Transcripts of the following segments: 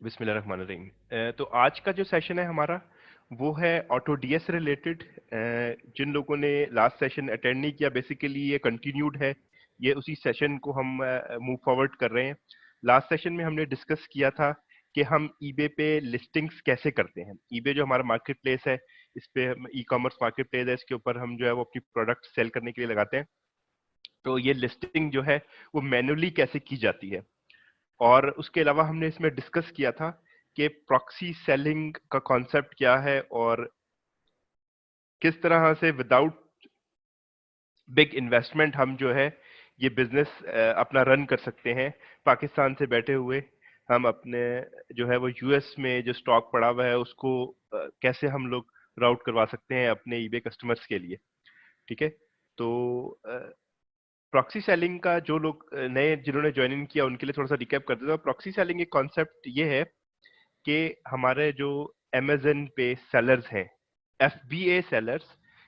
बिस्मिल्लाहिर्रहमानिर्रहीम। तो आज का जो सेशन है हमारा वो है ऑटो डीएस रिलेटेड। जिन लोगों ने लास्ट सेशन अटेंड नहीं किया, बेसिकली ये कंटिन्यूड है, ये उसी सेशन को हम मूव फॉरवर्ड कर रहे हैं। लास्ट सेशन में हमने डिस्कस किया था कि हम ईबे पे लिस्टिंग्स कैसे करते हैं। ईबे जो हमारा मार्केट प्लेस है, इस पे हम ई कॉमर्स मार्केट प्लेस है, इसके ऊपर हम जो है वो अपनी प्रोडक्ट सेल करने के लिए लगाते हैं। तो ये लिस्टिंग जो है वो मैन्युअली कैसे की जाती है। और उसके अलावा हमने इसमें डिस्कस किया था कि प्रॉक्सी सेलिंग का कॉन्सेप्ट क्या है और किस तरह से विदाउट बिग इन्वेस्टमेंट हम जो है ये बिजनेस अपना रन कर सकते हैं पाकिस्तान से बैठे हुए। हम अपने जो है वो यूएस में जो स्टॉक पड़ा हुआ है उसको कैसे हम लोग राउट करवा सकते हैं अपने ईबे कस्टमर्स के लिए। ठीक है। तो प्रॉक्सी सेलिंग का जो लोग नए जिन्होंने ज्वाइन इन किया उनके लिए थोड़ा सा रिकैप कर देता हूँ। प्रॉक्सी सेलिंग एक कॉन्सेप्ट ये है कि हमारे जो अमेजन पे सेलर्स हैं, एफबीए सेलर्स,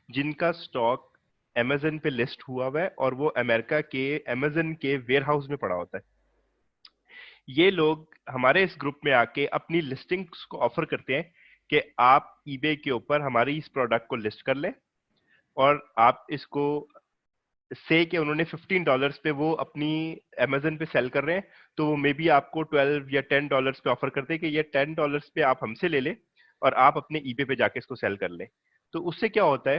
जिनका स्टॉक अमेजन पे लिस्ट हुआ हुआ है और वो अमेरिका के अमेजन के वेयर हाउस में पड़ा होता है, ये लोग हमारे इस ग्रुप में आके अपनी लिस्टिंग्स को ऑफर करते हैं कि आप ईबे के ऊपर हमारी इस प्रोडक्ट को लिस्ट कर लें और आप इसको से कि उन्होंने $15 पे वो अपनी अमेजन पे सेल कर रहे हैं, तो वो मे बी आपको 12 या $10 पे ऑफर करते हैं कि ये $10 पे आप हमसे ले लें और आप अपने ईबे पे जाके इसको सेल कर लें। तो उससे क्या होता है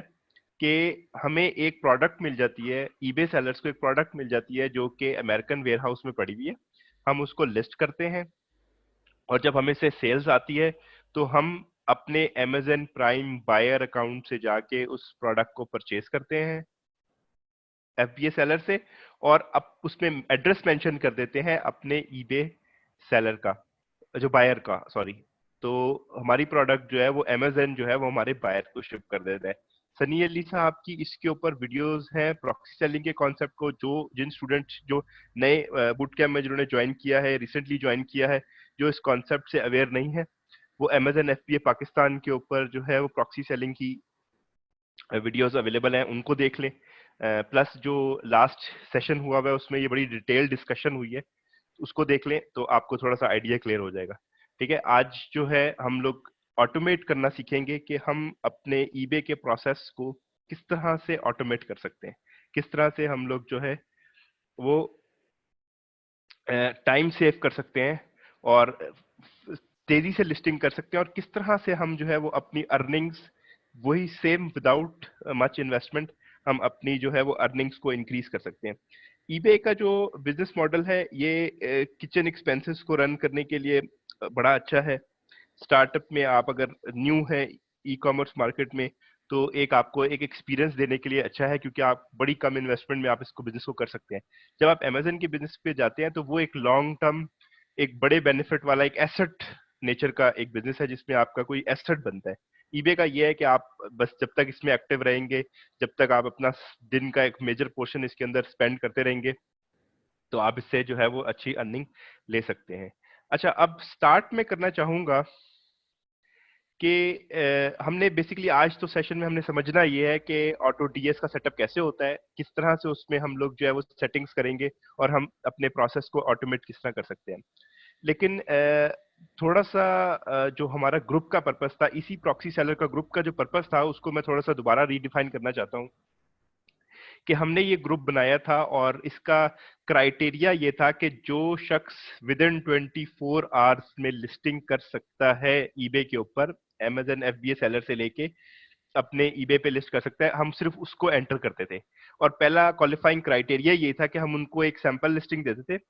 कि हमें एक प्रोडक्ट मिल जाती है, ईबे सेलर्स को एक प्रोडक्ट मिल जाती है जो कि अमेरिकन वेयर हाउस में पड़ी हुई है। हम उसको लिस्ट करते हैं और जब हमें से सेल्स आती है तो हम अपने अमेजन प्राइम बायर अकाउंट से जाके उस प्रोडक्ट को परचेज करते हैं एफबीए सेलर से, और अब उसमें एड्रेस मेंशन कर देते हैं अपने ईबे सेलर का, जो बायर का, सॉरी। तो हमारी प्रोडक्ट जो है वो अमेजन जो है वो हमारे बायर को शिप कर देता है। सनी अली साहब की इसके ऊपर वीडियोस हैं प्रॉक्सी सेलिंग के कॉन्सेप्ट को, जो जिन स्टूडेंट्स जो नए बूट कैंप में जिन्होंने ज्वाइन किया है, रिसेंटली ज्वाइन किया है, जो इस कॉन्सेप्ट से अवेयर नहीं है, वो अमेजन एफबीए पाकिस्तान के ऊपर जो है वो प्रॉक्सी सेलिंग की वीडियोस अवेलेबल हैं, उनको देख लें। प्लस जो लास्ट सेशन हुआ है उसमें ये बड़ी डिटेल डिस्कशन हुई है, उसको देख लें तो आपको थोड़ा सा आइडिया क्लियर हो जाएगा। ठीक है। आज जो है हम लोग ऑटोमेट करना सीखेंगे कि हम अपने ईबे के प्रोसेस को किस तरह से ऑटोमेट कर सकते हैं, किस तरह से हम लोग जो है वो टाइम सेव कर सकते हैं और तेजी से लिस्टिंग कर सकते हैं, और किस तरह से हम जो है वो अपनी अर्निंग्स वही सेम विदाउट मच इन्वेस्टमेंट हम अपनी जो है वो अर्निंग्स को इंक्रीज कर सकते हैं। ईबे का जो बिजनेस मॉडल है ये किचन एक्सपेंसेस को रन करने के लिए बड़ा अच्छा है। स्टार्टअप में आप अगर न्यू है ई कॉमर्स मार्केट में, तो एक आपको एक एक्सपीरियंस देने के लिए अच्छा है, क्योंकि आप बड़ी कम इन्वेस्टमेंट में आप इसको बिजनेस को कर सकते हैं। जब आप अमेजन के बिजनेस पे जाते हैं तो वो एक लॉन्ग टर्म, एक बड़े बेनिफिट वाला एक एसेट नेचर का एक बिजनेस है जिसमें आपका कोई एसेट बनता है। ईबे का ये है कि आप बस जब तक इसमें एक्टिव रहेंगे, जब तक आप अपना दिन का एक मेजर पोर्शन इसके अंदर स्पेंड करते रहेंगे, तो आप इससे जो है वो अच्छी अर्निंग ले सकते हैं। अच्छा, अब स्टार्ट में करना चाहूंगा कि हमने बेसिकली आज तो सेशन में हमने समझना ये है कि ऑटो डीएस का सेटअप कैसे होता है, किस तरह से उसमें हम लोग जो है वो सेटिंग्स करेंगे और हम अपने प्रोसेस को ऑटोमेट किस तरह कर सकते हैं। लेकिन थोड़ा सा जो हमारा ग्रुप का पर्पस था, इसी प्रॉक्सी सेलर का ग्रुप का जो पर्पस था उसको मैं थोड़ा सा दोबारा रीडिफाइन करना चाहता हूँ कि हमने ये ग्रुप बनाया था और इसका क्राइटेरिया ये था कि जो शख्स विद इन 24 आवर्स में लिस्टिंग कर सकता है ईबे के ऊपर, अमेजन एफबीए सेलर से लेके अपने ईबे पे लिस्ट कर सकता है, हम सिर्फ उसको एंटर करते थे। और पहला क्वालिफाइंग क्राइटेरिया ये था कि हम उनको एक सैंपल लिस्टिंग देते थे।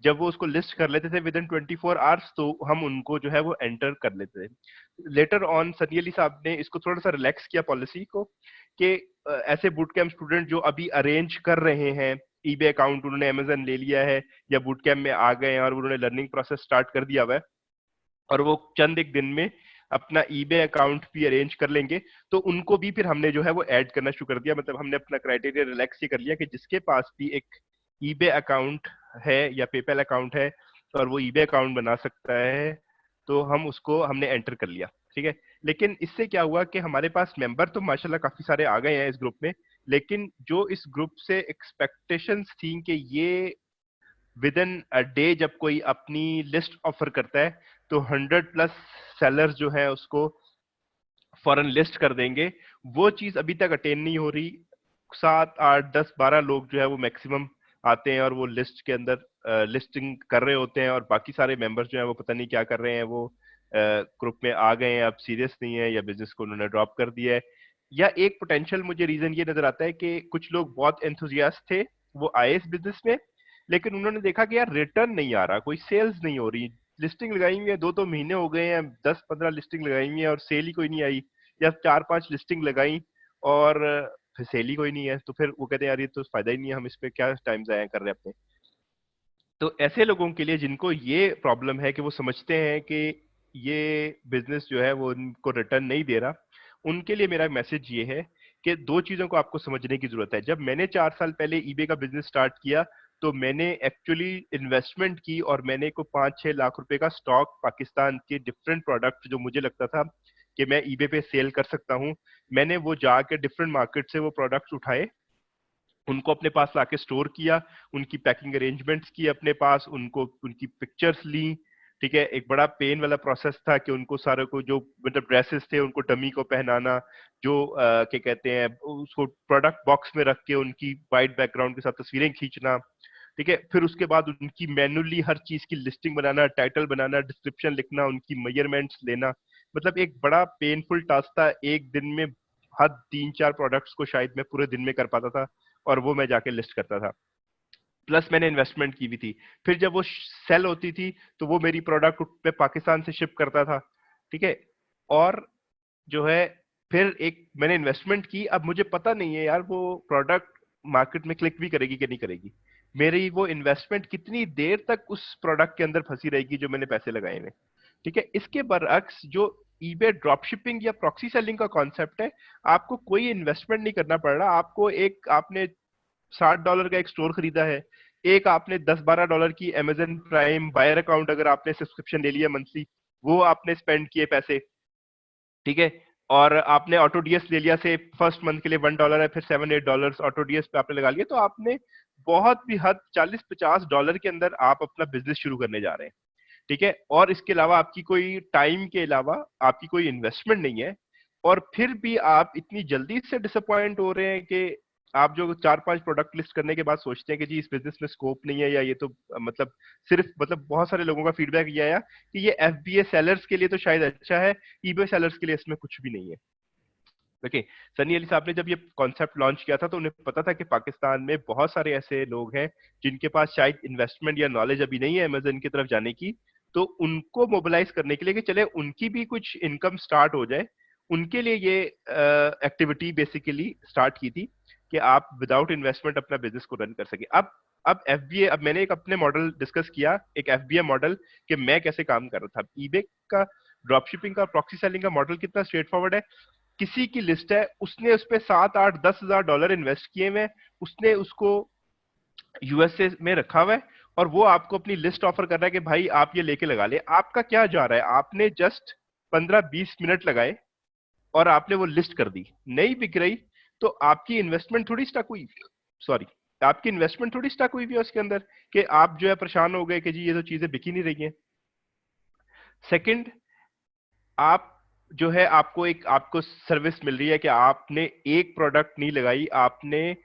जब वो उसको लिस्ट कर लेते थे विद इन 24 आवर्स, तो हम उनको जो है वो एंटर कर लेते थे। लेटर ऑन सनी अली साहब ने इसको थोड़ा सा रिलैक्स किया पॉलिसी को कि ऐसे बूट कैंप स्टूडेंट जो अभी अरेंज कर रहे हैं ईबे अकाउंट, उन्होंने अमेजन ले लिया है या बूट कैंप में आ गए हैं और उन्होंने लर्निंग प्रोसेस स्टार्ट कर दिया हुआ है और वो चंद एक दिन में अपना ईबे अकाउंट भी अरेंज कर लेंगे, तो उनको भी फिर हमने जो है वो ऐड करना शुरू कर दिया। मतलब हमने अपना क्राइटेरिया रिलैक्स ही कर लिया कि जिसके पास भी एक ईबे अकाउंट है या पेपैल अकाउंट है और वो ईबे अकाउंट बना सकता है, तो हम उसको हमने एंटर कर लिया। ठीक है। लेकिन इससे क्या हुआ कि हमारे पास मेंबर तो माशाल्लाह काफी सारे आ गए हैं इस ग्रुप में, लेकिन जो इस ग्रुप से एक्सपेक्टेशंस थी कि ये विद इन अ डे जब कोई अपनी लिस्ट ऑफर करता है तो 100+ सेलर्स जो है उसको फॉरन लिस्ट कर देंगे। वो चीज अभी तक अटेन नहीं हो रही। 7 8 10 12 लोग जो है वो मैक्सिमम आते हैं और वो लिस्ट के अंदर लिस्टिंग कर रहे होते हैं, और बाकी सारे मेंबर्स जो है वो पता नहीं क्या कर रहे हैं, वो ग्रुप में आ गए हैं, अब सीरियस नहीं है, या बिजनेस को उन्होंने ड्रॉप कर दिया है। या एक पोटेंशियल मुझे रीजन ये नजर आता है कि कुछ लोग बहुत एंथुजियास्ट थे, वो आए इस बिजनेस में, लेकिन उन्होंने देखा कि यार रिटर्न नहीं आ रहा, कोई सेल्स नहीं हो रही, लिस्टिंग लगाई हुई है, 2 महीने हो गए हैं, 10 15 लिस्टिंग लगाई हुई है और सेल ही कोई नहीं आई, या 4 5 लिस्टिंग लगाई और फिर सेल ही कोई नहीं है, तो फिर वो कहते हैं यार ये तो फायदा ही नहीं है, हम इस पे क्या टाइम जाया कर रहे हैं अपने। तो ऐसे लोगों के लिए जिनको ये प्रॉब्लम है कि वो समझते हैं कि ये बिजनेस जो है वो उनको रिटर्न नहीं दे रहा, उनके लिए मेरा मैसेज ये है कि 2 चीजों को आपको समझने की जरूरत है। जब मैंने 4 साल पहले ईबे का बिजनेस स्टार्ट किया, तो मैंने एक्चुअली इन्वेस्टमेंट की और मैंने को 5 6 लाख रुपए का स्टॉक, पाकिस्तान के डिफरेंट प्रोडक्ट जो मुझे लगता था कि मैं ईबे पे सेल कर सकता हूँ, मैंने वो जाके डिफरेंट मार्केट से वो प्रोडक्ट्स उठाए, उनको अपने पास लाके स्टोर किया, उनकी पैकिंग अरेंजमेंट्स की अपने पास, उनको उनकी पिक्चर्स ली। ठीक है, एक बड़ा पेन वाला प्रोसेस था कि उनको सारे को जो मतलब ड्रेसेस थे उनको डमी को पहनाना, जो क्या कहते हैं उसको प्रोडक्ट बॉक्स में रख के उनकी वाइट बैकग्राउंड के साथ तस्वीरें खींचना। ठीक है, फिर उसके बाद उनकी मैनुअली हर चीज की लिस्टिंग बनाना, टाइटल बनाना, डिस्क्रिप्शन लिखना, उनकी मेजरमेंट्स लेना। मतलब एक बड़ा पेनफुल टास्क था। एक दिन में हद 3 4 प्रोडक्ट्स को शायद मैं पूरे दिन में कर पाता था, और वो मैं जाके लिस्ट करता था। प्लस मैंने इन्वेस्टमेंट की भी थी। फिर जब वो सेल होती थी तो वो मेरी प्रोडक्ट पे पाकिस्तान से शिप करता था। ठीक है, और जो है फिर एक मैंने इन्वेस्टमेंट की, अब मुझे पता नहीं है यार वो प्रोडक्ट मार्केट में क्लिक भी करेगी कि नहीं करेगी, मेरी वो इन्वेस्टमेंट कितनी देर तक उस प्रोडक्ट के अंदर फंसी रहेगी जो मैंने पैसे लगाए हुए। ठीक है, इसके बरअक्स जो ईबे ड्रॉप शिपिंग या प्रॉक्सी सेलिंग का कॉन्सेप्ट है, आपको कोई इन्वेस्टमेंट नहीं करना पड़ रहा। आपको एक आपने $60 का एक स्टोर खरीदा है, एक आपने $10 12 की अमेजन प्राइम बायर अकाउंट, अगर आपने सब्सक्रिप्शन ले लिया मंथली, वो आपने स्पेंड किए पैसे। ठीक है, और आपने ऑटो डीएस ले लिया, से फर्स्ट मंथ के लिए $1 है, फिर $7 8 ऑटो डीएस पे आपने लगा लिया, तो आपने बहुत भी हद $40 50 के अंदर आप अपना बिजनेस शुरू करने जा रहे हैं। ठीक है, और इसके अलावा आपकी कोई टाइम के अलावा आपकी कोई इन्वेस्टमेंट नहीं है, और फिर भी आप इतनी जल्दी से डिसअपॉइंट हो रहे हैं कि आप जो 4 5 प्रोडक्ट लिस्ट करने के बाद सोचते हैं कि जी इस बिजनेस में स्कोप नहीं है, या ये तो मतलब सिर्फ मतलब बहुत सारे लोगों का फीडबैक ये आया कि ये एफबीए सेलर्स के लिए तो शायद अच्छा है, ईबे सेलर्स के लिए इसमें कुछ भी नहीं है। देखिए, सनी अली साहब ने जब ये कॉन्सेप्ट लॉन्च किया था तो उन्हें पता था कि पाकिस्तान में बहुत सारे ऐसे लोग हैं जिनके पास शायद इन्वेस्टमेंट या नॉलेज अभी नहीं है अमेजन की तरफ जाने की, तो उनको मोबिलाइज करने के लिए कि चले उनकी भी कुछ इनकम स्टार्ट हो जाए, उनके लिए ये एक्टिविटी बेसिकली स्टार्ट की थी कि आप विदाउट इन्वेस्टमेंट अपना बिजनेस को रन कर सके। अब एफबीए, अब मैंने एक अपने मॉडल डिस्कस किया, एक एफबीए मॉडल, कि मैं कैसे काम कर रहा था। ईबे का ड्रॉपशिपिंग का प्रॉक्सी सेलिंग का मॉडल कितना स्ट्रेट फॉरवर्ड है। किसी की लिस्ट है, उसने उस पे 7 8 10 हजार डॉलर इन्वेस्ट किए हुए, उसने उसको यूएसए में रखा हुआ है, और वो आपको अपनी लिस्ट ऑफर कर रहा है कि भाई आप ये लेके लगा ले। आपका क्या जा रहा है, आपने जस्ट 15 20 मिनट लगाए और आपने वो लिस्ट कर दी, नहीं बिक रही, तो आपकी इन्वेस्टमेंट थोड़ी स्टक हुई, सॉरी, आपकी इन्वेस्टमेंट थोड़ी स्टक हुई भी है उसके अंदर, कि आप जो है परेशान हो गए कि जी ये तो चीजें बिक ही नहीं रही हैं। सेकंड, आप जो है आपको एक आपको सर्विस मिल रही है कि आपने एक प्रोडक्ट नहीं लगाई, आपने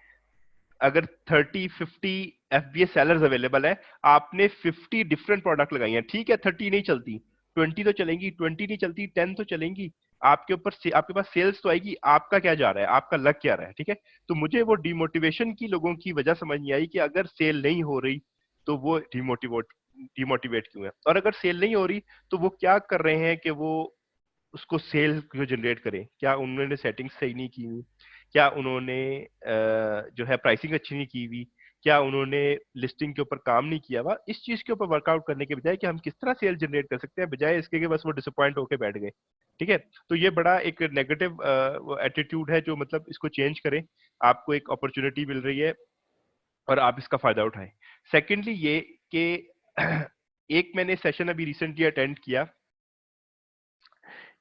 अगर 30 50 एफबीए सेलर्स अवेलेबल है, आपने 50 डिफरेंट प्रोडक्ट लगाई हैं। ठीक है, 30 नहीं चलती, 20 तो चलेंगी, 20 नहीं चलती 10 तो चलेंगी, आपके ऊपर से आपके पास सेल्स तो आएगी। आपका क्या जा रहा है, आपका लग क्या रहा है। ठीक है, तो मुझे वो डिमोटिवेशन की लोगों की वजह समझ नहीं आई कि अगर सेल नहीं हो रही तो वो डिमोटिवेट क्यों है, और अगर सेल नहीं हो रही तो वो क्या कर रहे हैं कि वो उसको सेल क्यों जनरेट करें। क्या उन्होंने सेटिंग्स सही नहीं की हुई, क्या उन्होंने जो है प्राइसिंग अच्छी नहीं की हुई, क्या उन्होंने लिस्टिंग के ऊपर काम नहीं किया हुआ। इस चीज के ऊपर वर्कआउट करने के बजाय कि हम किस तरह सेल जनरेट कर सकते हैं, बजाय इसके कि बस वो डिसअपॉइंट होकर बैठ गए। ठीक है, तो ये बड़ा एक नेगेटिव एटीट्यूड है जो मतलब इसको चेंज करें। आपको एक अपॉर्चुनिटी मिल रही है और आप इसका फायदा उठाएं। सेकेंडली ये कि एक मैंने सेशन अभी रिसेंटली अटेंड किया,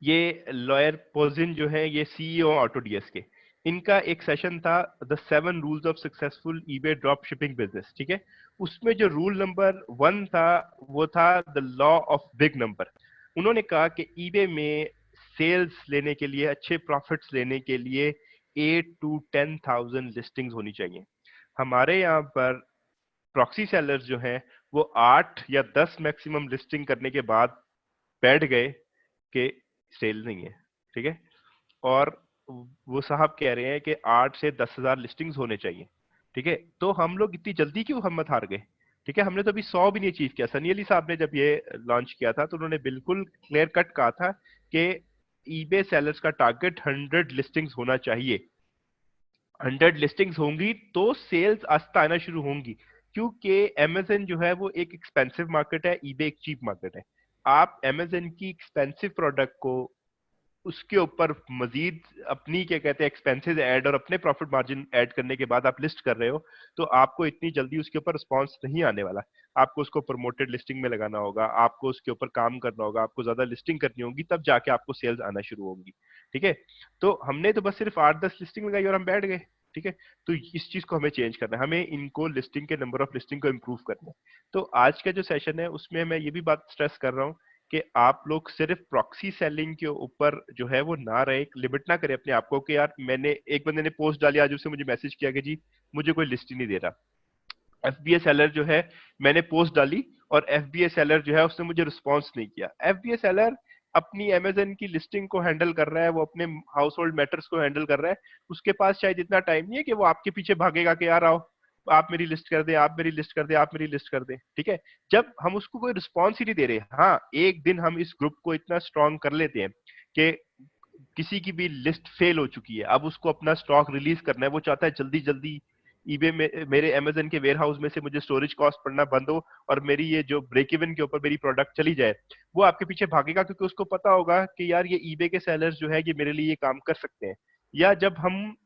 ये लॉयर पोजिन जो है, ये सीईओ ऑटोडीएस के, इनका एक सेशन था, the 7 rules of successful eBay drop shipping business. ठीक है, उसमें जो रूल नंबर 1 था वो था the law of big number. उन्होंने कहा कि ईबे में सेल्स लेने के लिए, अच्छे प्रॉफिट्स लेने के लिए 8 to 10,000 लिस्टिंग्स होनी चाहिए। हमारे यहाँ पर प्रॉक्सी सेलर्स जो हैं वो 8 या 10 मैक्सिमम लिस्टिंग करने के बाद बैठ गए कि सेल नहीं है, ठीक है। और वो साहब कह रहे हैं कि 8 से 10,000 लिस्टिंग्स होने चाहिए, ठीक है। तो हम लोग इतनी जल्दी क्यों हिम्मत हार गए, ठीक है। हमने तो अभी 100 भी नहीं अचीव किया। सनी अली साहब ने जब ये लॉन्च किया था तो उन्होंने बिल्कुल क्लियर कट कहा था कि ईबे सेलर्स का टारगेट 100 लिस्टिंग्स होना चाहिए। 100 लिस्टिंग्स होंगी तो सेल्स आस्ता आना शुरू होंगी, क्योंकि अमेजन जो है वो एक एक्सपेंसिव मार्केट है, ईबे एक चीप मार्केट है। आप अमेजन की एक्सपेंसिव प्रोडक्ट को उसके ऊपर मजीद अपनी क्या कहते हैं एक्सपेंसेस ऐड और अपने प्रॉफिट मार्जिन ऐड करने के बाद आप लिस्ट कर रहे हो, तो आपको इतनी जल्दी उसके ऊपर रिस्पॉन्स नहीं आने वाला। आपको उसको प्रमोटेड लिस्टिंग में लगाना होगा, आपको उसके ऊपर काम करना होगा, आपको ज्यादा लिस्टिंग करनी होगी, तब जाके आपको सेल्स आना शुरू होंगी, ठीक है। तो हमने तो बस सिर्फ 8-10 लिस्टिंग लगाई और हम बैठ गए, ठीक है। तो इस चीज को हमें चेंज करना है, हमें इनको लिस्टिंग के नंबर ऑफ लिस्टिंग को इम्प्रूव करना है। तो आज का जो सेशन है उसमें मैं ये भी बात स्ट्रेस कर रहा हूँ कि आप लोग सिर्फ प्रॉक्सी सेलिंग के ऊपर जो है वो ना रहे, लिमिट ना करें अपने आप को कि यार मैंने, एक बंदे ने पोस्ट डाली आज, उससे मुझे मैसेज किया कि जी मुझे कोई लिस्ट ही नहीं दे रहा। एफबीए सेलर जो है, मैंने पोस्ट डाली और एफबीए सेलर जो है उसने मुझे रिस्पॉन्स नहीं किया। एफबीए सेलर अपनी अमेजन की लिस्टिंग को हैंडल कर रहा है, वो अपने हाउस होल्ड मैटर्स को हैंडल कर रहा है। उसके पास शायद इतना टाइम नहीं है कि वो आपके पीछे भागेगा कि यार आओ आप मेरी लिस्ट कर दे, आप मेरी लिस्ट कर दे, आप मेरी लिस्ट कर दे, ठीक है। जब हम उसको कोई रिस्पॉन्स ही नहीं दे रहे, हाँ एक दिन हम इस ग्रुप को इतना स्ट्रांग कर लेते हैं कि किसी की भी लिस्ट फेल हो चुकी है, अब उसको अपना स्टॉक रिलीज करना है, वो चाहता है जल्दी जल्दी ईबे में मेरे अमेजन के वेयर हाउस में से मुझे स्टोरेज कॉस्ट पड़ना बंद हो और मेरी ये जो ब्रेक इवन के ऊपर मेरी प्रोडक्ट चली जाए। वो आपके पीछे भागेगा क्योंकि उसको पता होगा कि यार ये ईबे के सेलर्स जो है ये मेरे लिए ये काम कर सकते हैं। या जब हम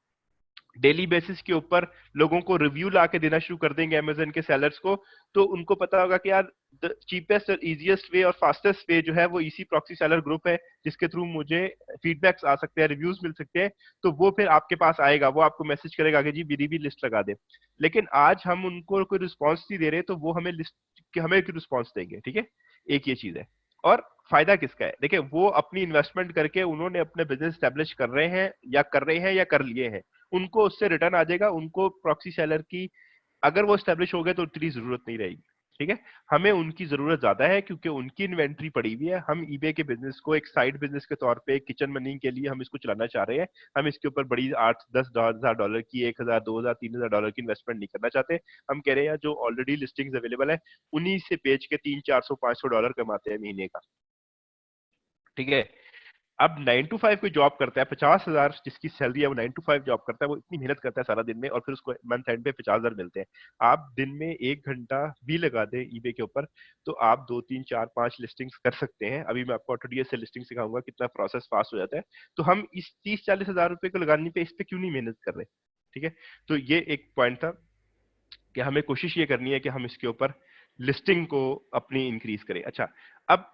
डेली बेसिस के ऊपर लोगों को रिव्यू ला के देना शुरू कर देंगे अमेजन के सेलर्स को, तो उनको पता होगा कि यार द चीपेस्ट और इजीएस्ट वे और फास्टेस्ट वे जो है वो इसी प्रॉक्सी सेलर ग्रुप है, जिसके थ्रू मुझे फीडबैक्स आ सकते हैं, रिव्यूज मिल सकते हैं। तो वो फिर आपके पास आएगा, वो आपको मैसेज करेगा कि जी मेरी भी लिस्ट लगा दे। लेकिन आज हम उनको कोई रिस्पॉन्स नहीं दे रहे, तो वो हमें लिस्ट हमें रिस्पॉन्स देंगे, ठीक है। एक ये चीज है। और फायदा किसका है, देखिए वो अपनी इन्वेस्टमेंट करके उन्होंने अपने बिजनेस स्टैब्लिश कर रहे हैं या कर रहे हैं या कर लिए हैं, उनको उससे रिटर्न आ जाएगा। उनको प्रॉक्सी सेलर की अगर वो स्टैब्लिश हो गए तो इतनी जरूरत नहीं रहेगी, ठीक है। हमें उनकी जरूरत ज्यादा है क्योंकि उनकी इन्वेंट्री पड़ी हुई है। हम ईबे के बिजनेस को एक साइड बिजनेस के तौर पे किचन मनी के लिए हम इसको चलाना चाह रहे हैं। हम इसके ऊपर बड़ी 8-10 हजार डॉलर की, 1,000, 2,000, 3,000 डॉलर की इन्वेस्टमेंट नहीं करना चाहते। हम कह रहे हैं जो ऑलरेडी लिस्टिंग्स अवेलेबल है उन्हीं से बेच के 300-400-500 डॉलर कमाते हैं महीने का, ठीक है। अब 9 to 5 कोई जॉब करता है, 50,000 जिसकी सैलरी है वो 9 to 5 जॉब करता है, वो इतनी मेहनत करता है सारा दिन में और फिर उसको मंथ एंड पे 50,000 मिलते हैं। आप दिन में 1 घंटा भी लगा दें ईबे के ऊपर तो आप 2-3-4-5 लिस्टिंग्स कर सकते हैं। अभी मैं आपको ऑटोडीएस से लिस्टिंग सिखाऊंगा कितना प्रोसेस फास्ट हो जाता है। तो हम इस 30-40 हजार रुपए को लगाने पे इस पे क्यों नहीं मेहनत कर रहे, ठीक है। तो ये एक पॉइंट था कि हमें कोशिश ये करनी है कि हम इसके ऊपर लिस्टिंग को अपनी इंक्रीज करें। अच्छा, अब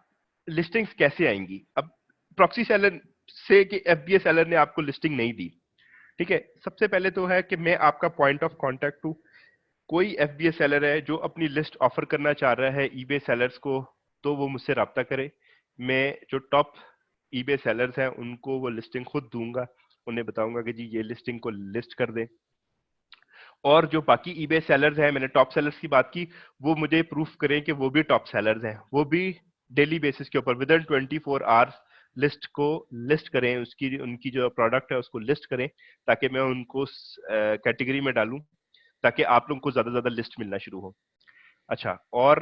लिस्टिंग्स कैसे आएंगी? अब प्रॉक्सी सेलर से कि एफबीए सेलर ने आपको लिस्टिंग नहीं दी, ठीक है। सबसे पहले तो है कि मैं आपका पॉइंट ऑफ कांटेक्ट हूं। कोई एफबीए सेलर है जो अपनी लिस्ट ऑफर करना चाह रहा है ईबे सेलर्स को, तो वो मुझसे राब्ता करे। मैं जो टॉप ईबे सेलर्स हैं उनको वो लिस्टिंग खुद दूंगा, उन्हें बताऊंगा कि जी ये लिस्टिंग को लिस्ट कर दें। और जो बाकी ईबे सेलर्स हैं, मैंने टॉप सेलर्स की बात की, वो मुझे प्रूफ करें कि वो भी टॉप सेलर्स हैं, वो भी डेली बेसिस के ऊपर विद इन 24 आवर्स लिस्ट को लिस्ट करें, उसकी उनकी जो प्रोडक्ट है उसको लिस्ट करें, ताकि मैं उनको कैटेगरी में डालूं, ताकि आप लोगों को ज्यादा से ज्यादा लिस्ट मिलना शुरू हो। अच्छा, और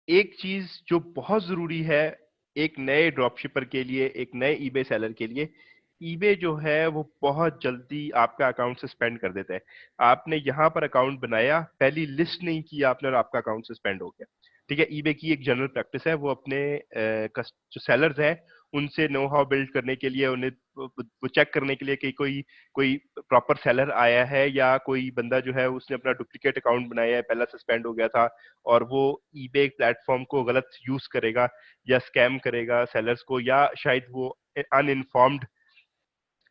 एक चीज जो बहुत जरूरी है एक नए ड्रॉपशिपर के लिए, एक नए ईबे सेलर के लिए, ईबे जो है वो बहुत जल्दी आपका अकाउंट सस्पेंड कर देता है। आपने यहां पर अकाउंट बनाया, पहली लिस्ट नहीं की आपने और आपका अकाउंट सस्पेंड हो गया, ठीक है। ईबे की एक जनरल प्रैक्टिस है, वो अपने जो सेलर्स हैं उनसे नो हाउ बिल्ड करने के लिए, उन्हें वो चेक करने के लिए कि कोई कोई प्रॉपर सेलर आया है या कोई बंदा जो है उसने अपना डुप्लीकेट अकाउंट बनाया है, पहला सस्पेंड हो गया था और वो ईबे प्लेटफॉर्म को गलत यूज करेगा या स्कैम करेगा सेलर्स को, या शायद वो अनइन्फॉर्म्ड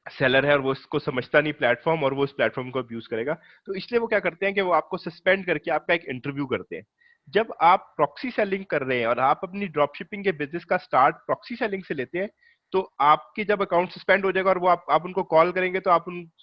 सेलर है और वो इसको समझता नहीं प्लेटफॉर्म और वो इस प्लेटफॉर्म को अब्यूज करेगा। तो इसलिए वो क्या करते हैं कि वो आपको सस्पेंड करके आपका एक इंटरव्यू करते हैं। जब आप प्रॉक्सी सेलिंग कर रहे हैं और आप अपनी ड्रॉप शिपिंग के बिजनेस का स्टार्ट प्रॉक्सी सेलिंग से लेते हैं, तो आपके जब अकाउंट सस्पेंड हो जाएगा और वो आप उनको कॉल करेंगे तो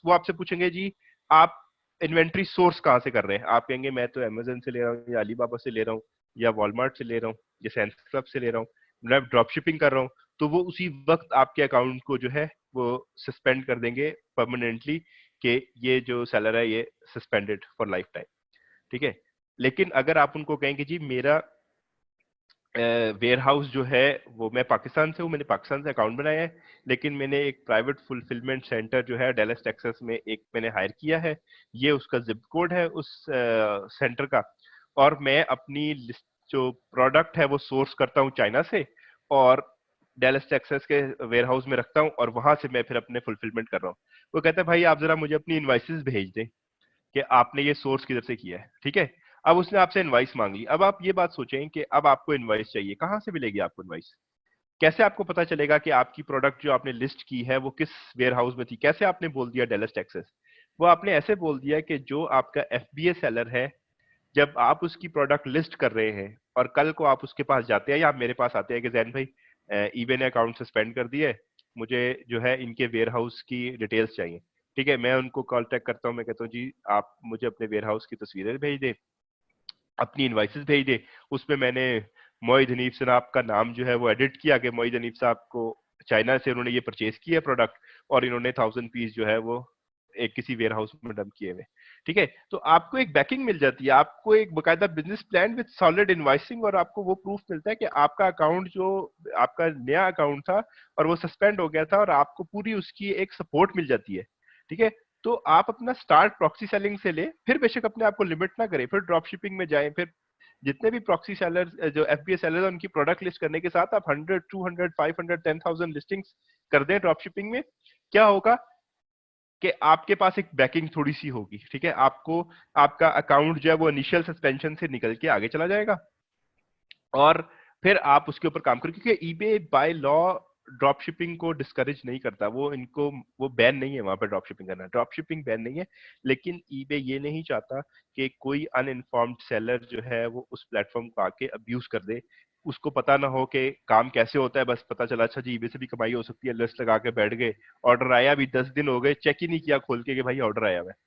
वो आपसे पूछेंगे जी आप इन्वेंट्री सोर्स कहाँ से कर रहे हैं। आप कहेंगे मैं तो अमेजन से ले रहा हूँ या अलीबाबा से ले रहा हूँ या वॉलमार्ट से ले रहा हूँ या सैम्स क्लब से ले रहा हूँ, मैं ड्रॉप शिपिंग कर रहा हूँ। तो वो उसी वक्त आपके अकाउंट को जो है वो सस्पेंड कर देंगे परमानेंटली कि ये जो सेलर है ये सस्पेंडेड फॉर लाइफ टाइम। ठीक है। लेकिन अगर आप उनको कहेंगे जी मेरा वेयर हाउस जो है वो मैं पाकिस्तान से हूँ, मैंने पाकिस्तान से अकाउंट बनाया है, लेकिन मैंने एक प्राइवेट फुलफिलमेंट सेंटर जो है डैलस टेक्सास में एक मैंने हायर किया है, ये उसका जिप कोड है उस सेंटर का, और मैं अपनी लिस्ट जो प्रोडक्ट है वो सोर्स करता हूँ चाइना से और डैलस टेक्सास के वेयर हाउस में रखता हूँ और वहां से मैं फिर अपने फुलफिलमेंट कर रहा हूँ। वो कहता है भाई आप जरा मुझे अपनी इनवाइसेस भेज दें कि आपने ये सोर्स किधर से किया है। ठीक है। अब उसने आपसे इनवाइस मांगी। अब आप ये बात सोचें कि अब आपको इनवाइस चाहिए, कहां से मिलेगी आपको इनवाइस? कैसे आपको पता चलेगा कि आपकी प्रोडक्ट जो आपने लिस्ट की है वो किस वेयर हाउस में थी? कैसे आपने बोल दिया डेलस टेक्सास? वो आपने ऐसे बोल दिया कि जो आपका एफबीए सेलर है, जब आप उसकी प्रोडक्ट लिस्ट कर रहे हैं और कल को आप उसके पास जाते हैं या आप मेरे पास आते हैं कि जैन भाई ईबे ने अकाउंट सस्पेंड कर दिया है, मुझे जो है इनके वेयर हाउस की डिटेल्स चाहिए। ठीक है, मैं उनको कांटेक्ट करता हूँ, मैं कहता हूँ जी आप मुझे अपने वेयर हाउस की तस्वीरें भेज दें, अपनी इनवाइसेस भेज दे। उसमें मैंने मोहिद हनीफ साहब का नाम जो है वो एडिट किया कि मोहिद हनीफ साहब को चाइना से उन्होंने ये परचेज किया प्रोडक्ट और इन्होंने 1000 पीस जो है वो एक किसी वेयर हाउस में डंप किए हुए। ठीक है, तो आपको एक बैकिंग मिल जाती है, आपको एक बकायदा business plan with solid invoicing, और आपको वो प्रूफ मिलता है कि आपका अकाउंट जो आपका नया अकाउंट था और वो सस्पेंड हो गया था और आपको पूरी उसकी एक सपोर्ट मिल जाती है। ठीक है, तो आप अपना स्टार्ट प्रॉक्सी सेलिंग से ले, फिर बेशक अपने आप को लिमिट ना करें, फिर ड्रॉप शिपिंग में जाएं, फिर जितने भी प्रॉक्सी सेलर जो एफबीए सेलर है उनकी प्रोडक्ट लिस्ट करने के साथ आप 100 200 500 10,000 लिस्टिंग्स कर दें ड्रॉप शिपिंग में। क्या होगा कि आपके पास एक बैकिंग थोड़ी सी होगी। ठीक है, आपको आपका अकाउंट जो है वो इनिशियल सस्पेंशन से निकल के आगे चला जाएगा और फिर आप उसके ऊपर काम करें, क्योंकि eBay by law drop shipping को डिस्करेज नहीं करता, वो इनको वो बैन नहीं है वहां पर ड्रॉप शिपिंग करना, ड्रॉप शिपिंग बैन नहीं है। लेकिन ईबे ये नहीं चाहता कि कोई अनइन्फॉर्म्ड सेलर जो है वो उस प्लेटफॉर्म को आके अब्यूज कर दे, उसको पता ना हो कि काम कैसे होता है, बस पता चला अच्छा जी ईबे से भी कमाई हो सकती है, लिस्ट लगा के बैठ गए, ऑर्डर आया भी 10 दिन हो गए, चेक ही नहीं किया खोल के कि भाई ऑर्डर आया हुआ है।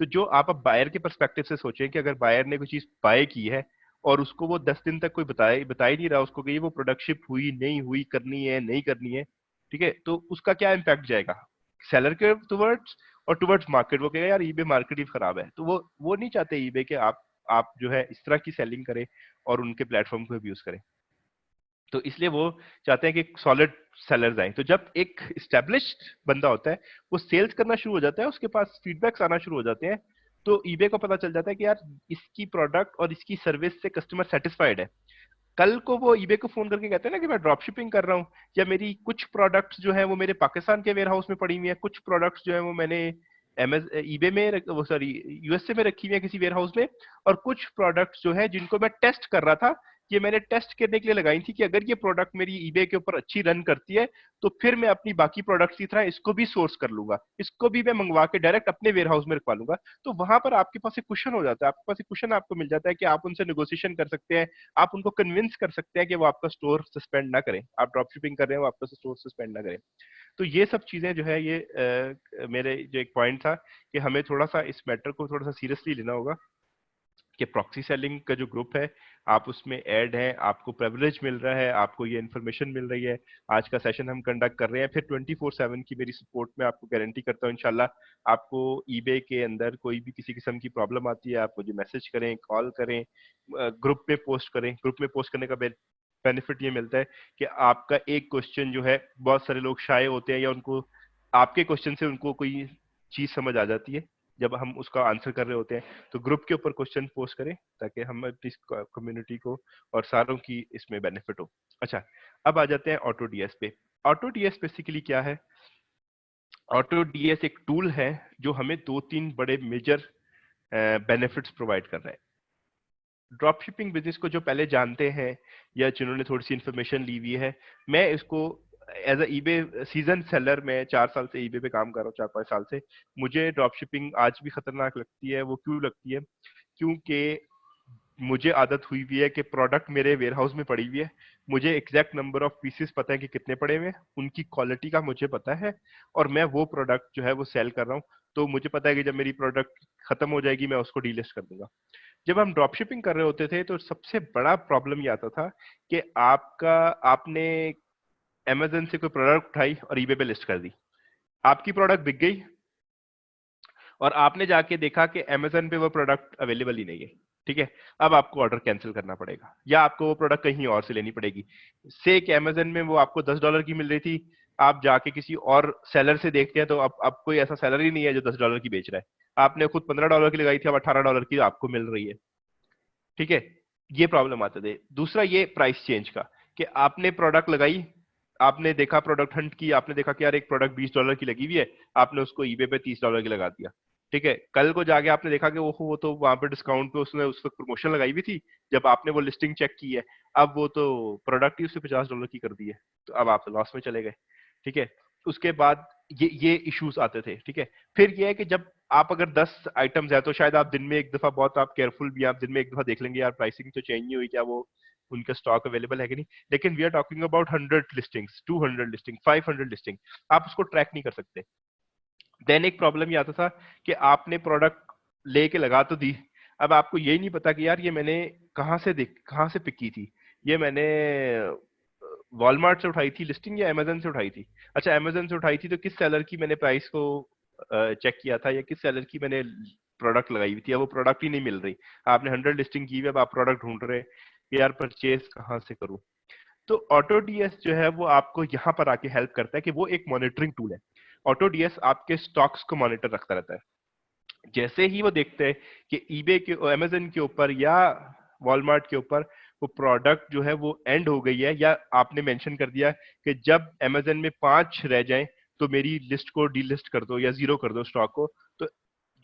तो जो आप अब बायर के पर्सपेक्टिव से सोचें कि अगर बायर ने कोई चीज बाय की है और उसको वो 10 दिन तक कोई बता ही नहीं रहा उसको कि ये वो प्रोडक्ट शिप हुई नहीं हुई, करनी है नहीं करनी है, ठीक है, तो उसका क्या इम्पैक्ट जाएगा सेलर के टुवर्ड्स और टुवर्ड्स मार्केट। वो कहेगा यार ईबे मार्केट ही खराब है, तो वो नहीं चाहते ईबे के आप जो है इस तरह की सेलिंग करें और उनके प्लेटफॉर्म को यूज करें। तो इसलिए वो चाहते हैं कि सॉलिड सेलर्स आए। तो जब एक स्टेब्लिश्ड बंदा होता है वो सेल्स करना शुरू हो जाता है, उसके पास फीडबैक्स आना शुरू हो जाते हैं, तो ईबे को पता चल जाता है कि यार इसकी प्रोडक्ट और इसकी सर्विस से कस्टमर सेटिस्फाइड है। कल को वो ईबे को फोन करके कहते हैं ना कि मैं ड्रॉप शिपिंग कर रहा हूँ, या मेरी कुछ प्रोडक्ट्स जो है वो मेरे पाकिस्तान के वेयर हाउस में पड़ी हुई है, कुछ प्रोडक्ट्स जो है वो मैंने ईबे में वो सॉरी यूएसए में रखी हुई है किसी वेयर हाउस में, और कुछ प्रोडक्ट्स जो है जिनको मैं टेस्ट कर रहा था, ये मैंने टेस्ट करने के लिए लगाई थी कि अगर ये प्रोडक्ट मेरी ईबे के ऊपर अच्छी रन करती है तो फिर मैं अपनी बाकी प्रोडक्ट्स की तरह इसको भी सोर्स कर लूंगा, इसको भी मैं मंगवा के डायरेक्ट अपने वेयर हाउस में रखवा लूंगा। तो वहां पर आपके पास एक क्वेश्चन हो जाता है, आपके पास एक क्वेश्चन आपको मिल जाता है कि आप उनसे नेगोशिएशन कर सकते हैं, आप उनको कन्विंस कर सकते हैं कि वो आपका स्टोर सस्पेंड ना करें, आप ड्रॉप शिपिंग कर रहे हैं वो आपका स्टोर सस्पेंड ना करें। तो ये सब चीजें जो है ये मेरे जो एक पॉइंट था कि हमें थोड़ा सा इस मैटर को थोड़ा सा सीरियसली लेना होगा कि प्रॉक्सी सेलिंग का जो ग्रुप है आप उसमें ऐड हैं, आपको प्रिविलेज मिल रहा है, आपको ये इन्फॉर्मेशन मिल रही है। आज का सेशन हम कंडक्ट कर रहे हैं, फिर 24/7 की मेरी सपोर्ट में आपको गारंटी करता हूँ इंशाल्लाह। आपको ईबे के अंदर कोई भी किसी किस्म की प्रॉब्लम आती है आप मुझे मैसेज करें, कॉल करें, ग्रुप में पोस्ट करें। ग्रुप में पोस्ट करने का बेनिफिट ये मिलता है कि आपका एक क्वेश्चन जो है, बहुत सारे लोग शाये होते हैं या उनको आपके क्वेश्चन से उनको कोई चीज समझ आ जाती है जब हम उसका आंसर कर रहे होते हैं, तो ग्रुप के ऊपर क्वेश्चन पोस्ट करें ताकि हम अपनी कम्युनिटी को और सारों की इसमें बेनिफिट हो। अच्छा, अब आ जाते हैं ऑटो डीएस पे। ऑटो डीएस बेसिकली क्या है? ऑटो डीएस एक टूल है जो हमें दो तीन बड़े मेजर बेनिफिट्स प्रोवाइड कर रहा है। ड्रॉप शिपिंग बिजनेस को जो पहले जानते हैं या जिन्होंने थोड़ी सी इन्फॉर्मेशन ली हुई है, मैं इसको as a eBay seasoned seller में 4 साल से ईबे पे काम कर रहा हूँ, 4-5 साल से। मुझे ड्रॉप शिपिंग आज भी खतरनाक लगती है। वो क्यों लगती है? क्योंकि मुझे आदत हुई हुई है कि प्रोडक्ट मेरे वेयर हाउस में पड़ी हुई है, मुझे एग्जैक्ट नंबर ऑफ पीसेस पता है कि कितने पड़े हुए हैं, उनकी क्वालिटी का मुझे पता है, और मैं वो प्रोडक्ट जो है वो सेल कर रहा हूँ। तो मुझे पता है कि जब मेरी प्रोडक्ट खत्म हो जाएगी मैं उसको डीलिस्ट कर दूंगा। जब हम ड्रॉप शिपिंग कर रहे होते थे तो सबसे बड़ा प्रॉब्लम ये आता था कि आपने अमेजन से कोई प्रोडक्ट उठाई और ईबे पे लिस्ट कर दी, आपकी प्रोडक्ट बिक गई, और आपने जाके देखा कि अमेजन पे वो प्रोडक्ट अवेलेबल ही नहीं है। ठीक है, अब आपको ऑर्डर कैंसिल करना पड़ेगा या आपको वो प्रोडक्ट कहीं और से लेनी पड़ेगी। से कि अमेजन में वो आपको $10 की मिल रही थी, आप जाके किसी और सेलर से देखते हैं तो अब कोई ऐसा सेलर ही नहीं है जो $10 की बेच रहा है। आपने खुद $15 की लगाई थी, अब $18 की आपको मिल रही है। ठीक है, ये प्रॉब्लम आते थे। दूसरा ये प्राइस चेंज का, कि आपने प्रोडक्ट लगाई, आपने देखा प्रोडक्ट हंट की, आपने देखा कि यार एक प्रोडक्ट $20 की लगी हुई है, आपने उसको ईबे पे $30 की लगा दिया। ठीक है, कल को जाके आपने देखा कि वो तो वहां पे डिस्काउंट पे उसने उस वक्त प्रमोशन लगाई हुई थी, जब आपने वो लिस्टिंग चेक की है, अब वो तो प्रोडक्ट ही उसने $50 की कर दी है, तो अब आप तो लॉस में चले गए। ठीक है, उसके बाद ये इश्यूज आते थे। ठीक है, फिर ये है कि जब आप अगर 10 आइटम्स है तो शायद आप दिन में एक दफा, बहुत आप केयरफुल भी, आप दिन में एक दफा देख लेंगे यार प्राइसिंग तो चेंज नहीं हुई, क्या वो उनका स्टॉक अवेलेबल है कि नहीं। लेकिन we are talking about 100 listings, 200 listing, 500 listing, आप उसको ट्रैक नहीं कर सकते। देन एक प्रॉब्लम ये आता था कि आपने प्रोडक्ट लेके लगा तो दी, अब आपको यही नहीं पता कि यार ये मैंने कहाँ से पिक की थी, ये मैंने वॉलमार्ट से उठाई थी लिस्टिंग या अमेजन से उठाई थी। अच्छा, अमेजन से उठाई थी तो किस सेलर की मैंने प्राइस को चेक किया था, या किस सेलर की मैंने प्रोडक्ट लगाई हुई थी, या वो प्रोडक्ट ही नहीं मिल रही। आपने 100 लिस्टिंग की हुई, अब आप प्रोडक्ट ढूंढ रहे हैं कि यार परचेज कहाँ से करूं। तो ऑटो डीएस जो है वो आपको यहाँ पर आके हेल्प करता है कि वो एक मॉनिटरिंग टूल है। ऑटो डीएस आपके स्टॉक्स को मॉनिटर रखता रहता है। जैसे ही वो देखते हैं कि ईबे के, अमेजन के ऊपर या वॉलमार्ट के ऊपर वो प्रोडक्ट जो है वो एंड हो गई है, या आपने मेंशन कर दिया कि जब अमेजन में 5 रह जाएं तो मेरी लिस्ट को डीलिस्ट कर दो या जीरो कर दो स्टॉक को, तो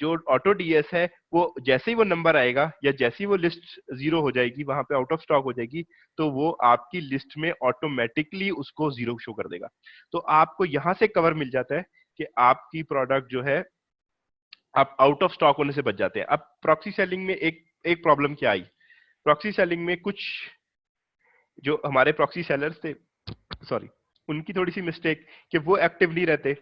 जो ऑटो डीएस है वो जैसे ही वो नंबर आएगा या जैसे ही वो लिस्ट जीरो हो जाएगी, वहां पे आउट ऑफ स्टॉक हो जाएगी, तो वो आपकी लिस्ट में ऑटोमेटिकली उसको जीरो शो कर देगा। तो आपको यहां से कवर मिल जाता है कि आपकी प्रोडक्ट जो है आप आउट ऑफ स्टॉक होने से बच जाते हैं। अब प्रॉक्सी सेलिंग में एक एक प्रॉब्लम क्या आई, प्रॉक्सी सेलिंग में कुछ जो हमारे प्रॉक्सी सेलर्स थे, सॉरी, उनकी थोड़ी सी मिस्टेक कि वो एक्टिव नहीं रहते,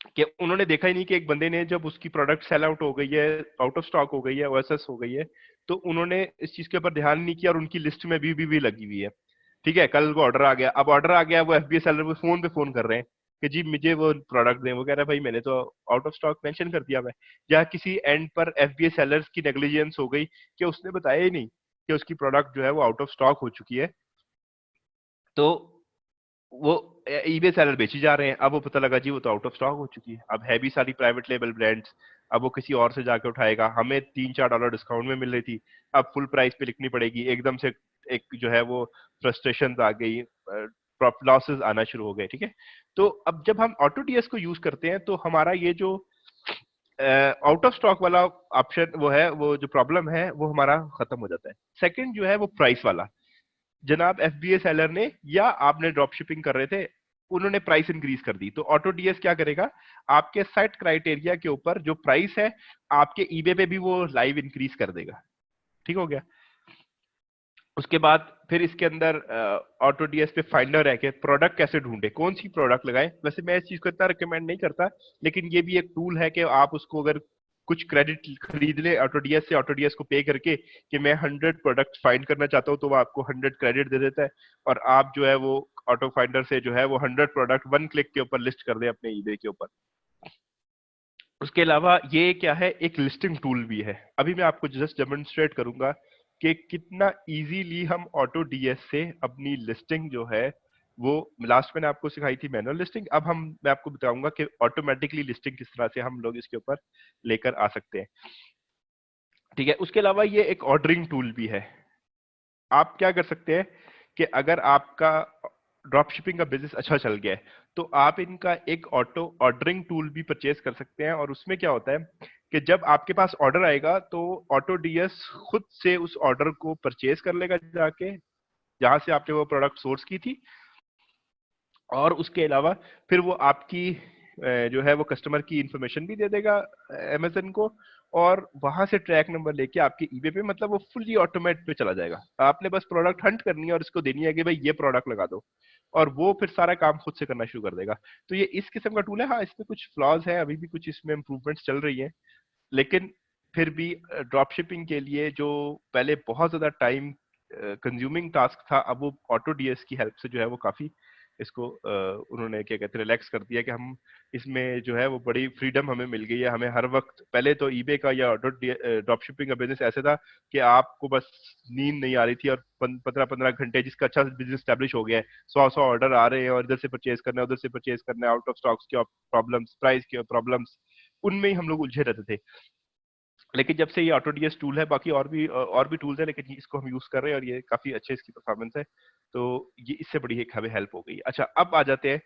कि उन्होंने देखा ही नहीं कि एक बंदे ने जब उसकी प्रोडक्ट सेल आउट हो गई है, आउट ऑफ स्टॉक हो गई है, ओएसएस हो गई है, तो उन्होंने इस चीज के ऊपर ध्यान नहीं किया और उनकी लिस्ट में भी लगी हुई है। ठीक है, कल को ऑर्डर आ गया, अब ऑर्डर आ गया, वो एफबीए सेलर पे फोन कर रहे हैं कि जी मुझे वो प्रोडक्ट दें, वो कह रहा है भाई मैंने तो आउट ऑफ स्टॉक मेंशन कर दिया। मैं या किसी एंड पर एफबीए सेलर्स की नेग्लिजेंस हो गई कि उसने बताया ही नहीं कि उसकी प्रोडक्ट जो है वो आउट ऑफ स्टॉक हो चुकी है, तो वो ईबे सेलर बेची जा रहे हैं। अब वो पता लगा जी वो तो आउट ऑफ स्टॉक हो चुकी है, अब है भी सारी प्राइवेट लेबल ब्रांड्स, अब वो किसी और से जाके उठाएगा, हमें $3-4 डिस्काउंट में मिल रही थी, अब फुल प्राइस पे लिखनी पड़ेगी। एकदम से एक जो है वो फ्रस्ट्रेशन आ गई, लॉसेस आना शुरू हो गए। ठीक है, तो अब जब हम ऑटो डीएस को यूज करते हैं तो हमारा ये जो आउट ऑफ स्टॉक वाला ऑप्शन वो है, वो जो प्रॉब्लम है वो हमारा खत्म हो जाता है। सेकंड जो है वो प्राइस वाला, जनाब एफबीए सेलर ने या आपने ड्रॉप शिपिंग कर रहे थे, उन्होंने प्राइस इंक्रीज कर दी, तो ऑटो डीएस क्या करेगा, आपके सेट क्राइटेरिया के ऊपर जो प्राइस है आपके ईबे पे भी वो लाइव इंक्रीज कर देगा। ठीक हो गया। उसके बाद फिर इसके अंदर ऑटो डीएस पे फाइंडर है कि प्रोडक्ट कैसे ढूंढे, कौन सी प्रोडक्ट लगाए। वैसे मैं इस चीज को इतना रिकमेंड नहीं करता, लेकिन ये भी एक टूल है कि आप उसको अगर कुछ क्रेडिट खरीद ले ऑटो डीएस से, ऑटो डीएस को पे करके कि मैं 100 प्रोडक्ट फाइंड करना चाहता हूँ, तो वो आपको 100 क्रेडिट दे देता है, और आप जो है वो ऑटो फाइंडर से जो है वो 100 प्रोडक्ट 1 क्लिक के ऊपर लिस्ट कर दे अपने ईबे के ऊपर। उसके अलावा ये क्या है, एक लिस्टिंग टूल भी है। अभी मैं आपको जस्ट डेमोन्स्ट्रेट करूंगा कि कितना इजीली हम ऑटो डीएस से अपनी लिस्टिंग जो है वो, लास्ट मैंने आपको सिखाई थी मैनुअल लिस्टिंग, अब मैं आपको बताऊंगा कि ऑटोमेटिकली लिस्टिंग किस तरह से हम लोग इसके ऊपर लेकर आ सकते हैं। ठीक है, उसके अलावा ये एक ऑर्डरिंग टूल भी है। आप क्या कर सकते हैं कि अगर आपका ड्रॉप शिपिंग का बिजनेस अच्छा चल गया है तो आप इनका एक ऑटो ऑर्डरिंग टूल भी परचेज कर सकते हैं। और उसमें क्या होता है कि जब आपके पास ऑर्डर आएगा तो ऑटो डीएस खुद से उस ऑर्डर को परचेज कर लेगा जाके जहां से आपने वो प्रोडक्ट सोर्स की थी, और उसके अलावा फिर वो आपकी जो है वो कस्टमर की इंफॉर्मेशन भी दे देगा अमेजन को, और वहां से ट्रैक नंबर लेके आपके ईबे पे, मतलब वो फुल्ली ऑटोमेट पे चला जाएगा। आपने बस प्रोडक्ट हंट करनी है और इसको देनी है कि भाई ये प्रोडक्ट लगा दो, और वो फिर सारा काम खुद से करना शुरू कर देगा। तो ये इस किस्म का टूल है। हाँ, इसमें कुछ फ्लॉज है, अभी भी कुछ इसमें इंप्रूवमेंट्स चल रही है, लेकिन फिर भी ड्रॉप शिपिंग के लिए जो पहले बहुत ज्यादा टाइम कंज्यूमिंग टास्क था, अब वो ऑटो डीएस की हेल्प से जो है वो काफी इसको उन्होंने क्या कहते हैं रिलैक्स कर दिया, कि हम इसमें जो है वो बड़ी फ्रीडम हमें मिल गई है। हमें हर वक्त, पहले तो ईबे का या ऑटो ड्रॉप शिपिंग का बिजनेस ऐसे था कि आपको बस नींद नहीं आ रही थी, और 15-15 घंटे जिसका अच्छा बिजनेस स्टैब्लिश हो गया है, 100-100 ऑर्डर आ रहे हैं, और इधर से परचेज करना है, उधर से परचेज करना है, आउट ऑफ स्टॉक्स की प्रॉब्लम्स, प्राइस की प्रॉब्लम्स, उनमें ही हम लोग उलझे रहते थे। लेकिन जब से ये ऑटो डीएस टूल है, बाकी और भी टूल्स है, लेकिन इसको हम यूज कर रहे हैं और ये काफी अच्छे इसकी परफॉर्मेंस है, तो ये इससे बड़ी एक हमें हेल्प हो गई। अच्छा, अब आ जाते हैं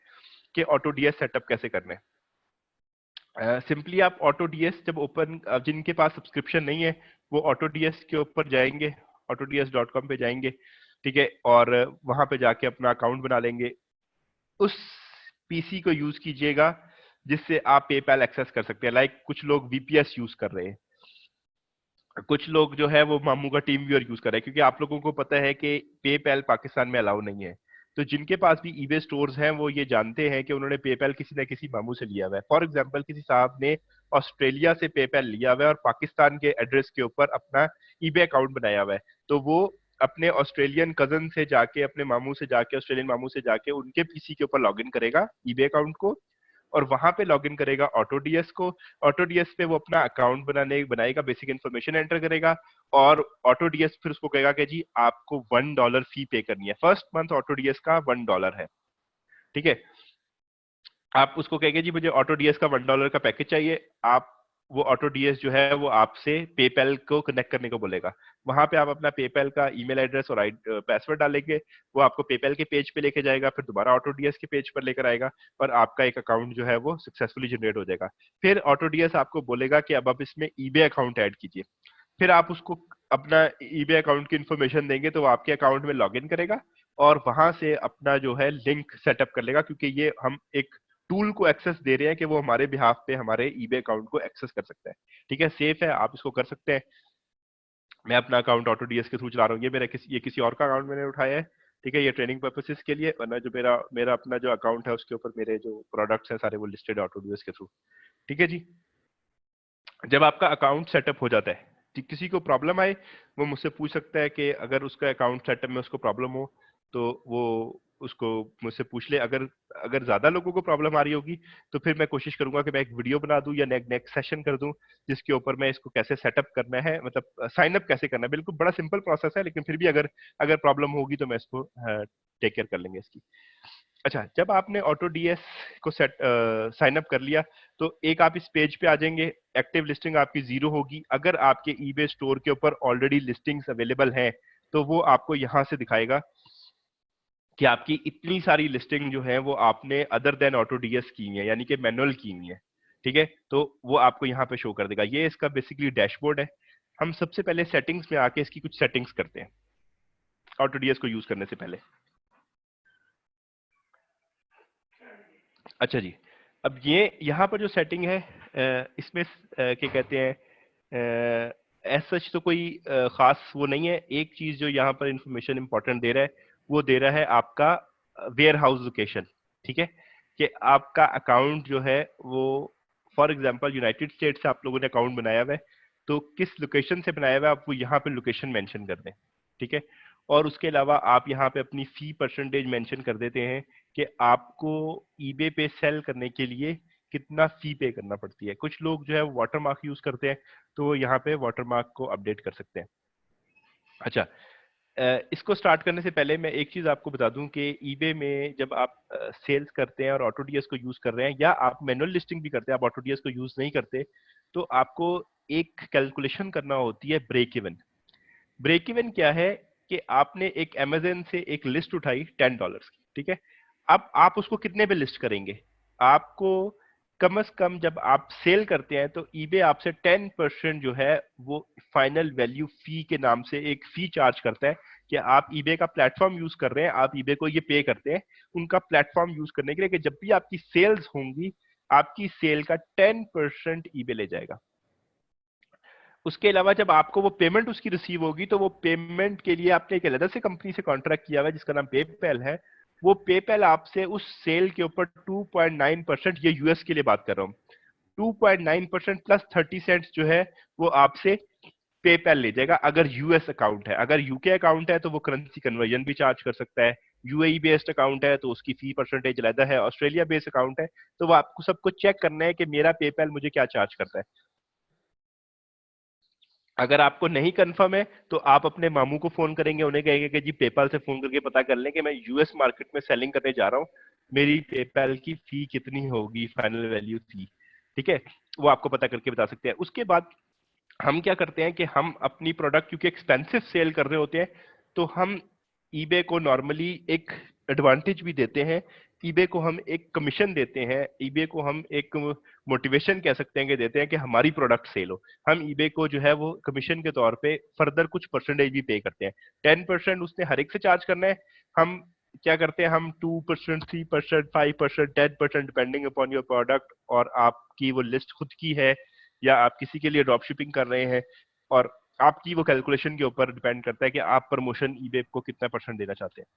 कि ऑटो डीएस सेटअप कैसे करना है। सिंपली आप ऑटो डीएस जब ओपन, जिनके पास सब्सक्रिप्शन नहीं है वो ऑटो डीएस के ऊपर जाएंगे, autods.com पे जाएंगे, ठीक है, और वहां पे जाके अपना अकाउंट बना लेंगे। उस पीसी को यूज कीजिएगा जिससे आप पेपैल एक्सेस कर सकते हैं। लाइक कुछ लोग वीपीएस यूज कर रहे हैं, कुछ लोग जो है वो मामू का टीम व्यूअर यूज कर रहे हैं, क्योंकि आप लोगों को पता है कि पेपैल पाकिस्तान में अलाउ नहीं है। तो जिनके पास भी ईबे स्टोर्स हैं वो ये जानते हैं कि उन्होंने पेपैल किसी न किसी मामू से लिया हुआ है। फॉर एग्जांपल, किसी साहब ने ऑस्ट्रेलिया से पेपैल लिया हुआ है और पाकिस्तान के एड्रेस के ऊपर अपना ईबे अकाउंट बनाया हुआ है, तो वो अपने ऑस्ट्रेलियन कजन से जाके, अपने मामू से जाके, ऑस्ट्रेलियन मामू से जाके उनके पीसी के ऊपर लॉग इन करेगा ईबे अकाउंट को, और वहां पे लॉगिन करेगा ऑटोडीएस को। ऑटोडीएस पे वो अपना अकाउंट बनाएगा, बेसिक इन्फॉर्मेशन एंटर करेगा, और ऑटोडीएस फिर उसको कहेगा कि जी आपको $1 फी पे करनी है। फर्स्ट मंथ ऑटोडीएस का $1 है, ठीक है। आप उसको कहेंगे जी मुझे ऑटोडीएस का $1 का पैकेज चाहिए, आप वो ऑटोडीएस जो है वो आपसे पेपैल को कनेक्ट करने को बोलेगा। वहां पे आप अपना पेपैल का ईमेल एड्रेस और पासवर्ड डालेंगे, वो आपको पेपैल के पेज पे लेके जाएगा, फिर दोबारा ऑटोडीएस के पेज पर लेकर आएगा, और आपका एक अकाउंट जो है वो सक्सेसफुली जनरेट हो जाएगा। फिर ऑटोडीएस आपको बोलेगा कि अब आप इसमें ईबे अकाउंट ऐड कीजिए। फिर आप उसको अपना ईबे अकाउंट की इन्फॉर्मेशन देंगे तो वो आपके अकाउंट में लॉगिन करेगा, और वहां से अपना जो है लिंक सेटअप कर लेगा, क्योंकि ये हम एक टूल को एक्सेस दे रहे हैं कि वो हमारे बिहाफ पे हमारे ईबे अकाउंट को एक्सेस कर सकता है। ठीक है, सेफ है, आप इसको कर सकते हैं। मैं अपना अकाउंट ऑटो डीएस के थ्रू चला रहा हूँ, ये किसी और का अकाउंट मैंने उठाया है, ठीक है, ये ट्रेनिंग पर्पसेस के लिए, वरना जो मेरा मेरा अपना जो अकाउंट है उसके ऊपर मेरे जो प्रोडक्ट्स हैं सारे वो लिस्टेड है ऑटो डीएस के थ्रू। ठीक है जी। जब आपका अकाउंट सेटअप हो जाता है, किसी को प्रॉब्लम आए वो मुझसे पूछ सकता है, कि अगर उसका अकाउंट सेटअप में उसको प्रॉब्लम हो तो वो उसको मुझसे पूछ ले। अगर अगर ज्यादा लोगों को प्रॉब्लम आ रही होगी तो फिर मैं कोशिश करूंगा कि मैं एक वीडियो बना दूं या नेक्स्ट सेशन कर दूं, जिसके ऊपर मैं इसको कैसे सेटअप करना है, मतलब साइन अप कैसे करना है। बिल्कुल बड़ा सिंपल प्रोसेस है, लेकिन फिर भी अगर अगर प्रॉब्लम होगी तो मैं इसको टेक केयर कर लेंगे इसकी। अच्छा, जब आपने ऑटो डीएस को साइन अप कर लिया, तो एक आप इस पेज पे आ जाएंगे, एक्टिव लिस्टिंग आपकी 0 होगी। अगर आपके ईबे स्टोर के ऊपर ऑलरेडी लिस्टिंग्स अवेलेबल हैं तो वो आपको यहां से दिखाएगा कि आपकी इतनी सारी लिस्टिंग जो है वो आपने अदर देन ऑटो डीएस की हुई है, यानी कि मैनुअल की हुई है। ठीक है, तो वो आपको यहाँ पे शो कर देगा। ये इसका बेसिकली डैशबोर्ड है। हम सबसे पहले सेटिंग्स में आके इसकी कुछ सेटिंग्स करते हैं ऑटो डीएस को यूज करने से पहले। अच्छा जी, अब ये यहाँ पर जो सेटिंग है, इसमें क्या कहते हैं, एज सच तो कोई खास वो नहीं है। एक चीज जो यहाँ पर इंफॉर्मेशन इंपॉर्टेंट दे रहा है, वो दे रहा है आपका वेयर हाउस लोकेशन। ठीक है, कि आपका अकाउंट जो है वो, फॉर एग्जांपल यूनाइटेड स्टेट से आप लोगों ने अकाउंट बनाया हुआ है, तो किस लोकेशन से बनाया हुआ है आप वो यहाँ पे लोकेशन मेंशन कर दें। ठीक है, और उसके अलावा आप यहाँ पे अपनी फी परसेंटेज मेंशन कर देते हैं कि आपको ईबे पे सेल करने के लिए कितना फी पे करना पड़ती है। कुछ लोग जो है वाटरमार्क यूज करते हैं, तो यहाँ पे वाटरमार्क को अपडेट कर सकते हैं। अच्छा, इसको स्टार्ट करने से पहले मैं एक चीज आपको बता दूं कि ईबे में जब आप सेल्स करते हैं और ऑटोडीएस को यूज कर रहे हैं, या आप मैनुअल लिस्टिंग भी करते हैं, आप ऑटोडीएस को यूज नहीं करते, तो आपको एक कैलकुलेशन करना होती है ब्रेक इवन। ब्रेक इवन क्या है, कि आपने एक अमेजन से एक लिस्ट उठाई $10 की, ठीक है। अब आप उसको कितने पे लिस्ट करेंगे? आपको कम से कम जब आप सेल करते हैं तो ईबे आपसे 10% जो है वो फाइनल वैल्यू फी के नाम से एक फी चार्ज करता है, कि आप ईबे का प्लेटफॉर्म यूज कर रहे हैं, आप ईबे को ये पे करते हैं उनका प्लेटफॉर्म यूज करने के लिए, कि जब भी आपकी सेल्स होंगी आपकी सेल का 10% ईबे ले जाएगा। उसके अलावा जब आपको वो पेमेंट उसकी रिसीव होगी तो वो पेमेंट के लिए आपने एक अलग से कंपनी से कॉन्ट्रैक्ट किया हुआ है जिसका नाम पेपैल है। वो पेपैल आपसे उस सेल के ऊपर 2.9%, ये यूएस के लिए बात कर रहा हूँ, 2.9% प्लस 30 सेंट्स जो है वो आपसे पेपैल ले जाएगा अगर यूएस अकाउंट है। अगर यूके अकाउंट है तो वो करेंसी कन्वर्जन भी चार्ज कर सकता है। यूएई बेस्ड अकाउंट है तो उसकी फी परसेंटेज ज्यादा है। ऑस्ट्रेलिया बेस्ड अकाउंट है तो वो आपको सबको चेक करना है कि मेरा पेपैल मुझे क्या चार्ज करता है। अगर आपको नहीं कंफर्म है तो आप अपने मामू को फोन करेंगे, उन्हें कहेंगे कि जी पेपाल से फोन करके पता कर लें कि मैं यूएस मार्केट में सेलिंग करने जा रहा हूँ, मेरी पेपाल की फी कितनी होगी, फाइनल वैल्यू फी। ठीक है, वो आपको पता करके बता सकते हैं। उसके बाद हम क्या करते हैं कि हम अपनी प्रोडक्ट क्योंकि एक्सपेंसिव सेल कर रहे होते हैं तो हम ईबे को नॉर्मली एक एडवांटेज भी देते हैं। ईबे को हम एक कमीशन देते हैं, ईबे को हम एक मोटिवेशन कह सकते हैं कि देते हैं कि हमारी प्रोडक्ट सेल हो। हम ईबे को जो है वो कमीशन के तौर पे फर्दर कुछ परसेंटेज भी पे करते हैं। 10% उसने हर एक से चार्ज करना है। हम क्या करते हैं, हम 2%, 3%, 5%, 10% डिपेंडिंग अपॉन योर प्रोडक्ट, और आपकी वो लिस्ट खुद की है या आप किसी के लिए ड्रॉप शिपिंग कर रहे हैं, और आपकी वो कैलकुलेशन के ऊपर डिपेंड करता है कि आप प्रमोशन ईबे को कितना परसेंट देना चाहते हैं।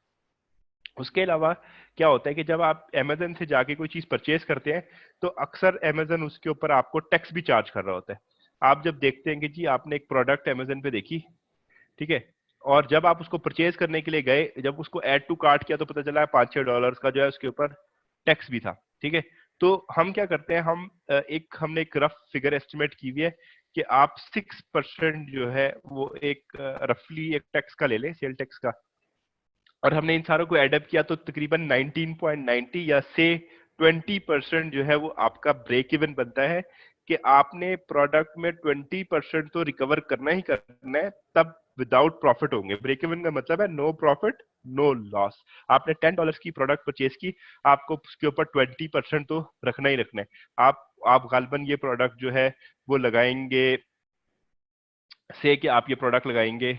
उसके अलावा क्या होता है कि जब आप अमेजन से जाके कोई चीज परचेज करते हैं तो अक्सर अमेजन उसके ऊपर आपको टैक्स भी चार्ज कर रहा होता है। आप जब देखते हैं कि जी आपने एक प्रोडक्ट अमेजन पे देखी, ठीक है, और जब आप उसको परचेज करने के लिए गए, जब उसको ऐड टू कार्ट किया तो पता चला $5-6 का जो है उसके ऊपर टैक्स भी था। ठीक है, तो हम क्या करते हैं, हमने एक रफ फिगर एस्टिमेट की हुई है कि आप 6% जो है वो एक रफली एक टैक्स का ले लें, सेल टैक्स का, और हमने इन सारों को एडअप किया तो तकरीबन 19.90 या से 20% जो है वो आपका ब्रेक इवन बनता है कि आपने प्रोडक्ट में 20% तो रिकवर करना ही करना है, तब विदाउट प्रॉफिट होंगे। ब्रेक इवन का मतलब है नो प्रॉफिट नो लॉस। आपने $10 की प्रोडक्ट परचेज की, आपको उसके ऊपर 20% तो रखना ही रखना है। आप गालबन ये प्रोडक्ट जो है वो लगाएंगे, से कि आप ये प्रोडक्ट लगाएंगे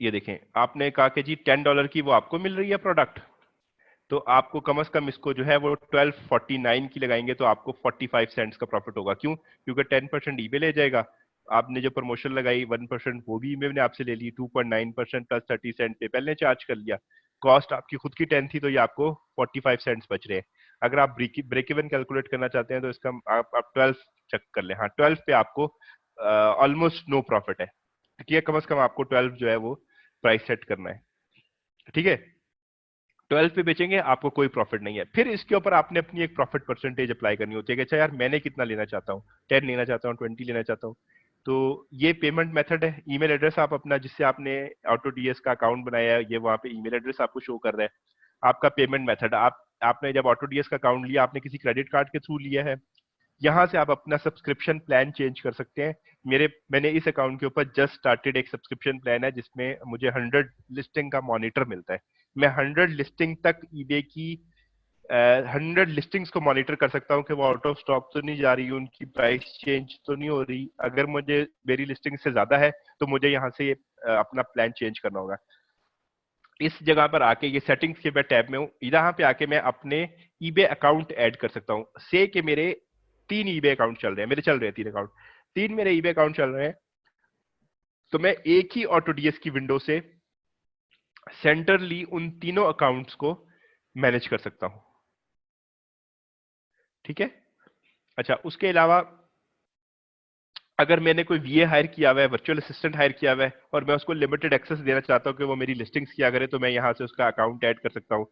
ये देखें, आपने कहा कि जी $10 की वो आपको मिल रही है प्रोडक्ट, तो आपको कम से कम इसको जो है वो 1249 की लगाएंगे तो आपको 45 सेंट्स का प्रॉफिट होगा। क्यों? क्योंकि 10% ईबे ले जाएगा। आपने जो प्रमोशन लगाई 1% वो भी ईबे ने आपसे ले ली, 2.9% प्लस 30 सेंट पेपैल ने चार्ज कर लिया। कॉस्ट आपकी खुद की 10 थी तो ये आपको 45 सेंट्स बच रहे हैं। अगर आप ब्रेक इवन कैलकुलेट करना चाहते हैं तो इसका आप 12 चेक कर लें। हाँ, 12 पे आपको ऑलमोस्ट नो प्रॉफिट है। ठीक है, कम से कम आपको 12 जो है वो प्राइस सेट करना है। ठीक है, 12 पे बेचेंगे आपको कोई प्रॉफिट नहीं है। फिर इसके ऊपर आपने अपनी एक प्रॉफिट परसेंटेज अप्लाई करनी होती है कि अच्छा यार मैंने कितना लेना चाहता हूँ, 10 लेना चाहता हूँ, 20 लेना चाहता हूँ। तो ये पेमेंट मेथड है। ईमेल एड्रेस आप अपना जिससे आपने ऑटो डीएस का अकाउंट बनाया है, ये वहां पे ईमेल एड्रेस आपको शो कर रहा है। आपका पेमेंट मेथड, आपने जब ऑटो डीएस का अकाउंट लिया, आपने किसी क्रेडिट कार्ड के थ्रू लिया है, यहाँ से आप अपना सब्सक्रिप्शन प्लान चेंज कर सकते हैं। मैंने इस अकाउंट के ऊपर जस्ट स्टार्टेड एक सब्सक्रिप्शन प्लान है जिसमें मुझे 100 लिस्टिंग का मॉनिटर मिलता है। मैं 100 लिस्टिंग तक ईबे की 100 लिस्टिंग्स को मॉनिटर कर सकता हूँ कि वो आउट ऑफ स्टॉक तो नहीं जा रही, उनकी प्राइस चेंज तो नहीं हो रही। अगर मुझे मेरी लिस्टिंग से ज्यादा है तो मुझे यहाँ से अपना प्लान चेंज करना होगा। इस जगह पर आके, ये सेटिंग्स के मैं टैब में हूँ, यहाँ पे आके मैं अपने ईबे अकाउंट ऐड कर सकता हूँ। से कि मेरे 3 ईबे अकाउंट चल रहे हैं, मेरे चल रहे हैं 3 अकाउंट, 3 मेरे ईबे अकाउंट चल रहे हैं, तो मैं एक ही ऑटोडीएस की विंडो से सेंटरली उन तीनों अकाउंट्स को मैनेज कर सकता हूं। ठीक है, अच्छा, उसके अलावा अगर मैंने कोई वीए हायर किया हुआ है, वर्चुअल असिस्टेंट हायर किया हुआ है, और मैं उसको लिमिटेड एक्सेस देना चाहता हूं कि वो मेरी लिस्टिंग्स किया करे, तो मैं यहां से उसका अकाउंट ऐड कर सकता हूं।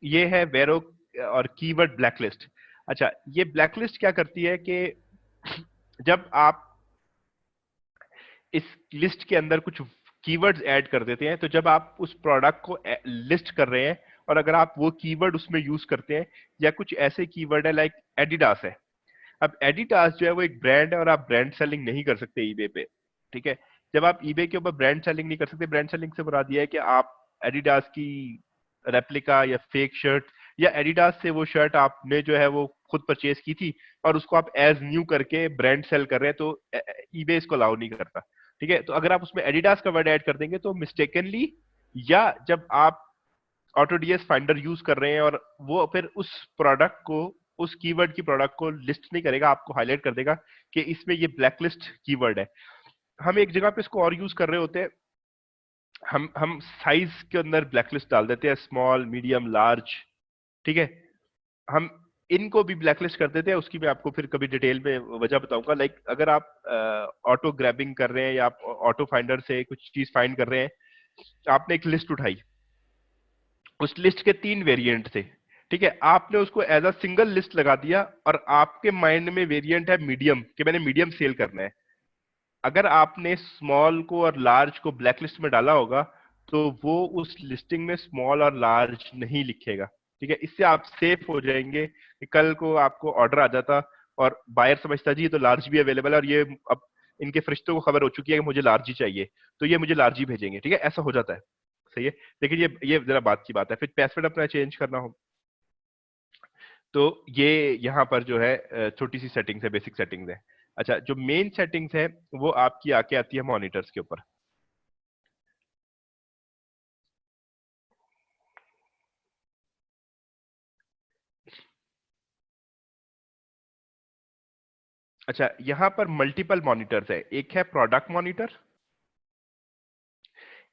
ये है वेरो और कीवर्ड ब्लैकलिस्ट। अच्छा, ये ब्लैकलिस्ट क्या करती है कि जब आप इस लिस्ट के अंदर कुछ कीवर्ड्स ऐड कर देते हैं, तो जब आप उस प्रोडक्ट को लिस्ट कर रहे हैं और अगर आप वो कीवर्ड उसमें यूज करते हैं, या कुछ ऐसे कीवर्ड है लाइक एडिडास है। अब एडिडास जो है वो एक ब्रांड है और आप ब्रांड सेलिंग नहीं कर सकते ईबे पे। ठीक है, जब आप ईबे के ऊपर ब्रांड सेलिंग नहीं कर सकते, ब्रांड सेलिंग से मुराद ये है कि आप एडिडास की रेप्लिका या फेक शर्ट, या एडिडास से वो शर्ट आपने जो है वो खुद परचेज की थी और उसको आप एज न्यू करके ब्रांड सेल कर रहे हैं, तो ईबे इसको अलाउ नहीं करता। ठीक है, तो अगर आप उसमें एडिडास का वर्ड ऐड कर देंगे तो मिस्टेकनली, या जब आप ऑटोडीएस फाइंडर यूज कर रहे हैं और वो फिर उस प्रोडक्ट को उस कीवर्ड की प्रोडक्ट को लिस्ट नहीं करेगा, आपको हाईलाइट कर देगा कि इसमें ये ब्लैकलिस्ट कीवर्ड है। हम एक जगह पे इसको और यूज कर रहे होते हैं, हम साइज के अंदर ब्लैकलिस्ट डाल देते हैं, स्मॉल, मीडियम, लार्ज, ठीक है। हम इनको भी ब्लैकलिस्ट कर देते हैं, उसकी मैं आपको फिर कभी डिटेल में वजह बताऊंगा। लाइक अगर आप ऑटो ग्रैबिंग कर रहे हैं या आप ऑटो फाइंडर से कुछ चीज फाइंड कर रहे हैं, आपने एक लिस्ट उठाई, उस लिस्ट के 3 वेरिएंट थे, ठीक है, आपने उसको एज अ सिंगल लिस्ट लगा दिया और आपके माइंड में वेरिएंट है मीडियम, कि मैंने मीडियम सेल करना है। अगर आपने स्मॉल को और लार्ज को ब्लैक लिस्ट में डाला होगा तो वो उस लिस्टिंग में स्मॉल और लार्ज नहीं लिखेगा, ठीक है। इससे आप सेफ हो जाएंगे कि कल को आपको ऑर्डर आ जाता और बायर समझता जी ये तो लार्ज भी अवेलेबल है और ये अब इनके फरिश्तों को खबर हो चुकी है कि मुझे लार्ज ही चाहिए, तो ये मुझे लार्ज ही भेजेंगे, ठीक है, ऐसा हो जाता है। सही है। लेकिन ये जरा बात की बात है, फिर पासवर्ड अपना चेंज करना हो तो ये यहाँ पर जो है छोटी सी सेटिंग्स है, बेसिक सेटिंग्स है। अच्छा, जो मेन सेटिंग्स है वो आपकी आके आती है मॉनिटर्स के ऊपर। अच्छा, यहाँ पर मल्टीपल मॉनिटर्स है, एक है प्रोडक्ट मॉनिटर,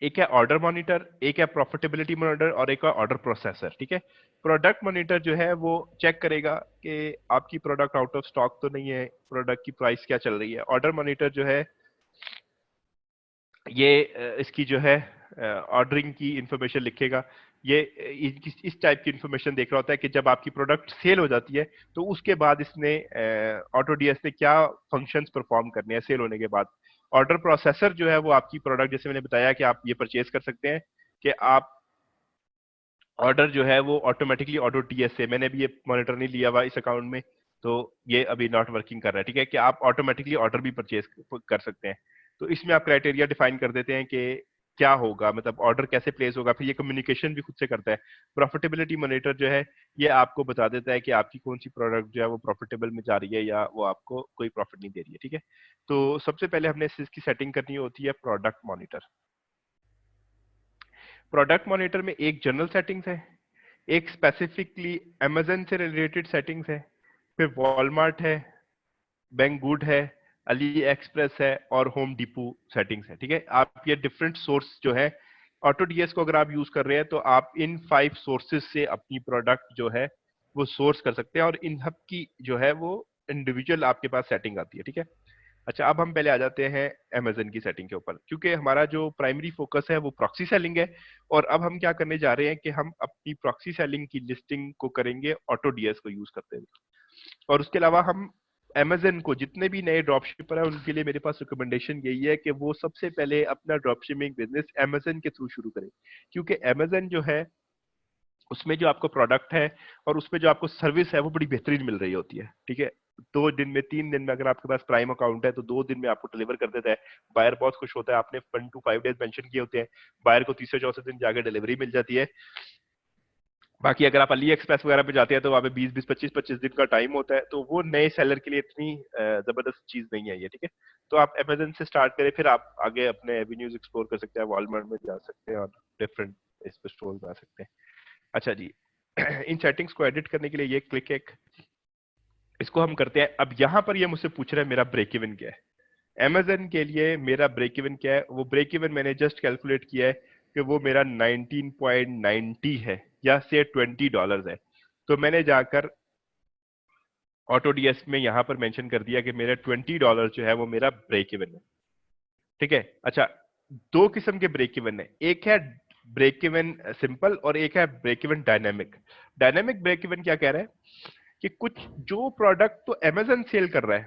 एक है ऑर्डर मॉनिटर, एक है प्रॉफिटेबिलिटी मॉनिटर और एक है ऑर्डर प्रोसेसर, ठीक है। प्रोडक्ट मॉनिटर जो है वो चेक करेगा कि आपकी प्रोडक्ट आउट ऑफ स्टॉक तो नहीं है, प्रोडक्ट की प्राइस क्या चल रही है। ऑर्डर मॉनिटर जो है ये इसकी जो है ऑर्डरिंग की इंफॉर्मेशन लिखेगा। ये इस टाइप की इंफॉर्मेशन देख रहा होता है कि जब आपकी प्रोडक्ट सेल हो जाती है तो उसके बाद इसने ऑटोडीएस ने क्या फंक्शंस परफॉर्म करने हैं सेल होने के बाद। ऑर्डर प्रोसेसर जो है वो आपकी प्रोडक्ट, जैसे मैंने बताया कि आप ये परचेज कर सकते हैं कि आप ऑर्डर जो है वो ऑटोमेटिकली ऑटो टीएस से, मैंने भी ये मॉनिटर नहीं लिया हुआ इस अकाउंट में तो ये अभी नॉट वर्किंग कर रहा है, ठीक है, कि आप ऑटोमेटिकली ऑर्डर भी परचेज कर सकते हैं। तो इसमें आप क्राइटेरिया डिफाइन कर देते हैं कि क्या होगा, मतलब ऑर्डर कैसे प्लेस होगा, फिर ये कम्युनिकेशन भी खुद से करता है। प्रॉफिटेबिलिटी मॉनिटर जो है ये आपको बता देता है कि आपकी कौन सी प्रोडक्ट जो है वो प्रॉफिटेबल में जा रही है या वो आपको कोई प्रॉफिट नहीं दे रही है, ठीक है। तो सबसे पहले हमने इसकी सेटिंग करनी होती है प्रोडक्ट मॉनिटर। प्रोडक्ट मॉनिटर में एक जनरल सेटिंग्स है, एक स्पेसिफिकली अमेजन से रिलेटेड सेटिंग्स है, फिर वॉलमार्ट है, बैंगगुड है, अली एक्सप्रेस है और होम डिपो सेटिंग्स है, ठीक है। आप ये डिफरेंट सोर्स जो है ऑटो डीएस को अगर आप यूज कर रहे हैं तो आप इन 5 सोर्सेज से अपनी प्रोडक्ट जो है वो सोर्स कर सकते हैं और इन हब की जो है वो इंडिविजुअल आपके पास सेटिंग आती है, ठीक है। अच्छा, अब हम पहले आ जाते हैं अमेजन की सेटिंग के ऊपर, क्योंकि हमारा जो प्राइमरी फोकस है वो प्रॉक्सी सेलिंग है। और अब हम क्या करने जा रहे हैं कि हम अपनी प्रॉक्सी सेलिंग की लिस्टिंग को करेंगे ऑटो डीएस को यूज करते हुए। और उसके अलावा हम अमेजन को, जितने भी नए ड्रॉपशिपर है उनके लिए मेरे पास रिकमेंडेशन यही है कि वो सबसे पहले अपना ड्रॉपशिपिंग बिजनेस अमेजन के थ्रू शुरू करें, क्योंकि अमेजन जो है उसमें जो आपको प्रोडक्ट है और उसमें जो आपको सर्विस है वो बड़ी बेहतरीन मिल रही होती है, ठीक है। 2 दिन में, 3 दिन में, अगर आपके पास प्राइम अकाउंट है तो 2 दिन में आपको डिलीवर कर देता है। बायर बहुत खुश होता है, आपने 1 to 5 डेज मेंशन किए होते हैं, बायर को तीसरे चौथे दिन जाके डिलीवरी मिल जाती है। बाकी अगर आप अली एक्सप्रेस वगैरह पे जाते हैं तो वहाँ पे 20-20, 25-25 दिन का टाइम होता है, तो वो नए सेलर के लिए इतनी जबरदस्त चीज नहीं है ये, ठीक है। तो आप अमेजन से स्टार्ट करें, फिर आप आगे अपने एवेन्यूज एक्सप्लोर कर सकते हैं, वॉलमार्ट में जा सकते हैं और डिफरेंट इस पे स्टोर में आ सकते हैं। अच्छा जी, इन सेटिंग्स को एडिट करने के लिए ये क्लिक एक, इसको हम करते हैं। अब यहाँ पर ये मुझसे पूछ रहा है मेरा ब्रेक इवन क्या है। अमेजन के लिए मेरा ब्रेक इवन क्या है, वो ब्रेक इवन मैंने जस्ट कैलकुलेट किया है कि वो मेरा 19.90 है या से $20 है। तो मैंने जाकर ऑटो डीएस में यहाँ पर मेंशन कर दिया कि मेरा $20 जो है वो मेरा ब्रेक इवन है, ठीक है। अच्छा, 2 किस्म के ब्रेक इवन है, एक है ब्रेक इवन सिंपल और एक है break even dynamic. Dynamic break even क्या कह रहा है कि कुछ जो प्रोडक्ट तो अमेजन सेल कर रहा है,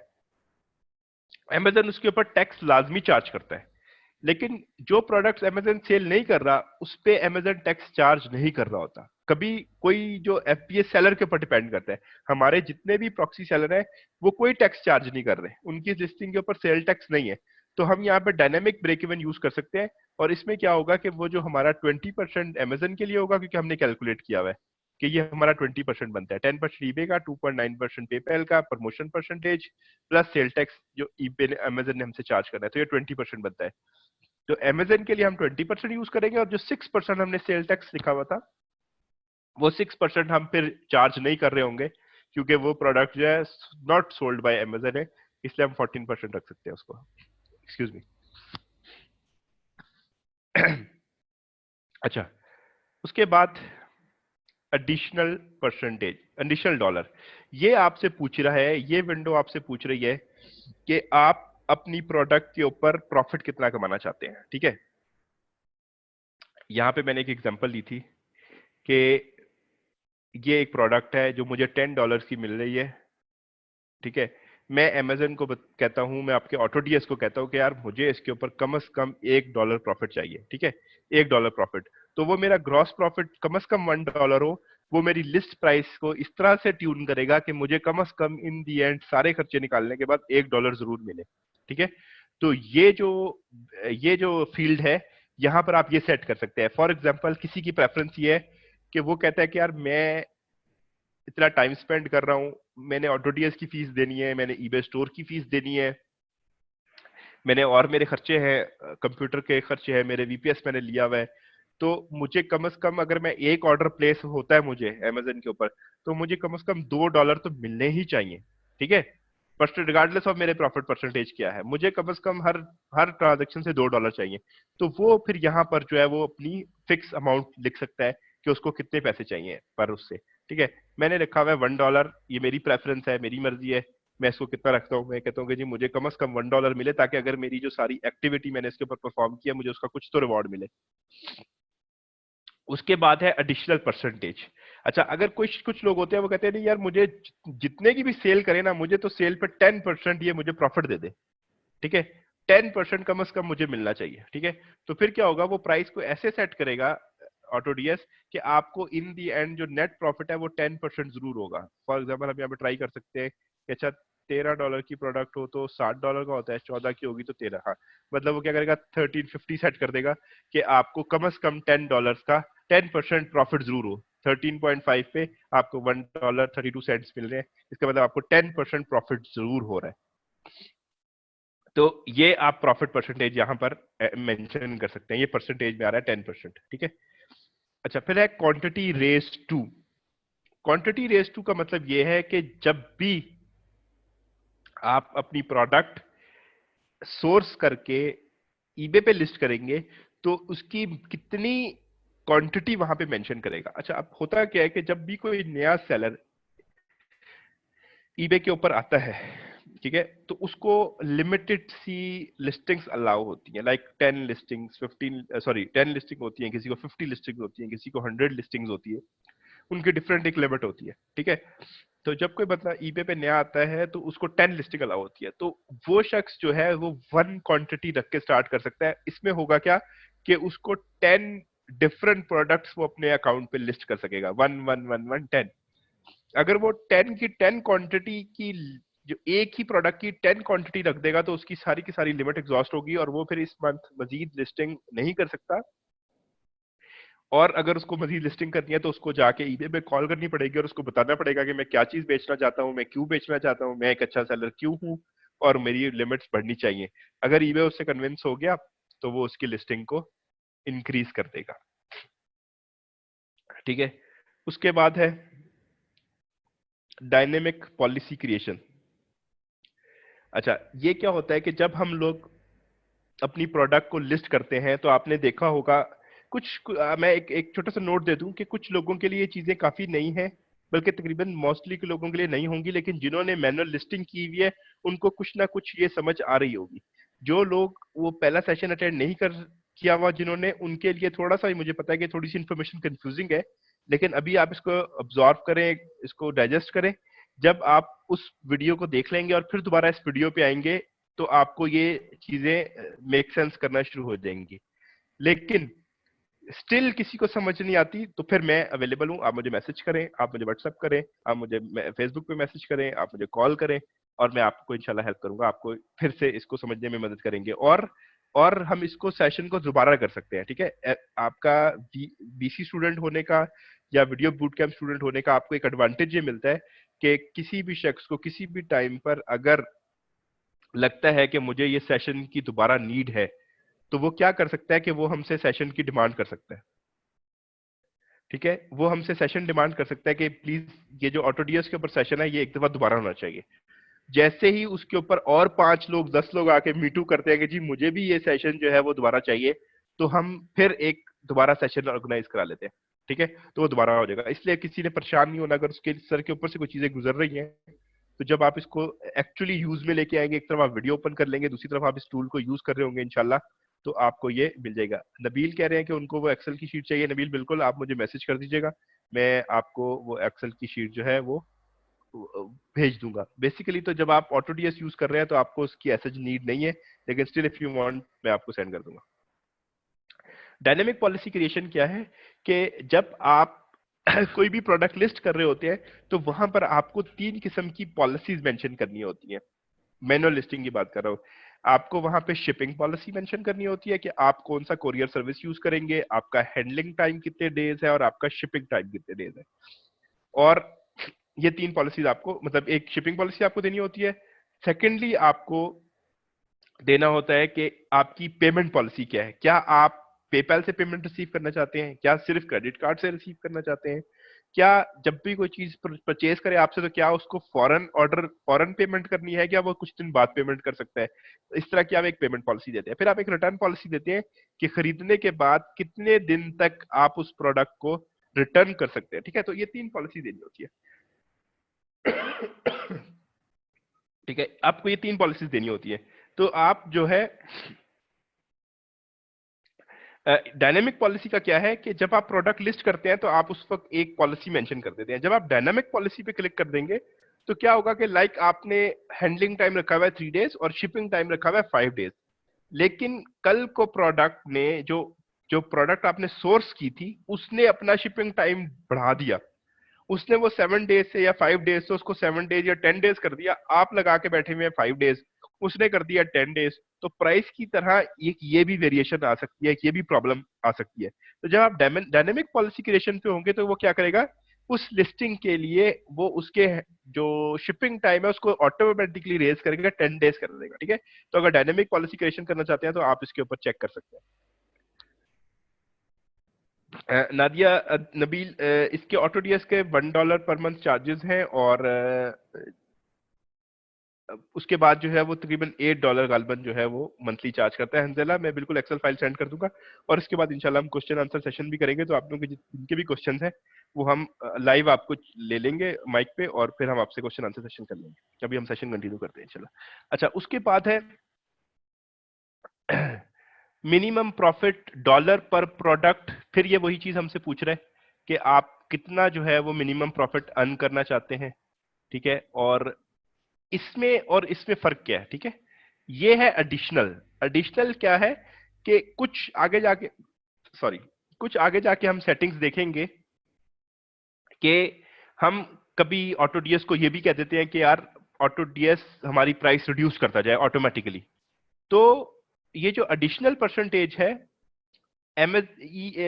अमेजन उसके ऊपर टैक्स लाजमी चार्ज करता है, लेकिन जो प्रोडक्ट्स अमेजन सेल नहीं कर रहा उस पे अमेजन टैक्स चार्ज नहीं कर रहा होता। कभी कोई जो एफपीएस सेलर के ऊपर डिपेंड करता है। हमारे जितने भी प्रॉक्सी सेलर हैं वो कोई टैक्स चार्ज नहीं कर रहे, उनकी लिस्टिंग के ऊपर सेल टैक्स नहीं है। तो हम यहाँ पे डायनेमिक ब्रेक इवन यूज कर सकते हैं और इसमें क्या होगा कि वो जो हमारा 20% अमेजन के लिए होगा, क्योंकि हमने कैलकुलेट किया हुआ है कि ये हमारा 20% बनता है, 10% ईबे का, 2.9% पेपैल का, promotion percentage plus sale tax जो ईबे ने, अमेजन ने हमसे चार्ज करना है, तो ये 20% बनता है। तो अमेजन के लिए हम 20% यूज करेंगे और जो 6% हमने सेल टैक्स लिखा हुआ था वो 6% हम फिर चार्ज नहीं कर रहे होंगे, क्योंकि वो प्रोडक्ट जो है नॉट सोल्ड बाय अमेजन है, इसलिए हम 14% रख सकते हैं उसको। Excuse me. अच्छा, उसके बाद एडिशनल परसेंटेज, एडिशनल डॉलर, ये आपसे पूछ रहा है, ये विंडो आपसे पूछ रही है कि आप अपनी प्रोडक्ट के ऊपर प्रॉफिट कितना कमाना चाहते हैं। ठीक है, यहां पे मैंने एक एग्जांपल दी थी कि ये एक प्रोडक्ट है जो मुझे $10 की मिल रही है। ठीक है, मैं अमेजन को कहता हूं, मैं आपके ऑटोडीएस को कहता हूं कि यार मुझे इसके ऊपर कम से कम $1 प्रॉफिट चाहिए। ठीक है, $1 प्रॉफिट, तो वो मेरा ग्रॉस प्रॉफिट कम से कम $1 हो। वो मेरी लिस्ट प्राइस को इस तरह से ट्यून करेगा कि मुझे कम से कम इन दी एंड सारे खर्चे निकालने के बाद $1 जरूर मिले। ठीक है, तो ये जो फील्ड है, यहां पर आप ये सेट कर सकते हैं। फॉर एग्जाम्पल, किसी की प्रेफरेंस ये है कि वो कहता है कि यार मैं इतना टाइम स्पेंड कर रहा हूं, मैंने ऑटोडीएस की फीस देनी है, मैंने ईबे स्टोर की फीस देनी है, मैंने और मेरे खर्चे हैं, कंप्यूटर के खर्चे हैं, मेरे वीपीएस मैंने लिया हुआ है, तो मुझे कम से कम, अगर मैं एक ऑर्डर प्लेस होता है मुझे अमेजन के ऊपर, तो मुझे कम से कम $2 तो मिलने ही चाहिए। ठीक है, बट रिगार्डलेस ऑफ मेरे प्रॉफिट परसेंटेज क्या है, मुझे कम से कम हर हर ट्रांजेक्शन से $2 चाहिए। तो वो फिर यहाँ पर जो है वो अपनी फिक्स अमाउंट लिख सकता है कि उसको कितने पैसे चाहिए पर उससे। ठीक है, मैंने रखा हुआ है $1, ये मेरी प्रेफरेंस है, मेरी मर्जी है, मैं इसको कितना रखता हूँ। मैं कहता हूँ कि जी मुझे कम से कम $1 मिले, ताकि अगर मेरी जो सारी एक्टिविटी मैंने इसके ऊपर परफॉर्म किया, मुझे उसका कुछ तो रिवॉर्ड मिले। उसके बाद है एडिशनल परसेंटेज। अच्छा, अगर कुछ कुछ लोग होते हैं वो कहते हैं नहीं यार, मुझे जितने की भी सेल करे ना, मुझे तो सेल पे 10% ये मुझे प्रॉफिट दे दे। ठीक है, 10% कम से कम मुझे मिलना चाहिए। ठीक है, तो फिर क्या होगा, वो प्राइस को ऐसे सेट करेगा ऑटोडीएस कि आपको इन दी एंड जो नेट प्रॉफिट है वो 10% जरूर होगा। फॉर एग्जाम्पल, हम यहाँ पे ट्राई कर सकते हैं कि अच्छा $13 की प्रोडक्ट हो तो $60 का होता है, 14 की होगी तो 13, हाँ, मतलब वो क्या करेगा, 1350 सेट कर देगा कि आपको कम से कम $10 का 10% प्रॉफिट जरूर हो। 13.5 पे आपको $1.32 मिल रहे हैं, इसका मतलब आपको 10% प्रॉफिट जरूर हो रहा है। तो ये आप प्रॉफिट परसेंटेज यहां पर मेंशन कर सकते हैं, ये परसेंटेज में आ रहा है 10%। ठीक है, अच्छा, फिर है quantity raise to. Quantity raise to का मतलब ये है कि जब भी आप अपनी प्रोडक्ट सोर्स करके ईबे पे लिस्ट करेंगे, तो उसकी कितनी क्वांटिटी वहां पे मेंशन करेगा। अच्छा, अब होता क्या है कि जब भी कोई नया सेलर ईबे के ऊपर आता है, ठीक है, तो उसको लिमिटेड सी लिस्टिंग्स अलाउ होती हैं, लाइक 10 लिस्टिंग्स, 15, सॉरी 10 लिस्टिंग होती हैं, किसी को 50 लिस्टिंग्स होती हैं, किसी को 100 लिस्टिंग्स होती है, उनकी डिफरेंट एक लिमिट होती है। ठीक है, तो जब कोई बंदा ईबे पे नया आता है तो उसको 10 लिस्टिंग अलाउ होती है, तो वो शख्स जो है वो 1 क्वांटिटी रख के स्टार्ट कर सकता है। इसमें होगा क्या कि उसको 10 डिफरेंट प्रोडक्ट्स वो अपने अकाउंट पे लिस्ट कर सकेगा, 1 1 1 1 10। अगर वो 10 की 10 क्वांटिटी की, जो एक ही प्रोडक्ट की 10 क्वांटिटी रख देगा, तो उसकी सारी की सारी लिमिट एग्जॉस्ट होगी और वो फिर इस मंथ मजीद लिस्टिंग नहीं कर सकता। और अगर उसको मजीद लिस्टिंग करनी है तो उसको जाके ईबे पे कॉल करनी पड़ेगी और उसको बताना पड़ेगा कि मैं क्या चीज बेचना चाहता हूँ, मैं क्यों बेचना चाहता हूँ, मैं एक अच्छा सेलर क्यों हूँ, और मेरी लिमिट्स बढ़नी चाहिए। अगर ईबे उससे कन्विंस हो गया तो वो उसकी लिस्टिंग को इंक्रीज कर देगा। ठीक है, उसके बाद है डायनेमिक पॉलिसी क्रिएशन। अच्छा, ये क्या होता है कि जब हम लोग अपनी प्रोडक्ट को लिस्ट करते हैं, तो आपने देखा होगा मैं एक छोटा सा नोट दे दूं कि कुछ लोगों के लिए ये चीजें काफी नई हैं, बल्कि तकरीबन मोस्टली के लोगों के लिए नहीं होंगी, लेकिन जिन्होंने मैनुअल लिस्टिंग की हुई है उनको कुछ ना कुछ ये समझ आ रही होगी। जो लोग वो पहला सेशन अटेंड नहीं कर किया हुआ जिन्होंने, उनके लिए थोड़ा सा, मुझे पता है कि थोड़ी सी इंफॉर्मेशन कंफ्यूजिंग है, लेकिन अभी आप इसको ऑब्जॉर्व करें, इसको डाइजेस्ट करें। जब आप उस वीडियो को देख लेंगे और फिर दोबारा इस वीडियो पे आएंगे, तो आपको ये चीजें मेक सेंस करना शुरू हो जाएंगी। लेकिन स्टिल किसी को समझ नहीं आती, तो फिर मैं अवेलेबल हूं, आप मुझे मैसेज करें, आप मुझे व्हाट्सएप करें, आप मुझे फेसबुक पे मैसेज करें, आप मुझे कॉल करें, और मैं आपको इंशाल्लाह हेल्प करूंगा, आपको फिर से इसको समझने में मदद करेंगे। और हम इसको सेशन को दोबारा कर सकते हैं। ठीक है, आपका बीसी स्टूडेंट होने का या वीडियो बूट कैंप स्टूडेंट होने का आपको एक एडवांटेज ये मिलता है कि किसी भी शख्स को किसी भी टाइम पर अगर लगता है कि मुझे ये सेशन की दोबारा नीड है, तो वो क्या कर सकता है कि वो हमसे सेशन की डिमांड कर सकता है। ठीक है, वो हमसे सेशन डिमांड कर सकता है कि प्लीज ये जो ऑटोडीएस के ऊपर सेशन है ये एक दफा दोबारा होना चाहिए। जैसे ही उसके ऊपर और 5 लोग 10 लोग आके मीटू करते हैं कि जी मुझे भी ये सेशन जो है वो दोबारा चाहिए, तो हम फिर एक दोबारा सेशन ऑर्गेनाइज करा लेते हैं। ठीक है, तो वो दोबारा हो जाएगा। इसलिए किसी ने परेशान नहीं होना अगर उसके सर के ऊपर से कोई चीजें गुजर रही हैं। तो जब आप इसको एक्चुअली यूज में लेके आएंगे, एक तरफ आप वीडियो ओपन कर लेंगे, दूसरी तरफ आप इस टूल को यूज कर रहे होंगे इंशाल्लाह, तो आपको ये मिल जाएगा। नबील कह रहे हैं कि उनको वो एक्सेल की शीट चाहिए। नबील बिल्कुल, आप मुझे मैसेज कर दीजिएगा, मैं आपको वो एक्सेल की शीट जो है वो भेज दूंगा। बेसिकली तो जब आप ऑटोडीएस यूज कर रहे हैं तो आपको उसकी ऐसा नीड नहीं है, लेकिन स्टिल इफ यू वांट मैं आपको सेंड कर दूंगा। डायनेमिक पॉलिसी क्रिएशन क्या है कि जब आप कोई भी प्रोडक्ट लिस्ट कर रहे होते हैं तो वहां पर आपको 3 किस्म की पॉलिसीज मेंशन करनी होती है। मैनुअल लिस्टिंग की बात कर रहा हूं। आपको वहां पे शिपिंग पॉलिसी मेंशन करनी होती है कि आप कौन सा कोरियर सर्विस यूज करेंगे, आपका हैंडलिंग टाइम कितने डेज है और आपका शिपिंग टाइम कितने डेज है। और ये 3 पॉलिसीज आपको, मतलब एक शिपिंग पॉलिसी आपको देनी होती है। सेकेंडली आपको देना होता है कि आपकी पेमेंट पॉलिसी क्या है। क्या आप पेपैल से पेमेंट रिसीव करना चाहते हैं, क्या सिर्फ क्रेडिट कार्ड से रिसीव करना चाहते हैं, क्या जब भी कोई चीज परचेज करे आपसे तो क्या उसको फॉरन पेमेंट करनी है, क्या वो कुछ दिन बाद पेमेंट कर सकता है। इस तरह की आप एक पेमेंट पॉलिसी देते हैं। फिर आप एक रिटर्न पॉलिसी देते हैं कि खरीदने के बाद कितने दिन तक आप उस प्रोडक्ट को रिटर्न कर सकते हैं। ठीक है, तो ये 3 पॉलिसी देनी होती है। ठीक है, आपको ये 3 पॉलिसीज देनी होती है। तो आप जो है डायनेमिक पॉलिसी का क्या है कि जब आप प्रोडक्ट लिस्ट करते हैं तो आप उस वक्त एक पॉलिसी मेंशन कर देते हैं। जब आप डायनेमिक पॉलिसी पे क्लिक कर देंगे तो क्या होगा कि लाइक आपने हैंडलिंग टाइम रखा हुआ है 3 डेज और शिपिंग टाइम रखा हुआ है 5 डेज, लेकिन कल को प्रोडक्ट ने जो जो प्रोडक्ट आपने सोर्स की थी उसने अपना शिपिंग टाइम बढ़ा दिया। उसने वो 7 डेज से या 5 डेज से उसको 7 डेज या 10 डेज कर दिया। आप लगा के बैठे हुए हैं 5 डेज, उसने कर दिया 10 डेज। तो प्राइस की तरह एक ये भी वेरिएशन आ सकती है, ये भी प्रॉब्लम आ सकती है। तो जब आप डायनेमिक पॉलिसी क्रिएशन पे होंगे तो वो क्या करेगा, उस लिस्टिंग के लिए वो उसके जो शिपिंग टाइम है उसको ऑटोमेटिकली रेज करेगा, 10 डेज कर देगा। ठीक है, तो अगर डायनेमिक पॉलिसी क्रिएशन करना चाहते हैं तो आप इसके ऊपर चेक कर सकते हैं। नादिया, नबील, इसके ऑटोडीएस के $1 पर मंथ चार्जेस हैं और उसके बाद जो है वो तकरीबन $8 गालबन जो है वो मंथली चार्ज करता है। हंजला, मैं बिल्कुल एक्सेल फाइल सेंड कर दूंगा और इसके बाद इंशाल्लाह हम क्वेश्चन आंसर सेशन भी करेंगे। तो आप लोगों के जिनके भी क्वेश्चन हैं वो हम लाइव आपको ले लेंगे माइक पे और फिर हम आपसे क्वेश्चन आंसर सेशन कर लेंगे। अभी हम सेशन कंटिन्यू करते हैं इंशाल्लाह। अच्छा, उसके बाद है मिनिमम प्रॉफिट डॉलर पर प्रोडक्ट। फिर ये वही चीज हमसे पूछ रहे हैं कि आप कितना जो है वो मिनिमम प्रॉफिट अर्न करना चाहते हैं। ठीक है, और इसमें फर्क क्या है। ठीक है, ये है एडिशनल। एडिशनल क्या है कि कुछ आगे जाके हम सेटिंग्स देखेंगे कि हम कभी ऑटोडीएस को ये भी कह देते हैं कि यार ऑटोडीएस हमारी प्राइस रिड्यूस करता जाए ऑटोमेटिकली। तो ये जो एडिशनल परसेंटेज है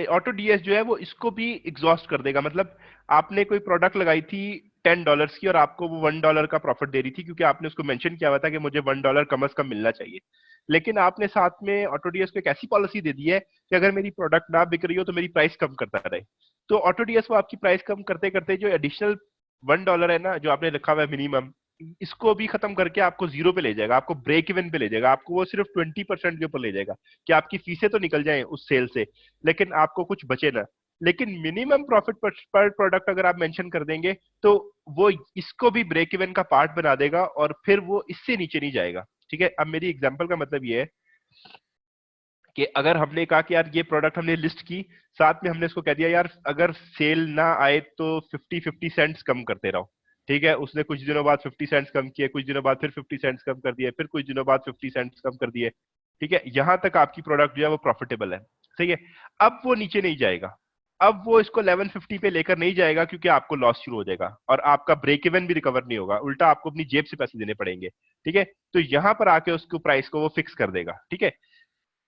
ऑटोडीएस जो है वो इसको भी एग्जॉस्ट कर देगा। मतलब आपने कोई प्रोडक्ट लगाई थी $10 की और आपको वो $1 का प्रॉफिट दे रही थी क्योंकि आपने उसको मेंशन किया हुआ था कि मुझे $1 कम से कम मिलना चाहिए। लेकिन आपने साथ में ऑटोडीएस को एक ऐसी पॉलिसी दे दी है कि अगर मेरी प्रोडक्ट ना बिक रही हो तो मेरी प्राइस कम करता रहे। तो ऑटोडीएस वो आपकी प्राइस कम करते करते जो एडिशनल $1 है ना जो आपने रखा हुआ है मिनिमम, इसको भी खत्म करके आपको जीरो पे ले जाएगा, आपको ब्रेक इवन पे ले जाएगा, आपको वो सिर्फ 20% के ऊपर ले जाएगा कि आपकी फीसें तो निकल जाएं उस सेल से लेकिन आपको कुछ बचे ना। लेकिन मिनिमम प्रॉफिट पर प्रोडक्ट अगर आप मेंशन कर देंगे तो वो इसको भी ब्रेक इवन का पार्ट बना देगा और फिर वो इससे नीचे नहीं जाएगा। ठीक है, अब मेरी एग्जांपल का मतलब ये है कि अगर हमने कहा कि यार ये प्रोडक्ट हमने लिस्ट की, साथ में हमने इसको कह दिया यार अगर सेल ना आए तो 50-50 सेंट्स कम करते रहो। ठीक है, उसने कुछ दिनों बाद 50 सेंट्स कम किए, कुछ दिनों बाद फिर 50 सेंट्स कम कर दिए, फिर कुछ दिनों बाद 50 सेंट्स कम कर दिए। ठीक है, यहां तक आपकी प्रोडक्ट जो है वो प्रॉफिटेबल है। सही है, अब वो नीचे नहीं जाएगा। अब वो इसको 1150 पे लेकर नहीं जाएगा क्योंकि आपको लॉस शुरू हो जाएगा और आपका ब्रेक इवन भी रिकवर नहीं होगा, उल्टा आपको अपनी जेब से पैसे देने पड़ेंगे। ठीक है, तो यहां पर आके उसको प्राइस को वो फिक्स कर देगा। ठीक है,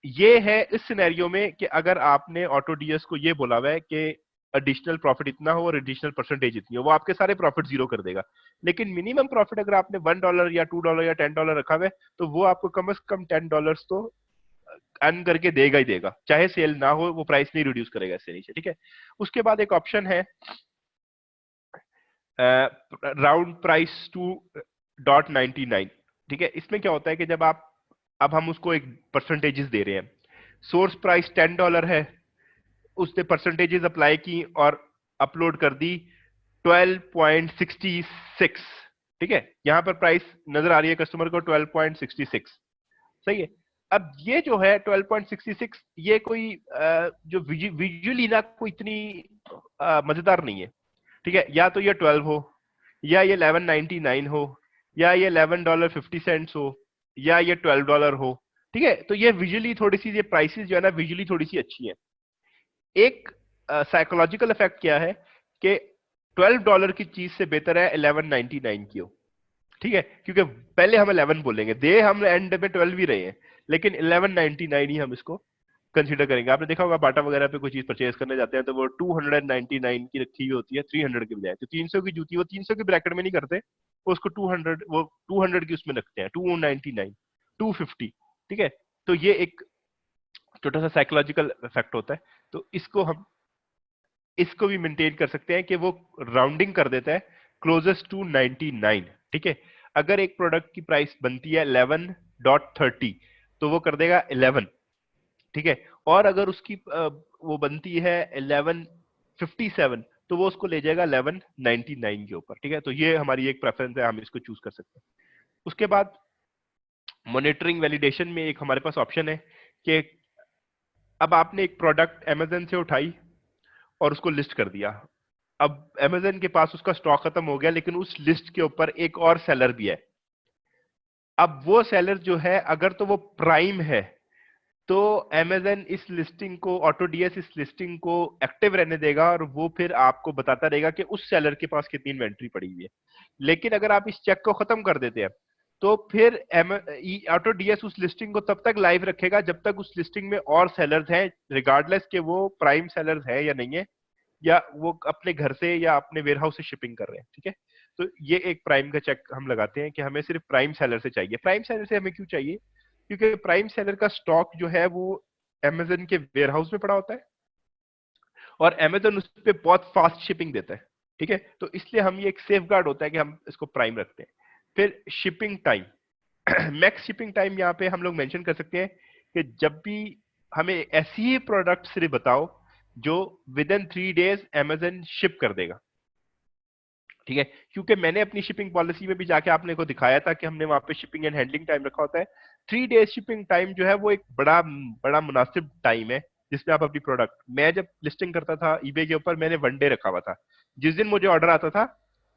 ये है इस सिनेरियो में कि अगर आपने ऑटोडीएस को ये बोला हुआ है कि एडिशनल प्रॉफिट इतना हो और एडिशनल परसेंटेज इतनी हो, वो आपके सारे प्रॉफिट जीरो कर देगा। लेकिन मिनिमम प्रॉफिट अगर आपने $1 या $2 या $10 रखा हुआ है तो वो आपको कम से कम $10 तो अर्न करके देगा ही देगा, चाहे सेल ना हो वो प्राइस नहीं रिड्यूस करेगा इससे नीचे, ठीक है। उसके बाद एक ऑप्शन है राउंड प्राइस टू .99, ठीक है। इसमें क्या होता है कि जब आप, अब हम उसको एक परसेंटेजेस दे रहे हैं, सोर्स प्राइस $10 है, उसने परसेंटेजेस अप्लाई की और अपलोड कर दी 12.66, ठीक है। यहां पर प्राइस नजर आ रही है कस्टमर को 12.66, सही है। अब ये जो है 12.66, ये कोई जो विजुअली ना कोई इतनी मजेदार नहीं है, ठीक है। या तो ये 12 हो, या ये 11.99 हो, या ये $11.50 हो, या ये $12 हो, ठीक है। तो ये विजुअली थोड़ी सी, ये प्राइसेस जो है ना विजुअली थोड़ी सी अच्छी है। एक साइकोलॉजिकल इफेक्ट क्या है कि $12 की चीज से बेहतर है 11.99 की हो, ठीक है। क्योंकि पहले हम 11 बोलेंगे, दे हम एंड में 12 ही रहे हैं, लेकिन 11.99 ही हम इसको कंसीडर करेंगे। आपने देखा होगा बाटा वगैरह पे कोई चीज परचेज करने जाते हैं तो वो 299 की रखी हुई होती है 300 की बजाय, तो 300 की जूती वो 300 के ब्रैकेट में नहीं करते, वो उसको 200, वो 200 की उसमें रखते हैं, 299, 250, ठीक है। तो ये एक छोटा सा साइकोलॉजिकल इफेक्ट होता है। तो इसको भी मेंटेन कर सकते हैं कि वो राउंडिंग कर देता है क्लोजेस्ट टू 99, ठीक है। अगर एक प्रोडक्ट की प्राइस बनती है 11.30 तो वो कर देगा 11, ठीक है। और अगर उसकी वो बनती है 11.57 तो वो उसको ले जाएगा 11.99 के ऊपर, ठीक है। तो ये हमारी एक प्रेफरेंस है, हम इसको चूज कर सकते हैं। उसके बाद मॉनिटरिंग वैलिडेशन में एक हमारे पास ऑप्शन है कि अब आपने एक प्रोडक्ट अमेजन से उठाई और उसको लिस्ट कर दिया। अब अमेजन के पास उसका स्टॉक खत्म हो गया, लेकिन उस लिस्ट के ऊपर एक और सेलर भी है। अब वो सेलर जो है अगर तो वो प्राइम है तो अमेजन इस लिस्टिंग को, ऑटोडीएस इस लिस्टिंग को एक्टिव रहने देगा और वो फिर आपको बताता रहेगा कि उस सेलर के पास कितनी इन्वेंट्री पड़ी हुई है। लेकिन अगर आप इस चेक को खत्म कर देते हैं तो फिर ऑटोडीएस उस लिस्टिंग को तब तक लाइव रखेगा जब तक उस लिस्टिंग में और सेलर्स हैं, रिगार्डलेस के वो प्राइम सेलर्स है या नहीं है, या वो अपने घर से या अपने वेयरहाउस से शिपिंग कर रहे हैं, ठीक है। तो ये एक प्राइम का चेक हम लगाते हैं कि हमें सिर्फ प्राइम सेलर से चाहिए। प्राइम सेलर से हमें क्यों चाहिए? क्योंकि प्राइम सेलर का स्टॉक जो है वो अमेजन के वेयरहाउस में पड़ा होता है और अमेजन उस पर बहुत फास्ट शिपिंग देता है, ठीक है। तो इसलिए हम, ये एक सेफ गार्ड होता है कि हम इसको प्राइम रखते हैं। फिर shipping time, max shipping time यहाँ पे हम लोग मेंशन कर सकते हैं कि जब भी हमें ऐसी ही प्रोडक्ट सिर्फ बताओ जो with in 3 days Amazon ship कर देगा, ठीक है। क्योंकि मैंने अपनी शिपिंग पॉलिसी में भी जाके आपने को दिखाया था कि हमने वहां पे शिपिंग एंड हैंडलिंग टाइम रखा होता है। 3 डेज शिपिंग टाइम जो है वो एक बड़ा बड़ा मुनासिब टाइम है जिसमें आप अपनी प्रोडक्ट, मैं जब लिस्टिंग करता था ईबे के ऊपर मैंने 1 डे रखा हुआ था। जिस दिन मुझे ऑर्डर आता था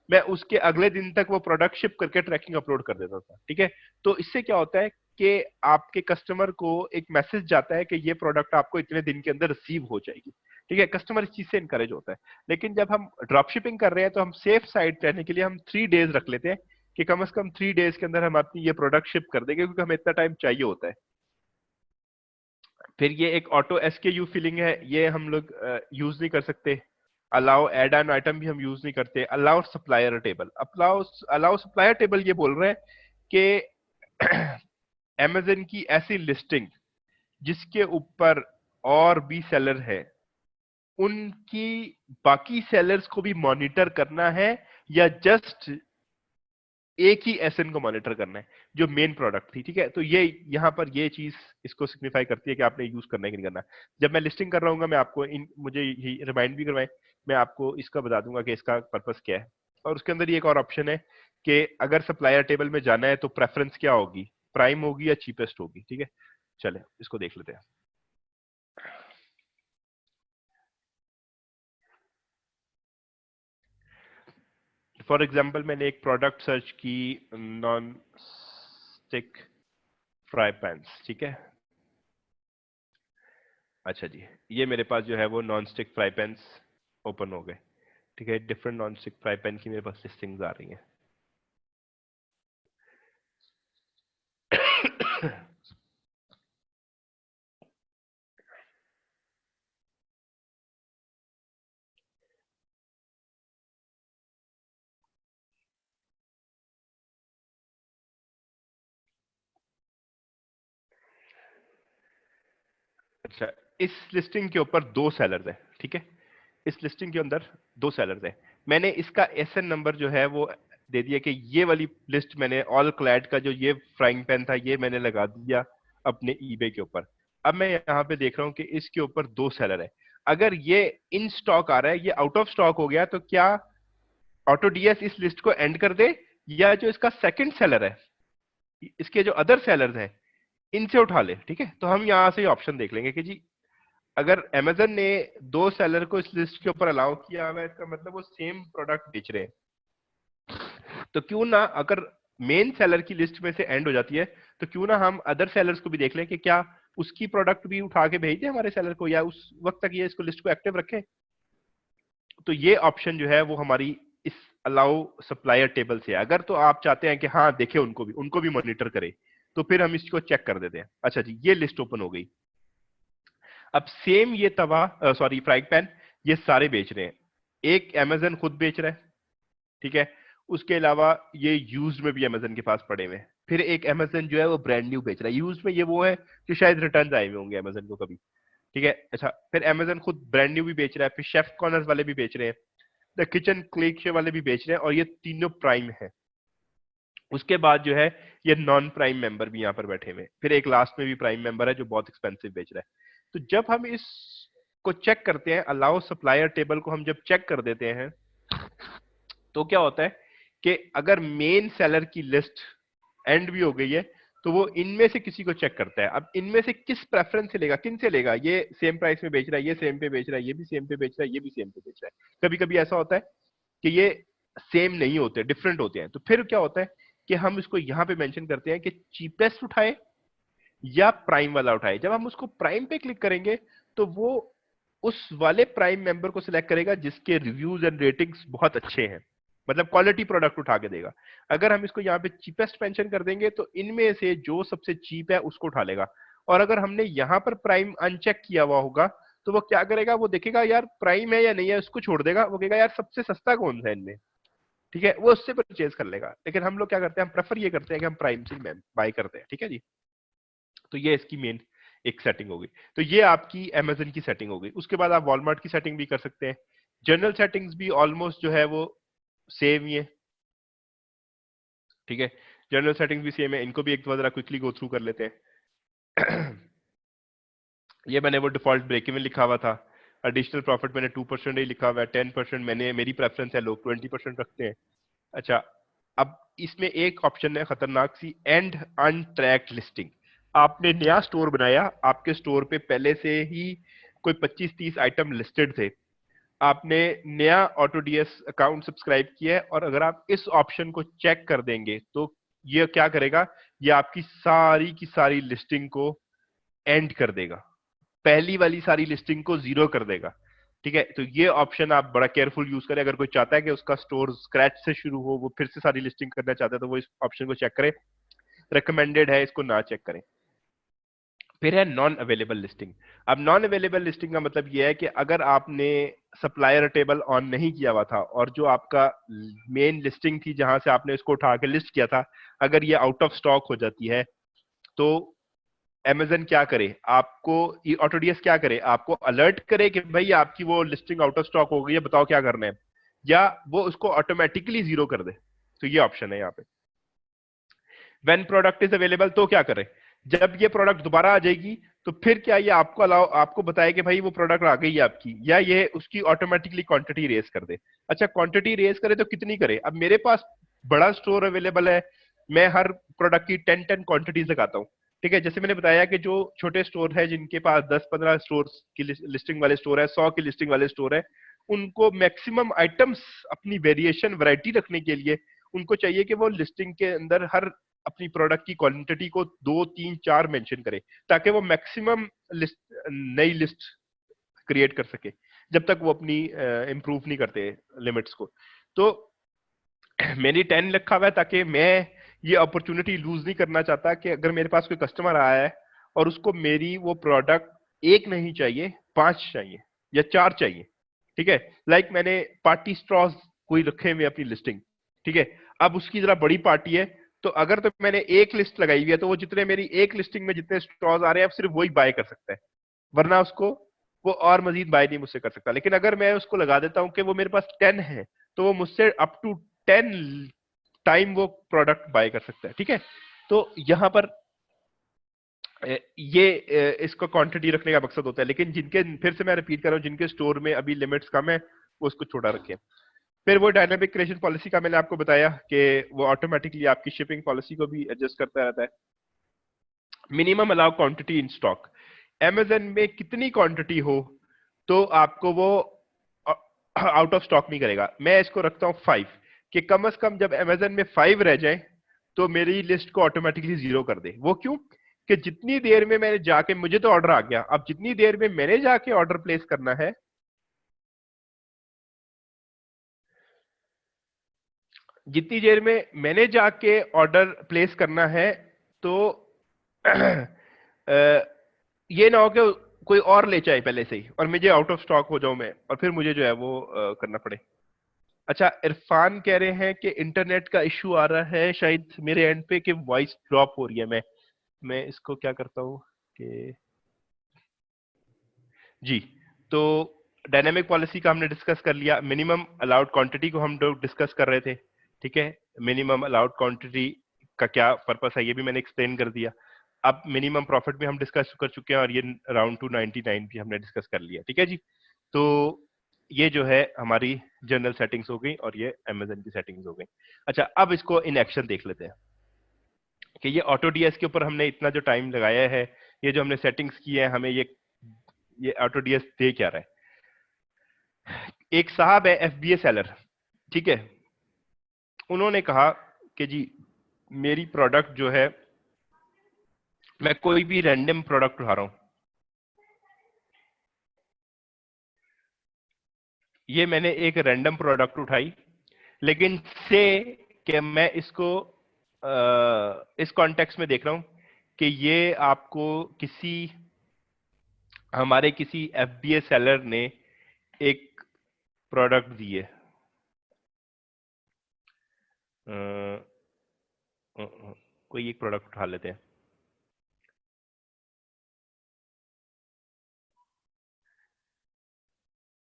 मैं उसके अगले दिन तक वो प्रोडक्ट शिप करके ट्रैकिंग अपलोड कर देता था, ठीक है। तो इससे क्या होता है कि आपके कस्टमर को एक मैसेज जाता है कि ये प्रोडक्ट आपको इतने दिन के अंदर रिसीव हो जाएगी, ठीक है। कस्टमर इस चीज से इनकरेज होता है। लेकिन जब हम ड्रॉप शिपिंग कर रहे हैं तो हम सेफ साइड रहने के लिए हम 3 डेज रख लेते हैं कि कम से कम 3 डेज के अंदर हम अपनी ये प्रोडक्ट शिप कर देंगे, क्योंकि हमें इतना टाइम चाहिए होता है। फिर ये एक ऑटो एसकेयू फिलिंग है, ये हम लोग यूज नहीं कर सकते। अलाउ एड एन आइटम भी हम यूज नहीं करते। Allow supplier table, allow allow supplier table ये बोल रहे हैं कि अमेजन की ऐसी लिस्टिंग जिसके ऊपर और भी सेलर है उनकी बाकी सेलर्स को भी मॉनिटर करना है, या जस्ट एक ही एसएन को मॉनिटर करना है जो मेन प्रोडक्ट थी, ठीक है। तो ये यहाँ पर ये चीज इसको सिग्निफाई करती है कि आपने यूज करना है कि नहीं करना। जब मैं लिस्टिंग कर रहा हूँ मैं आपको मुझे रिमाइंड भी करवाएं, मैं आपको इसका बता दूंगा कि इसका पर्पस क्या है। और उसके अंदर ये एक और ऑप्शन है कि अगर सप्लायर टेबल में जाना है तो प्रेफरेंस क्या होगी, प्राइम होगी या चीपेस्ट होगी, ठीक है। चले इसको देख लेते हैं। फॉर एग्जाम्पल मैंने एक प्रोडक्ट सर्च की, नॉन स्टिक फ्राई पैन्स, ठीक है। अच्छा जी, ये मेरे पास जो है वो non stick fry pans open हो गए, ठीक है। Different non stick fry pan की मेरे पास लिस्टिंग्स आ रही हैं। अच्छा, इस लिस्टिंग के ऊपर 2 सेलर्स हैं, ठीक है। इस लिस्टिंग के अंदर 2 सेलर्स हैं। मैंने इसका एसएन नंबर जो है वो दे दिया कि ये वाली लिस्ट मैंने ऑल क्लैड का जो ये फ्राइंग पैन था ये मैंने लगा दिया अपने ईबे के ऊपर। अब मैं यहाँ पे देख रहा हूँ कि इसके ऊपर 2 सेलर है। अगर ये इन स्टॉक आ रहा है, ये आउट ऑफ स्टॉक हो गया, तो क्या ऑटोडीएस इस लिस्ट को एंड कर दे, या जो इसका सेकंड सेलर है, इसके जो अदर सेलर्स हैं, इनसे उठा ले, ठीक है। तो हम यहाँ से ऑप्शन देख लेंगे कि जी अगर अमेजन ने 2 सेलर को इस लिस्ट के ऊपर अलाउ किया हुआ है, इसका मतलब वो सेम प्रोडक्ट बेच रहे हैं। तो क्यों ना, अगर मेन सेलर की लिस्ट में से एंड हो जाती है, तो क्यों ना हम अदर सेलर्स को भी देख लें कि क्या उसकी प्रोडक्ट भी उठा के भेज दे हमारे सेलर को, या उस वक्त तक ये इसको लिस्ट को एक्टिव रखे। तो ये ऑप्शन जो है वो हमारी इस अलाउ सप्लायर टेबल से है। अगर तो आप चाहते हैं कि हाँ देखे उनको भी मॉनिटर करे, तो फिर हम इसको चेक कर देते हैं। अच्छा जी, ये लिस्ट ओपन हो गई। अब सेम ये तवा, सॉरी फ्राइंग पैन, ये सारे बेच रहे हैं। एक अमेजन खुद बेच रहा है, ठीक है। उसके अलावा ये यूज्ड में भी अमेजन के पास पड़े हुए हैं। फिर एक अमेजन जो है वो ब्रांड न्यू बेच रहा है। यूज्ड में ये वो है जो शायद रिटर्न आए हुए होंगे अमेजन को कभी, ठीक है। अच्छा, फिर अमेजन खुद ब्रांड न्यू भी बेच रहा है, फिर शेफ कॉर्नर्स वाले भी बेच रहे हैं, द किचन क्लिक वाले भी बेच रहे हैं, और ये तीनों प्राइम है। उसके बाद जो है ये नॉन प्राइम मेंबर भी यहाँ पर बैठे हुए हैं। फिर एक लास्ट में भी प्राइम मेंबर है जो बहुत एक्सपेंसिव बेच रहा है। तो जब हम इस को चेक करते हैं, अलाउ सप्लायर टेबल को हम जब चेक कर देते हैं, तो क्या होता है कि अगर मेन सेलर की लिस्ट एंड भी हो गई है, तो वो इनमें से किसी को चेक करता है। अब इनमें से किस प्रेफरेंस से लेगा, किन से लेगा, ये सेम प्राइस में बेच रहा है, ये सेम पे बेच रहा है, ये भी सेम पे बेच रहा है, ये भी सेम पे बेच रहा है। कभी कभी ऐसा होता है कि ये सेम नहीं होते, डिफरेंट होते हैं। तो फिर क्या होता है कि हम इसको यहां पे मेंशन करते हैं कि चीपेस्ट उठाए या प्राइम वाला उठाए। जब हम उसको प्राइम पे क्लिक करेंगे, तो वो उस वाले प्राइम मेंबर को सिलेक्ट करेगा जिसके रिव्यूज एंड रेटिंग्स बहुत अच्छे हैं, मतलब क्वालिटी प्रोडक्ट उठा के देगा। अगर हम इसको यहाँ पे चीपेस्ट मेंशन कर देंगे, तो इनमें से जो सबसे चीप है उसको उठा लेगा। और अगर हमने यहाँ पर प्राइम अनचेक किया हुआ होगा, तो वो क्या करेगा, वो देखेगा यार प्राइम है या नहीं है, उसको छोड़ देगा। वो कहेगा यार सबसे सस्ता कौन सा है इनमें, ठीक है, वो उससे परचेज कर लेगा। लेकिन हम लोग क्या करते हैं, हम प्रेफर ये करते हैं कि हम प्राइम से बाय करते हैं, ठीक है जी। तो ये इसकी मेन एक सेटिंग होगी। तो ये आपकी अमेजन की सेटिंग होगी। उसके बाद आप वॉलमार्ट की सेटिंग भी कर सकते हैं। जनरल सेटिंग्स भी ऑलमोस्ट जो है वो सेम ही है, ठीक है। जनरल सेटिंग्स भी सेम है, इनको भी एक बार जरा क्विकली गो थ्रू कर लेते हैं। ये मैंने वो डिफॉल्ट ब्रेक इवन लिखा हुआ था। एडिशनल प्रॉफिट मैंने 2% ही लिखा हुआ है। 10% मैंने, मेरी प्रेफरेंस है लोग 20% रखते हैं। अच्छा, अब इसमें एक ऑप्शन है खतरनाक सी, एंड अनट्रैक्ड लिस्टिंग। आपने नया स्टोर बनाया, आपके स्टोर पे पहले से ही कोई 25-30 आइटम लिस्टेड थे, आपने नया ऑटोडीएस अकाउंट सब्सक्राइब किया है, और अगर आप इस ऑप्शन को चेक कर देंगे, तो ये क्या करेगा, ये आपकी सारी की सारी लिस्टिंग को एंड कर देगा, पहली वाली सारी लिस्टिंग को जीरो कर देगा, ठीक है। तो ये ऑप्शन आप बड़ा केयरफुल यूज करें। अगर कोई चाहता है कि उसका स्टोर स्क्रैच से शुरू हो, वो फिर से सारी लिस्टिंग करना चाहता है, तो वो इस ऑप्शन को चेक करें। रिकमेंडेड है, इसको ना चेक करें। फिर है नॉन अवेलेबल लिस्टिंग। अब नॉन अवेलेबल लिस्टिंग का मतलब यह है कि अगर आपने सप्लायर टेबल ऑन नहीं किया हुआ था, और जो आपका मेन लिस्टिंग थी जहां से आपने इसको उठा के लिस्ट किया था, अगर ये आउट ऑफ स्टॉक हो जाती है, तो अमेजन क्या करे, आपको ऑटोडीएस क्या करे, आपको अलर्ट करे कि भाई आपकी वो लिस्टिंग आउट ऑफ स्टॉक हो गई है, बताओ क्या करना है, या वो उसको ऑटोमेटिकली जीरो कर दे। तो ये ऑप्शन है यहाँ पे। व्हेन प्रोडक्ट इज अवेलेबल, तो क्या करे, जब ये प्रोडक्ट दोबारा आ जाएगी, तो फिर क्या ये आपको अलाउ, आपको बताए कि भाई वो प्रोडक्ट आ गई है आपकी, या ये उसकी ऑटोमेटिकली क्वांटिटी रेस कर दे। अच्छा, क्वांटिटी रेस करे तो कितनी करे। अब मेरे पास बड़ा स्टोर अवेलेबल है, मैं हर प्रोडक्ट की 10 क्वांटिटीज लगाता हूँ, ठीक है। जैसे मैंने बताया कि जो छोटे स्टोर है, जिनके पास 10-15 स्टोर की लिस्टिंग वाले स्टोर है, 100 की लिस्टिंग वाले स्टोर है, उनको मैक्सिमम आइटम्स, अपनी वेरिएशन वैरायटी रखने के लिए उनको चाहिए कि वो लिस्टिंग के अंदर हर अपनी प्रोडक्ट की क्वांटिटी को 2, 3, 4 मेंशन करे, ताकि वो मैक्सिमम लिस्ट, नई लिस्ट क्रिएट कर सके, जब तक वो अपनी इंप्रूव नहीं करते लिमिट्स को। तो मेरी 10 लिखा हुआ है, ताकि मैं ये अपॉर्चुनिटी लूज नहीं करना चाहता कि अगर मेरे पास कोई कस्टमर आया है और उसको मेरी वो प्रोडक्ट एक नहीं चाहिए, 5 चाहिए या 4 चाहिए, ठीक है। लाइक मैंने पार्टी स्ट्रॉज कोई रखे हुए अपनी लिस्टिंग, ठीक है। अब उसकी जरा बड़ी पार्टी है, तो अगर तो मैंने एक लिस्ट लगाई हुई है, तो वो जितने मेरी एक लिस्टिंग में जितने स्ट्रॉज आ रहे हैं, सिर्फ वही बाय कर सकता है। वरना उसको वो और मजीद बाय नहीं मुझसे कर सकता। लेकिन अगर मैं उसको लगा देता हूं कि वो मेरे पास 10 है, तो वो मुझसे अप टू 10 टाइम वो प्रोडक्ट बाय कर सकता है। ठीक है, तो यहां पर ये इसको क्वांटिटी रखने का मकसद होता है। लेकिन जिनके, फिर से मैं रिपीट कर रहा हूं, जिनके स्टोर में अभी लिमिट्स कम है वो उसको छोटा रखें। फिर वो डायनामिक क्रिएशन पॉलिसी का मैंने आपको बताया कि वो ऑटोमेटिकली आपकी शिपिंग पॉलिसी को भी एडजस्ट करता रहता है। Minimum allow quantity in stock, Amazon में कितनी क्वांटिटी हो तो आपको वो आउट ऑफ स्टॉक नहीं करेगा। मैं इसको रखता हूं 5, कि कम से कम जब अमेजन में 5 रह जाए तो मेरी लिस्ट को ऑटोमेटिकली 0 कर दे। वो क्यों? कि जितनी देर में मैंने जाके, मुझे तो ऑर्डर आ गया, अब जितनी देर में मैंने जाके ऑर्डर प्लेस करना है, जितनी देर में मैंने जाके ऑर्डर प्लेस करना है, तो ये ना हो कि कोई और ले जाए पहले से ही और मुझे आउट ऑफ स्टॉक हो जाऊं मैं, और फिर मुझे जो है वो करना पड़े। अच्छा, इरफान कह रहे हैं कि इंटरनेट का इशू आ रहा है शायद मेरे एंड पे, कि वॉइस ड्रॉप हो रही है। मैं इसको क्या करता हूँ कि जी, तो डायनेमिक पॉलिसी का हमने डिस्कस कर लिया। मिनिमम अलाउड क्वांटिटी को हम लोग डिस्कस कर रहे थे। ठीक है, मिनिमम अलाउड क्वांटिटी का क्या पर्पस है ये भी मैंने एक्सप्लेन कर दिया। अब मिनिमम प्रॉफिट भी हम डिस्कस कर चुके हैं और ये राउंड टू 99 भी हमने डिस्कस कर लिया। ठीक है जी, तो ये जो है हमारी जनरल सेटिंग्स हो गई और ये अमेजन की सेटिंग्स हो गई। अच्छा, अब इसको इन एक्शन देख लेते हैं कि ये ऑटो डीएस के ऊपर हमने इतना जो टाइम लगाया है, ये जो हमने सेटिंग्स की है, हमें ये ऑटो डीएस दे क्या रहा है। एक साहब है एफबीए सेलर, ठीक है, उन्होंने कहा कि जी मेरी प्रोडक्ट जो है, मैं कोई भी रैंडम प्रोडक्ट उठा रहा हूं, ये मैंने एक रैंडम प्रोडक्ट उठाई, लेकिन से कि मैं इसको इस कॉन्टेक्स्ट में देख रहा हूं कि ये आपको किसी, हमारे किसी एफबीए सेलर ने एक प्रोडक्ट दी है। कोई एक प्रोडक्ट उठा लेते हैं।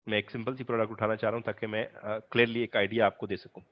मैं एक सिंपल सी प्रोडक्ट उठाना चाह रहा हूं ताकि मैं क्लियरली एक आइडिया आपको दे सकूं।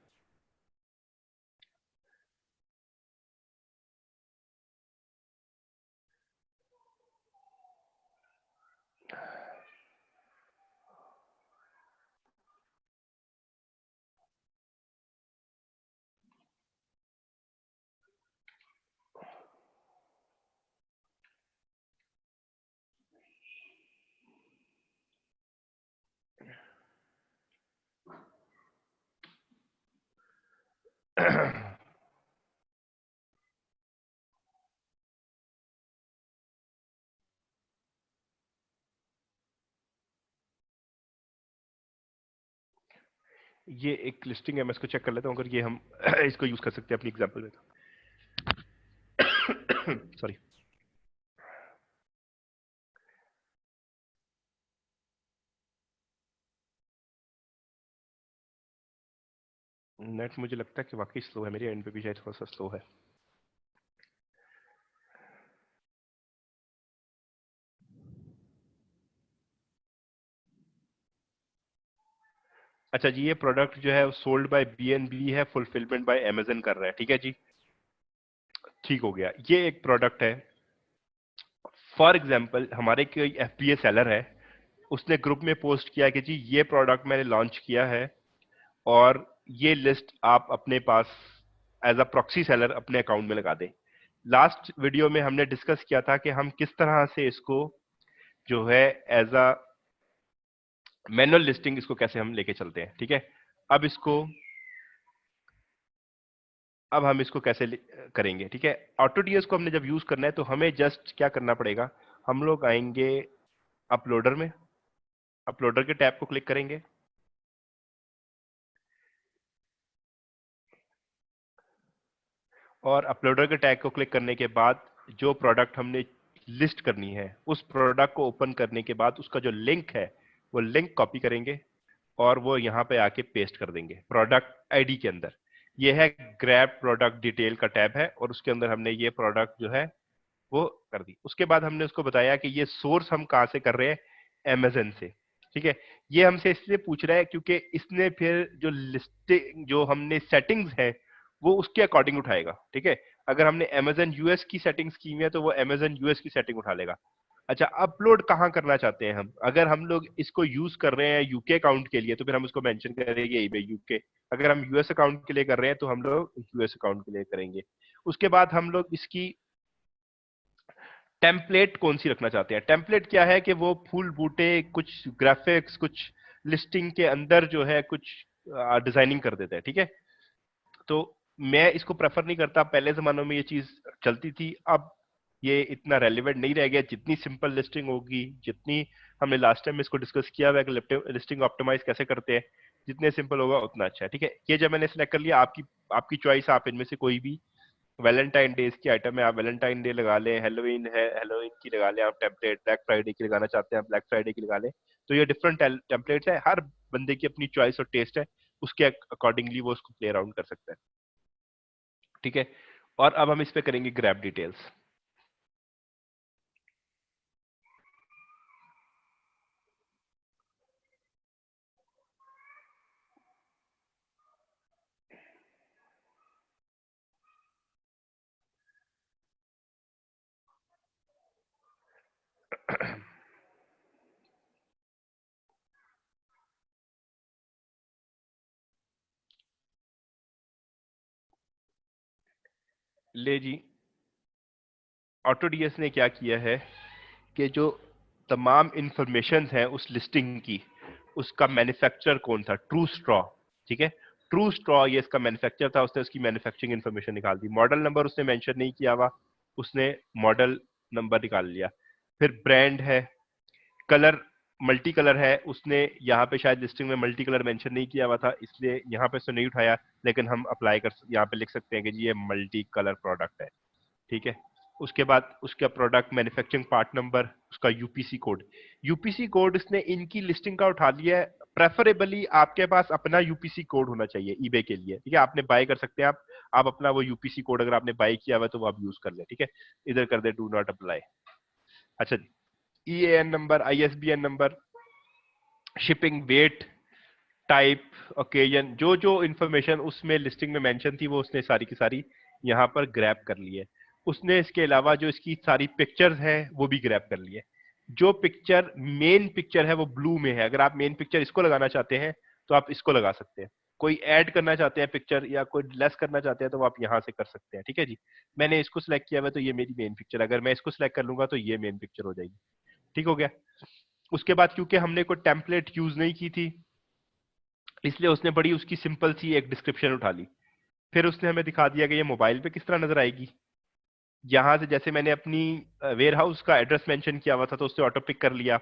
ये एक लिस्टिंग है, मैं इसको चेक कर लेता हूं अगर ये हम इसको यूज कर सकते हैं अपनी एग्जांपल में तो। सॉरी। नेट मुझे लगता है कि वाकई स्लो है, मेरे एंड पे भी शायद थोड़ा सा स्लो है। अच्छा जी, ये प्रोडक्ट जो है सोल्ड बाय बीएनबी है, फुलफिलमेंट बाय अमेजन कर रहा है। ठीक है जी, ठीक हो गया। ये एक प्रोडक्ट है, फॉर एग्जांपल हमारे कोई एफबीए सेलर है, उसने ग्रुप में पोस्ट किया कि जी ये प्रोडक्ट मैंने लॉन्च किया है और ये लिस्ट आप अपने पास एज अ प्रॉक्सी सेलर अपने अकाउंट में लगा दें। लास्ट वीडियो में हमने डिस्कस किया था कि हम किस तरह से इसको जो है एज अ मैनुअल लिस्टिंग इसको कैसे हम लेके चलते हैं। ठीक है, अब इसको, अब हम इसको कैसे करेंगे। ठीक है, ऑटोडीएस को हमने जब यूज करना है तो हमें जस्ट क्या करना पड़ेगा, हम लोग आएंगे अपलोडर में, अपलोडर के टैब को क्लिक करेंगे और अपलोडर के टैग को क्लिक करने के बाद जो प्रोडक्ट हमने लिस्ट करनी है उस प्रोडक्ट को ओपन करने के बाद उसका जो लिंक है वो लिंक कॉपी करेंगे और वो यहाँ पे आके पेस्ट कर देंगे प्रोडक्ट आईडी के अंदर। ये है ग्रैब प्रोडक्ट डिटेल का टैब है और उसके अंदर हमने ये प्रोडक्ट जो है वो कर दी। उसके बाद हमने उसको बताया कि ये सोर्स हम कहाँ से कर रहे हैं, अमेजन से, ठीक है। ये हमसे इसलिए पूछ रहा है क्योंकि इसने फिर जो लिस्टिंग जो हमने सेटिंग्स है वो उसके अकॉर्डिंग उठाएगा, ठीक है। अगर हमने अमेजन यूएस की सेटिंग्स की हुई है तो वो अमेजन यूएस की सेटिंग उठा लेगा। अच्छा, अपलोड कहाँ करना चाहते हैं हम? अगर हम लोग इसको यूज कर रहे हैं यूके अकाउंट के लिए तो फिर हम उसको मेंशन करेंगे eBay यूके। अगर हम यूएस अकाउंट के लिए कर रहे हैं तो हम लोग यूएस अकाउंट के लिए करेंगे। उसके बाद हम लोग इसकी टेम्पलेट कौन सी रखना चाहते हैं। टेम्पलेट क्या है कि वो फूल बूटे, कुछ ग्राफिक्स, कुछ लिस्टिंग के अंदर जो है कुछ डिजाइनिंग कर देते हैं, ठीक है। तो मैं इसको प्रेफर नहीं करता। पहले जमानों में ये चीज चलती थी, अब ये इतना रेलिवेंट नहीं रह गया। जितनी सिंपल लिस्टिंग होगी, जितनी हमने लास्ट टाइम इसको डिस्कस किया हुआ है कि लिस्टिंग ऑप्टिमाइज कैसे करते हैं, जितने सिंपल होगा उतना अच्छा है, ठीक है। ये जब मैंने सिलेक्ट कर लिया, आपकी आपकी चॉइस, आप इनमें से कोई भी वैलेंटाइन डेज की आइटम है, आप वैलेंटाइन डे लगा लें, हेलोवीन है हेलोवीन की लगा लें, आप टेम्पलेट ब्लैक फ्राइडे की लगाना चाहते हैं ब्लैक फ्राइडे की लगा लें। तो ये डिफरेंट टेम्पलेट्स है, हर बंदे की अपनी चॉइस और टेस्ट है, उसके अकॉर्डिंगली वो उसको प्ले अराउंड कर सकता है, ठीक है। और अब हम इस पे करेंगे ग्रैब डिटेल्स। ले जी, ऑटोडीएस ने क्या किया है कि जो तमाम इंफॉर्मेशन है उस लिस्टिंग की, उसका मैन्युफैक्चरर कौन था, ट्रू स्ट्रॉ, ठीक है। ट्रू स्ट्रॉ ये इसका मैन्युफैक्चर था, उसने उसकी मैन्युफैक्चरिंग इंफॉर्मेशन निकाल दी। मॉडल नंबर उसने मेंशन नहीं किया हुआ, उसने मॉडल नंबर निकाल लिया। फिर ब्रांड है, कलर मल्टी कलर है, उसने यहाँ पे शायद लिस्टिंग में मल्टी कलर मेंशन नहीं किया हुआ था इसलिए यहाँ पे उसने नहीं उठाया, लेकिन हम अप्लाई कर यहाँ पे लिख सकते हैं कि जी ये मल्टी कलर प्रोडक्ट है, ठीक है। उसके बाद उसका प्रोडक्ट मैन्युफैक्चरिंग पार्ट नंबर, उसका यूपीसी कोड। यूपीसी कोड इसने इनकी लिस्टिंग का उठा लिया है। प्रेफरेबली आपके पास अपना यूपीसी कोड होना चाहिए ईबे के लिए, ठीक है। आपने बाय कर सकते हैं, आप अपना वो यूपीसी कोड अगर आपने बाय किया हुआ है तो वो आप यूज कर ले, ठीक है। इधर कर दे डू नॉट अप्लाई। अच्छा, EAN number, ISBN number, shipping weight, type, occasion, जो जो इंफॉर्मेशन उसमें लिस्टिंग में मेंशन थी वो उसने सारी की सारी यहाँ पर ग्रैब कर ली है। उसने इसके अलावा जो इसकी सारी पिक्चर्स हैं वो भी ग्रैब कर ली है। जो पिक्चर मेन पिक्चर है वो ब्लू में है, अगर आप मेन पिक्चर इसको लगाना चाहते हैं तो आप इसको लगा सकते हैं। कोई ऐड करना चाहते हैं पिक्चर या कोई लेस करना चाहते हैं तो आप यहाँ से कर सकते हैं, ठीक है जी। मैंने इसको सिलेक्ट किया हुआ तो ये मेरी मेन पिक्चर, अगर मैं इसको सिलेक्ट कर लूंगा तो ये मेन पिक्चर हो जाएगी, ठीक हो गया। उसके बाद क्योंकि हमने कोई टेम्पलेट यूज नहीं की थी इसलिए उसने बड़ी उसकी सिंपल सी एक डिस्क्रिप्शन उठा ली। फिर उसने हमें दिखा दिया कि ये मोबाइल पे किस तरह नजर आएगी। यहां से जैसे मैंने अपनी वेयर हाउस का एड्रेस मेंशन किया हुआ था तो उसने ऑटो पिक कर लिया।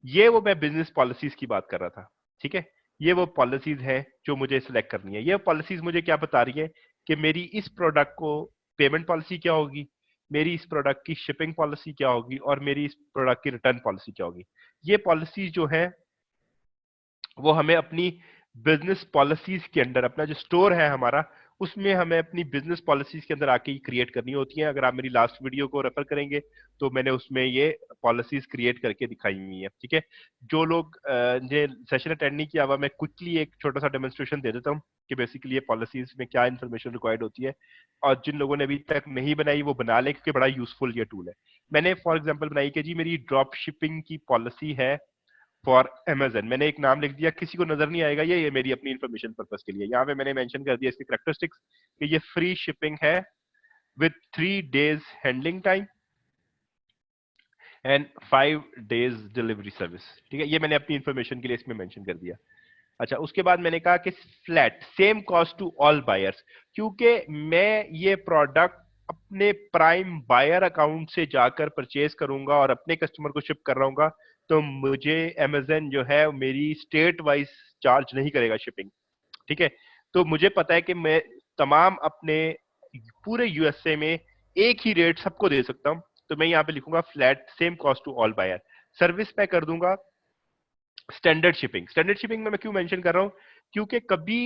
ये वो मैं बिजनेस पॉलिसीज की बात कर रहा था, ठीक है। ये वो पॉलिसीज हैं जो मुझे सिलेक्ट करनी है। ये पॉलिसीज मुझे क्या बता रही है कि मेरी इस प्रोडक्ट को पेमेंट पॉलिसी क्या होगी, मेरी इस प्रोडक्ट की शिपिंग पॉलिसी क्या होगी और मेरी इस प्रोडक्ट की रिटर्न पॉलिसी क्या होगी। ये पॉलिसीज जो है वो हमें अपनी बिजनेस पॉलिसीज के अंदर, अपना जो स्टोर है हमारा उसमें हमें अपनी बिजनेस पॉलिसीज के अंदर आके क्रिएट करनी होती है। अगर आप मेरी लास्ट वीडियो को रेफर करेंगे तो मैंने उसमें ये पॉलिसीज क्रिएट करके दिखाई हुई है, ठीक है। जो लोग ने सेशन अटेंड नहीं किया हुआ, मैं क्विकली एक छोटा सा डेमोन्स्ट्रेशन दे देता हूँ कि बेसिकली ये पॉलिसीज में क्या इन्फॉर्मेशन रिक्वायर्ड होती है। और जिन लोगों ने अभी तक नहीं बनाई वो बना लें क्योंकि बड़ा यूजफुल ये टूल है। मैंने फॉर एग्जाम्पल बनाई कि जी मेरी ड्रॉप शिपिंग की पॉलिसी है फॉर अमेजन। मैंने एक नाम लिख दिया, किसी को नजर नहीं आएगा, ये मेरी अपनी इंफॉर्मेशन पर्पस के लिए। यहाँ पे मैंने मेंशन कर दिया इसकी कैरेक्टरिस्टिक्स कि ये फ्री शिपिंग है with 3 days handling time and 5 days delivery service, ठीक है। ये मैंने अपनी इंफॉर्मेशन के लिए इसमें मेंशन कर दिया। अच्छा, उसके बाद मैंने कहा कि flat same cost to all buyers, क्योंकि मैं ये प्रोडक्ट अपने प्राइम बायर अकाउंट से जाकर परचेज करूंगा और अपने कस्टमर को शिप कर रहा हूँ, तो मुझे अमेजन जो है मेरी स्टेट वाइज चार्ज नहीं करेगा शिपिंग, ठीक है। तो मुझे पता है कि मैं तमाम अपने पूरे यूएसए में एक ही रेट सबको दे सकता हूं, तो मैं यहाँ पे लिखूंगा flat same cost to all buyer. Service मैं कर दूंगा स्टैंडर्ड शिपिंग। स्टैंडर्ड शिपिंग में मैं क्यों मेंशन कर रहा हूं, क्योंकि कभी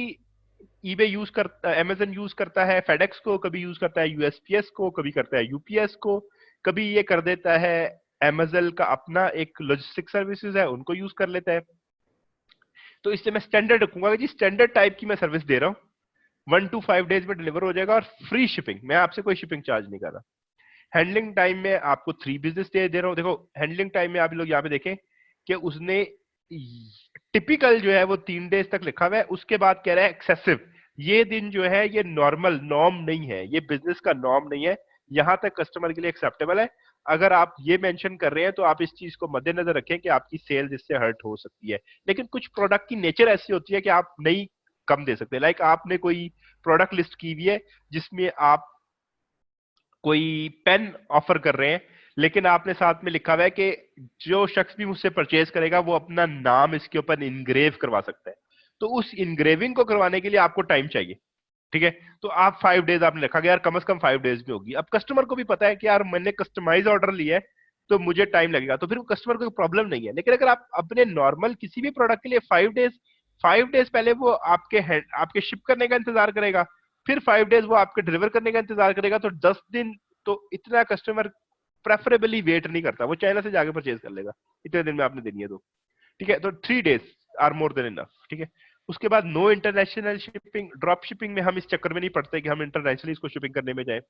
ईबे यूज करता, अमेजन यूज करता है फेडेक्स को, कभी यूज करता है यूएसपीएस को, कभी करता है यूपीएस को, कभी ये कर देता है Amazon का अपना एक लॉजिस्टिक सर्विसेज है, उनको यूज कर लेता है। तो इससे मैं स्टैंडर्ड रखूंगा कि जी स्टैंडर्ड टाइप की मैं सर्विस दे रहा हूँ, 1 to 5 डेज में डिलीवर हो जाएगा और फ्री शिपिंग, मैं आपसे कोई शिपिंग चार्ज नहीं कर रहा। हैंडलिंग टाइम में आपको 3 बिजनेस डे दे रहा हूँ। देखो हैंडलिंग टाइम में आप लोग यहाँ पे देखें कि उसने टिपिकल जो है वो 3 डेज तक लिखा हुआ है, उसके बाद कह रहा है एक्सेसिव। ये दिन जो है ये नॉर्मल नॉर्म नहीं है, ये बिजनेस का नॉर्म नहीं है, यहां तक कस्टमर के लिए एक्सेप्टेबल है। अगर आप ये मेंशन कर रहे हैं तो आप इस चीज को मद्देनजर रखें कि आपकी सेल्स इससे हर्ट हो सकती है। लेकिन कुछ प्रोडक्ट की नेचर ऐसी होती है कि आप नहीं कम दे सकते। लाइक आपने कोई प्रोडक्ट लिस्ट की हुई है जिसमें आप कोई पेन ऑफर कर रहे हैं, लेकिन आपने साथ में लिखा हुआ है कि जो शख्स भी मुझसे परचेज करेगा वो अपना नाम इसके ऊपर इनग्रेव करवा सकता है। तो उस इनग्रेविंग को करवाने के लिए आपको टाइम चाहिए, ठीक है। तो आप 5 डेज आपने रखा गया यार, कम से कम 5 डेज में होगी। अब कस्टमर को भी पता है कि यार मैंने कस्टमाइज ऑर्डर लिया है तो मुझे टाइम लगेगा, तो फिर कस्टमर को प्रॉब्लम नहीं है। लेकिन अगर आप अपने नॉर्मल किसी भी प्रोडक्ट के लिए 5 डेज पहले वो आपके शिप करने का इंतजार करेगा, फिर 5 डेज वो आपके डिलीवर करने का इंतजार करेगा, तो 10 दिन तो इतना कस्टमर प्रेफरेबली वेट नहीं करता, वो चाइना से जाके परचेज कर लेगा, इतने दिन में आपने देनी है तो, ठीक है। तो 3 days are more than enough, ठीक है। उसके बाद no international shipping, drop shipping में हम इस चक्कर में नहीं पड़ते कि हम इंटरनेशनली इसको शिपिंग करने में जाए।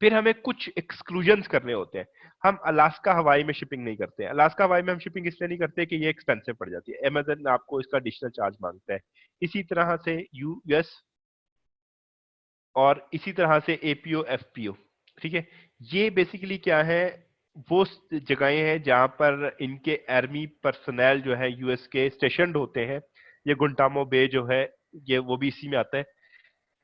फिर हमें कुछ एक्सक्लूजन्स करने होते हैं। हम अलास्का हवाई में शिपिंग नहीं करते हैं। अलास्का हवाई में हम शिपिंग इसलिए नहीं करते कि ये एक्सपेंसिव पड़ जाती है, अमेजन आपको इसका एडिशनल चार्ज मांगता है। इसी तरह से यूएस और इसी तरह से एपीओ एफपीओ, ठीक है। ये बेसिकली क्या है, वो जगहें हैं जहां पर इनके आर्मी पर्सनल जो है यूएस के स्टेशन होते हैं। ये गुंटामो बे जो है ये वो भी इसी में आता है।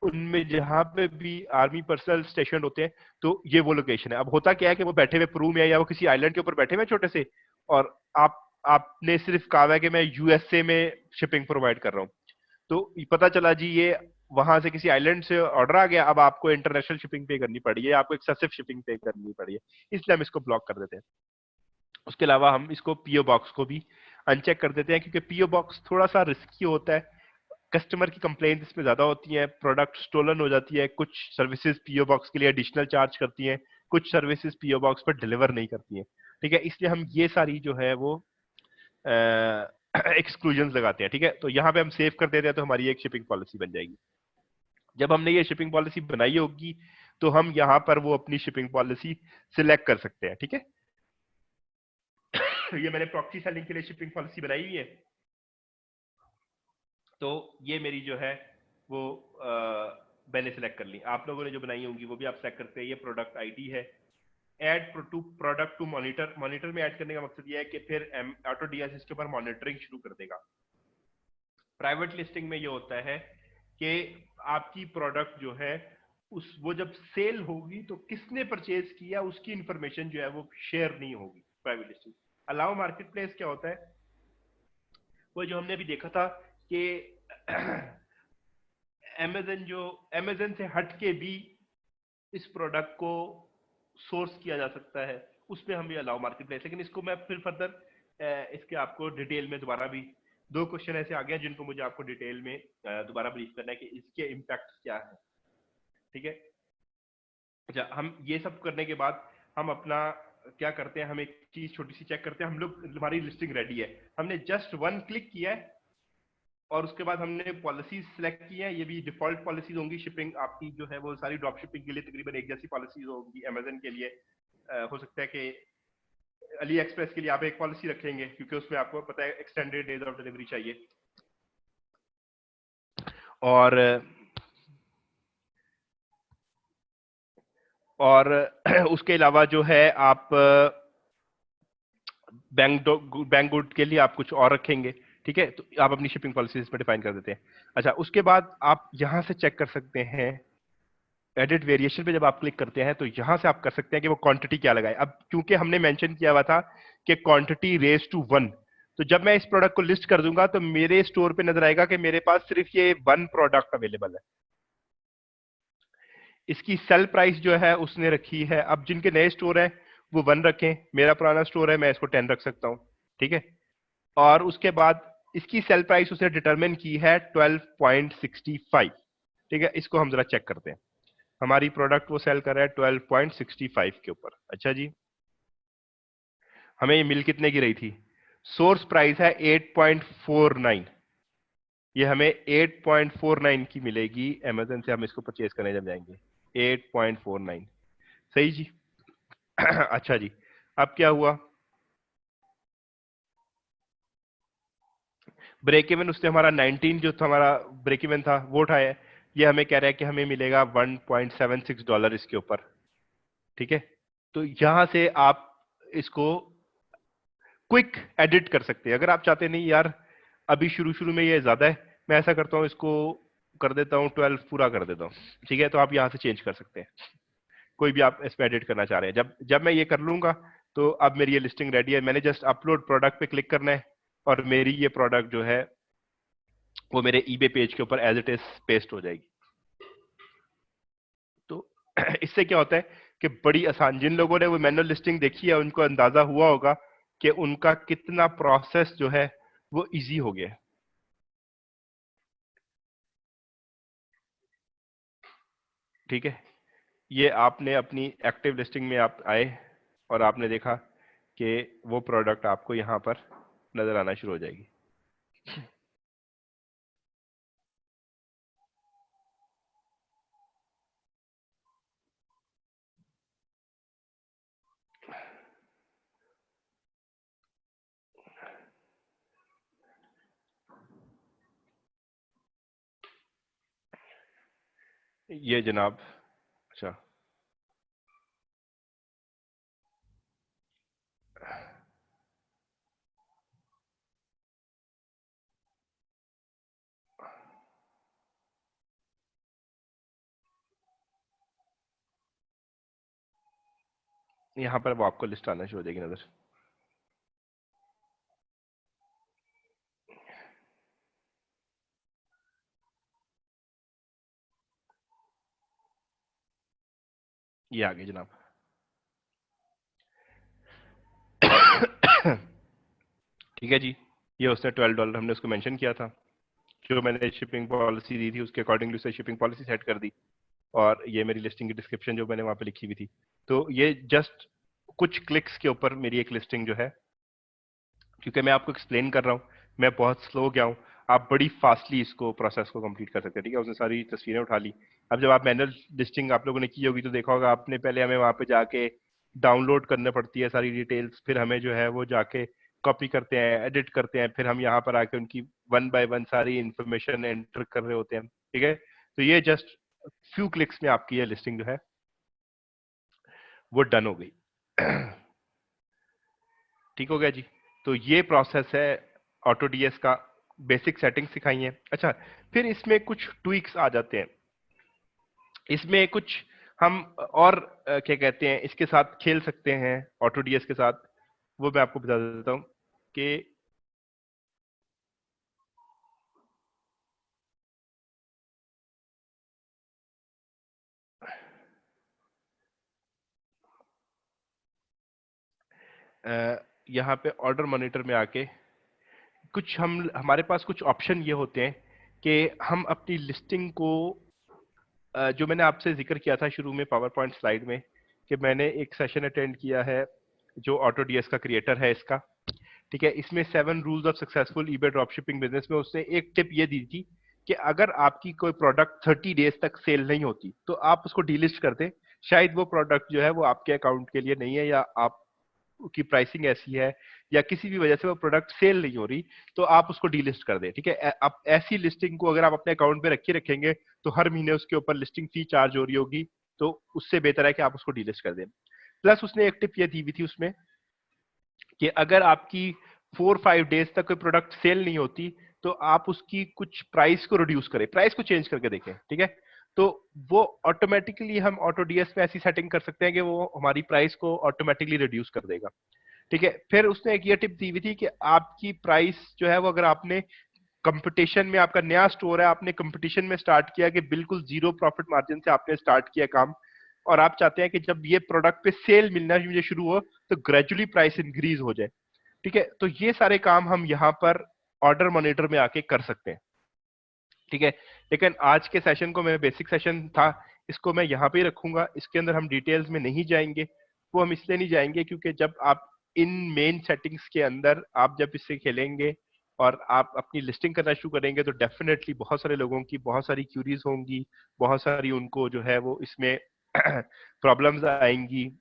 उनमें जहां पे भी आर्मी पर्सनल स्टेशन होते हैं तो ये वो लोकेशन है। अब होता क्या है कि वो बैठे हुए पेरू में या वो किसी आइलैंड के ऊपर बैठे हुए छोटे से, और आपने सिर्फ कहा है कि मैं यूएसए में शिपिंग प्रोवाइड कर रहा हूँ, तो पता चला जी ये वहां से किसी आइलैंड से ऑर्डर आ गया, अब आपको इंटरनेशनल शिपिंग पे करनी पड़ी है, आपको एक्सेसिव शिपिंग पे करनी पड़ी है, इसलिए हम इसको ब्लॉक कर देते हैं। उसके अलावा हम इसको पीओ बॉक्स को भी अनचेक कर देते हैं, क्योंकि पीओ बॉक्स थोड़ा सा रिस्की होता है, कस्टमर की कंप्लेंट इसमें ज्यादा होती है, प्रोडक्ट स्टोलन हो जाती है, कुछ सर्विसेज पीओ बॉक्स के लिए एडिशनल चार्ज करती हैं, कुछ सर्विसेज पीओ बॉक्स पर डिलीवर नहीं करती हैं, ठीक है। इसलिए हम ये सारी जो है वो एक्सक्लूजन लगाते हैं, ठीक है। तो यहाँ पे हम सेव कर देते हैं, तो हमारी एक शिपिंग पॉलिसी बन जाएगी। जब हमने ये शिपिंग पॉलिसी बनाई होगी तो हम यहाँ पर वो अपनी शिपिंग पॉलिसी सिलेक्ट कर सकते हैं, ठीक है। ये मैंने प्रॉक्सी सेलिंग के लिए शिपिंग पॉलिसी बनाई हुई है, तो ये मेरी जो है वो मैंने सिलेक्ट कर ली। आप लोगों ने जो बनाई होंगी वो भी आप सेलेक्ट करते हैं। ये प्रोडक्ट आईडी है। Add to product to monitor, monitor में ऐड करने का मकसद ये है कि फिर ऑटो डीएस इसके ऊपर मॉनिटरिंग शुरू कर देगा। प्राइवेट लिस्टिंग में ये होता है कि आपकी प्रोडक्ट जो है उस वो जब सेल होगी तो किसने परचेज किया उसकी इंफॉर्मेशन जो है वो शेयर नहीं होगी private listing. Allow market place क्या होता है, वो जो हमने अभी देखा था कि अमेजन से हट के भी इस प्रोडक्ट को सोर्स किया जा सकता है, उसमें हम भी अलाउ मार्केट प्लेस। लेकिन इसको मैं फिर फर्दर इसके आपको डिटेल में दोबारा भी 2 क्वेश्चन ऐसे आ गया जिनको मुझे आपको डिटेल में दोबारा ब्रीफ करना है कि इसके इम्पैक्ट क्या है, ठीक है। अच्छा, हम ये सब करने के बाद हम अपना क्या करते हैं, हम एक चीज छोटी सी चेक करते हैं। हम लोग हमारी लिस्टिंग रेडी है, हमने जस्ट 1 क्लिक किया है और उसके बाद हमने पॉलिसीज सिलेक्ट की है। ये भी डिफॉल्ट पॉलिसीज होंगी। शिपिंग आपकी जो है वो सारी ड्रॉप शिपिंग के लिए तकरीबन एक जैसी पॉलिसीज होंगी। अमेजन के लिए हो सकता है कि अली एक्सप्रेस के लिए आप एक पॉलिसी रखेंगे क्योंकि उसमें आपको पता है एक्सटेंडेड डेज ऑफ डिलीवरी चाहिए। और उसके अलावा जो है आप बैंक गुड के लिए आप कुछ और रखेंगे, ठीक है। तो आप अपनी शिपिंग पॉलिसी इसमें डिफाइन कर देते हैं। अच्छा, उसके बाद आप यहां से चेक कर सकते हैं, एडिट वेरिएशन पे जब आप क्लिक करते हैं तो यहां से आप कर सकते हैं कि वो क्वांटिटी क्या लगाए। अब क्योंकि हमने मेंशन किया हुआ था कि क्वांटिटी रेज टू 1, तो जब मैं इस प्रोडक्ट को लिस्ट कर दूंगा तो मेरे स्टोर पे नजर आएगा कि मेरे पास सिर्फ ये 1 प्रोडक्ट अवेलेबल है। इसकी सेल प्राइस जो है उसने रखी है, अब जिनके नए स्टोर है वो 1 रखें, मेरा पुराना स्टोर है मैं इसको 10 रख सकता हूं, ठीक है। और उसके बाद इसकी सेल प्राइस उसने डिटरमिन की है 12.65, ठीक है। इसको हम जरा चेक करते हैं। हमारी प्रोडक्ट वो सेल कर रहा है 12.65 के ऊपर। अच्छा जी, हमें ये मिल कितने की रही थी? सोर्स प्राइस है 8.49, ये हमें 8.49 की मिलेगी अमेजन से, हम इसको परचेज करने जब जाएंगे 8.49। सही जी। अच्छा जी, अब क्या हुआ? ब्रेक इवन उसने हमारा 19 जो था हमारा ब्रेक इवन था वो उठाया, ये हमें कह रहा है कि हमें मिलेगा $1.76 इसके ऊपर। ठीक है, तो यहां से आप इसको क्विक एडिट कर सकते हैं। अगर आप चाहते नहीं यार अभी शुरू शुरू में ये ज्यादा है, मैं ऐसा करता हूँ इसको कर देता हूँ 12 पूरा कर देता हूँ, ठीक है, तो आप यहाँ से चेंज कर सकते हैं। कोई भी आप इसमें एडिट करना चाह रहे हैं, जब जब मैं ये कर लूंगा तो अब मेरी ये लिस्टिंग रेडी है। मैंने जस्ट अपलोड प्रोडक्ट पे क्लिक करना है और मेरी ये प्रोडक्ट जो है वो मेरे ईबे पेज के ऊपर एज इट इज पेस्ट हो जाएगी। तो इससे क्या होता है कि बड़ी आसान, जिन लोगों ने वो मैनुअल लिस्टिंग देखी है उनको अंदाजा हुआ होगा कि उनका कितना प्रोसेस जो है वो इजी हो गया। ठीक है, ये आपने अपनी एक्टिव लिस्टिंग में आप आए और आपने देखा कि वो प्रोडक्ट आपको यहां पर नजर आना शुरू हो जाएगी। ये जनाब, अच्छा यहाँ पर वो आपको लिस्ट आना शुरू हो जाएगी नजर। ये आ गई जनाब। ठीक है जी, ये उसने $12 हमने उसको मेंशन किया था, जो मैंने शिपिंग पॉलिसी दी थी उसके अकॉर्डिंगली उसने शिपिंग पॉलिसी सेट कर दी, और ये मेरी लिस्टिंग की डिस्क्रिप्शन जो मैंने वहां पे लिखी हुई थी। तो ये जस्ट कुछ क्लिक्स के ऊपर मेरी एक लिस्टिंग जो है, क्योंकि मैं आपको एक्सप्लेन कर रहा हूँ, मैं बहुत स्लो गया हूँ, आप बड़ी फास्टली इसको प्रोसेस को कंप्लीट कर सकते हैं। ठीक है, उसने सारी तस्वीरें उठा ली। अब जब आप मैनुअल लिस्टिंग आप लोगों ने की होगी तो देखा होगा आपने, पहले हमें वहां पे जाके डाउनलोड करना पड़ती है सारी डिटेल्स, फिर हमें जो है वो जाके कॉपी करते हैं, एडिट करते हैं, फिर हम यहाँ पर आके उनकी वन बाय वन सारी इंफॉर्मेशन एंटर कर रहे होते हैं। ठीक है, तो ये जस्ट फ्यू क्लिक्स में आपकी ये लिस्टिंग जो है वो डन हो गई। ठीक हो गया जी। तो ये प्रोसेस है ऑटोडीएस का, बेसिक सेटिंग सिखाई है। अच्छा, फिर इसमें कुछ ट्विक्स आ जाते हैं, इसमें कुछ हम और क्या कहते हैं इसके साथ खेल सकते हैं ऑटोडीएस के साथ, वो मैं आपको बता देता हूं कि यहाँ पे ऑर्डर मॉनिटर में आके कुछ हम हमारे पास कुछ ऑप्शन ये होते हैं कि हम अपनी लिस्टिंग को जो मैंने आपसे जिक्र किया था शुरू में पावर पॉइंट स्लाइड में, कि मैंने एक सेशन अटेंड किया है जो ऑटोडीएस का क्रिएटर है इसका। ठीक है, इसमें 7 rules of successful eBay dropshipping business में उसने एक टिप ये दी थी कि अगर आपकी कोई प्रोडक्ट 30 डेज तक सेल नहीं होती तो आप उसको डीलिस्ट कर दें। शायद वो प्रोडक्ट जो है वो आपके अकाउंट के लिए नहीं है, या आप की प्राइसिंग ऐसी है, या किसी भी वजह से वो प्रोडक्ट सेल नहीं हो रही, तो आप उसको डीलिस्ट कर दें। ठीक है, आप ऐसी लिस्टिंग को अगर आप अपने अकाउंट पे रखे रखेंगे तो हर महीने उसके ऊपर लिस्टिंग फी चार्ज हो रही होगी, तो उससे बेहतर है कि आप उसको डीलिस्ट कर दें। प्लस उसने एक टिप ये दी हुई थी उसमें कि अगर आपकी 4-5 डेज तक कोई प्रोडक्ट सेल नहीं होती तो आप उसकी कुछ प्राइस को रिड्यूस करें, प्राइस को चेंज करके देखें। ठीक है, तो वो ऑटोमेटिकली हम ऑटोडीएस में ऐसी सेटिंग कर सकते हैं कि वो हमारी प्राइस को ऑटोमेटिकली रिड्यूस कर देगा। ठीक है, फिर उसने एक ये टिप दी हुई थी कि आपकी प्राइस जो है वो अगर आपने कंपटीशन में, आपका नया स्टोर है, आपने कंपटीशन में स्टार्ट किया कि बिल्कुल जीरो प्रॉफिट मार्जिन से आपने स्टार्ट किया काम, और आप चाहते हैं कि जब ये प्रोडक्ट पे सेल मिलना मुझे शुरू हो तो ग्रेजुअली प्राइस इंक्रीज हो जाए। ठीक है, तो ये सारे काम हम यहाँ पर ऑर्डर मॉनिटर में आके कर सकते हैं। ठीक है, लेकिन आज के सेशन को मैं बेसिक सेशन था, इसको मैं यहाँ पे ही रखूंगा, इसके अंदर हम डिटेल्स में नहीं जाएंगे। वो हम इसलिए नहीं जाएंगे क्योंकि जब आप इन मेन सेटिंग्स के अंदर आप जब इससे खेलेंगे और आप अपनी लिस्टिंग करना शुरू करेंगे तो डेफिनेटली बहुत सारे लोगों की बहुत सारी क्यूरीज होंगी, बहुत सारी उनको जो है वो इसमें प्रॉब्लम्स आएंगी,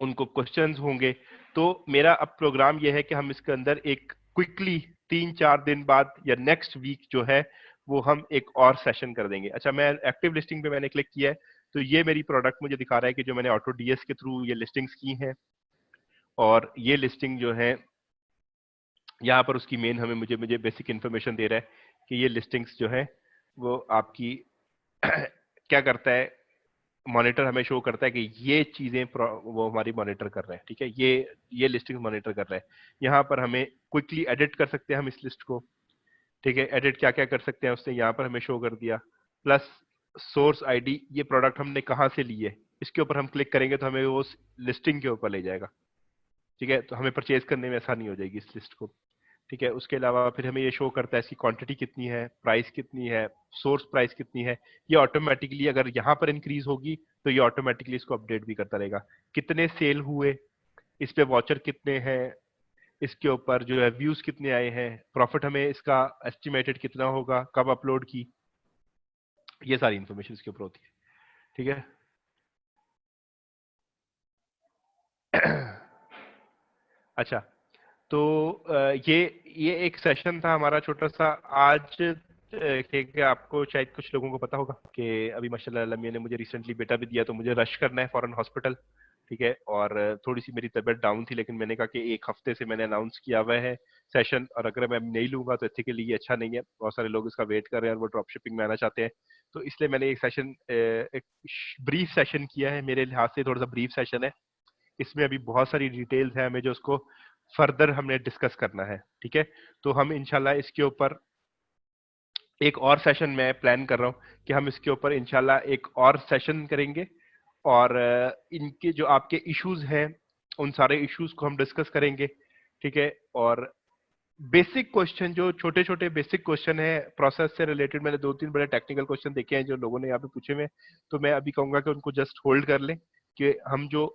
उनको क्वेश्चंस होंगे। तो मेरा अब प्रोग्राम ये है कि हम इसके अंदर एक क्विकली 3-4 दिन बाद या नेक्स्ट वीक जो है वो हम एक और सेशन कर देंगे। अच्छा, मैं एक्टिव लिस्टिंग पे मैंने क्लिक किया है तो ये मेरी प्रोडक्ट मुझे दिखा रहा है कि जो मैंने ऑटो डीएस के थ्रू ये लिस्टिंग्स की हैं, और ये लिस्टिंग जो है यहाँ पर उसकी मेन हमें मुझे मुझे बेसिक इन्फॉर्मेशन दे रहा है कि ये लिस्टिंग्स जो है वो आपकी क्या करता है, मॉनिटर हमें शो करता है कि ये चीजें वो हमारी मॉनिटर कर रहे हैं। ठीक है, ये लिस्टिंग मॉनिटर कर रहे हैं। यहाँ पर हमें क्विकली एडिट कर सकते हैं हम इस लिस्ट को। ठीक है, एडिट क्या क्या कर सकते हैं उसने यहाँ पर हमें शो कर दिया। प्लस सोर्स आईडी, ये प्रोडक्ट हमने कहाँ से ली है, इसके ऊपर हम क्लिक करेंगे तो हमें वो लिस्टिंग के ऊपर ले जाएगा। ठीक है, तो हमें परचेज करने में आसानी हो जाएगी इस लिस्ट को। ठीक है, उसके अलावा फिर हमें ये शो करता है इसकी क्वांटिटी कितनी है, प्राइस कितनी है, सोर्स प्राइस कितनी है। ये ऑटोमेटिकली अगर यहाँ पर इंक्रीज होगी तो ये ऑटोमेटिकली इसको अपडेट भी करता रहेगा। कितने सेल हुए, इस पे वॉचर कितने हैं, इसके ऊपर जो है व्यूज कितने आए हैं, प्रॉफिट हमें इसका एस्टिमेटेड कितना होगा, कब अपलोड की, ये सारी इंफॉर्मेशन इसके ऊपर होती है। ठीक है। अच्छा, तो ये एक सेशन था हमारा छोटा सा आज कि आपको शायद कुछ लोगों को पता होगा कि अभी माशाल्लाह अल्लाह मियां ने मुझे रिसेंटली बेटा भी दिया, तो मुझे रश करना है फॉरेन हॉस्पिटल। ठीक है, और थोड़ी सी मेरी तबीयत डाउन थी, लेकिन मैंने कहा कि एक हफ्ते से मैंने अनाउंस किया हुआ है सेशन, और अगर मैं नहीं लूंगा तो इसके लिए अच्छा नहीं है। बहुत सारे लोग इसका वेट कर रहे हैं और वो ड्रॉप शिपिंग में आना चाहते हैं, तो इसलिए मैंने एक सेशन, एक ब्रीफ सेशन किया है। मेरे लिहाज से थोड़ा सा ब्रीफ सेशन है, इसमें अभी बहुत सारी डिटेल्स है हमें जो उसको फर्दर हमने डिस्कस करना है। ठीक है, तो हम इंशाल्लाह इसके ऊपर एक और सेशन मैं प्लान कर रहा हूं कि हम इसके ऊपर इंशाल्लाह एक और सेशन करेंगे, और इनके जो आपके इश्यूज हैं उन सारे इश्यूज को हम डिस्कस करेंगे। ठीक है, और बेसिक क्वेश्चन, जो छोटे छोटे बेसिक क्वेश्चन है प्रोसेस से रिलेटेड, मैंने 2-3 बड़े टेक्निकल क्वेश्चन देखे हैं जो लोगों ने यहाँ पे पूछे हुए, तो मैं अभी कहूंगा कि उनको जस्ट होल्ड कर लें कि हम जो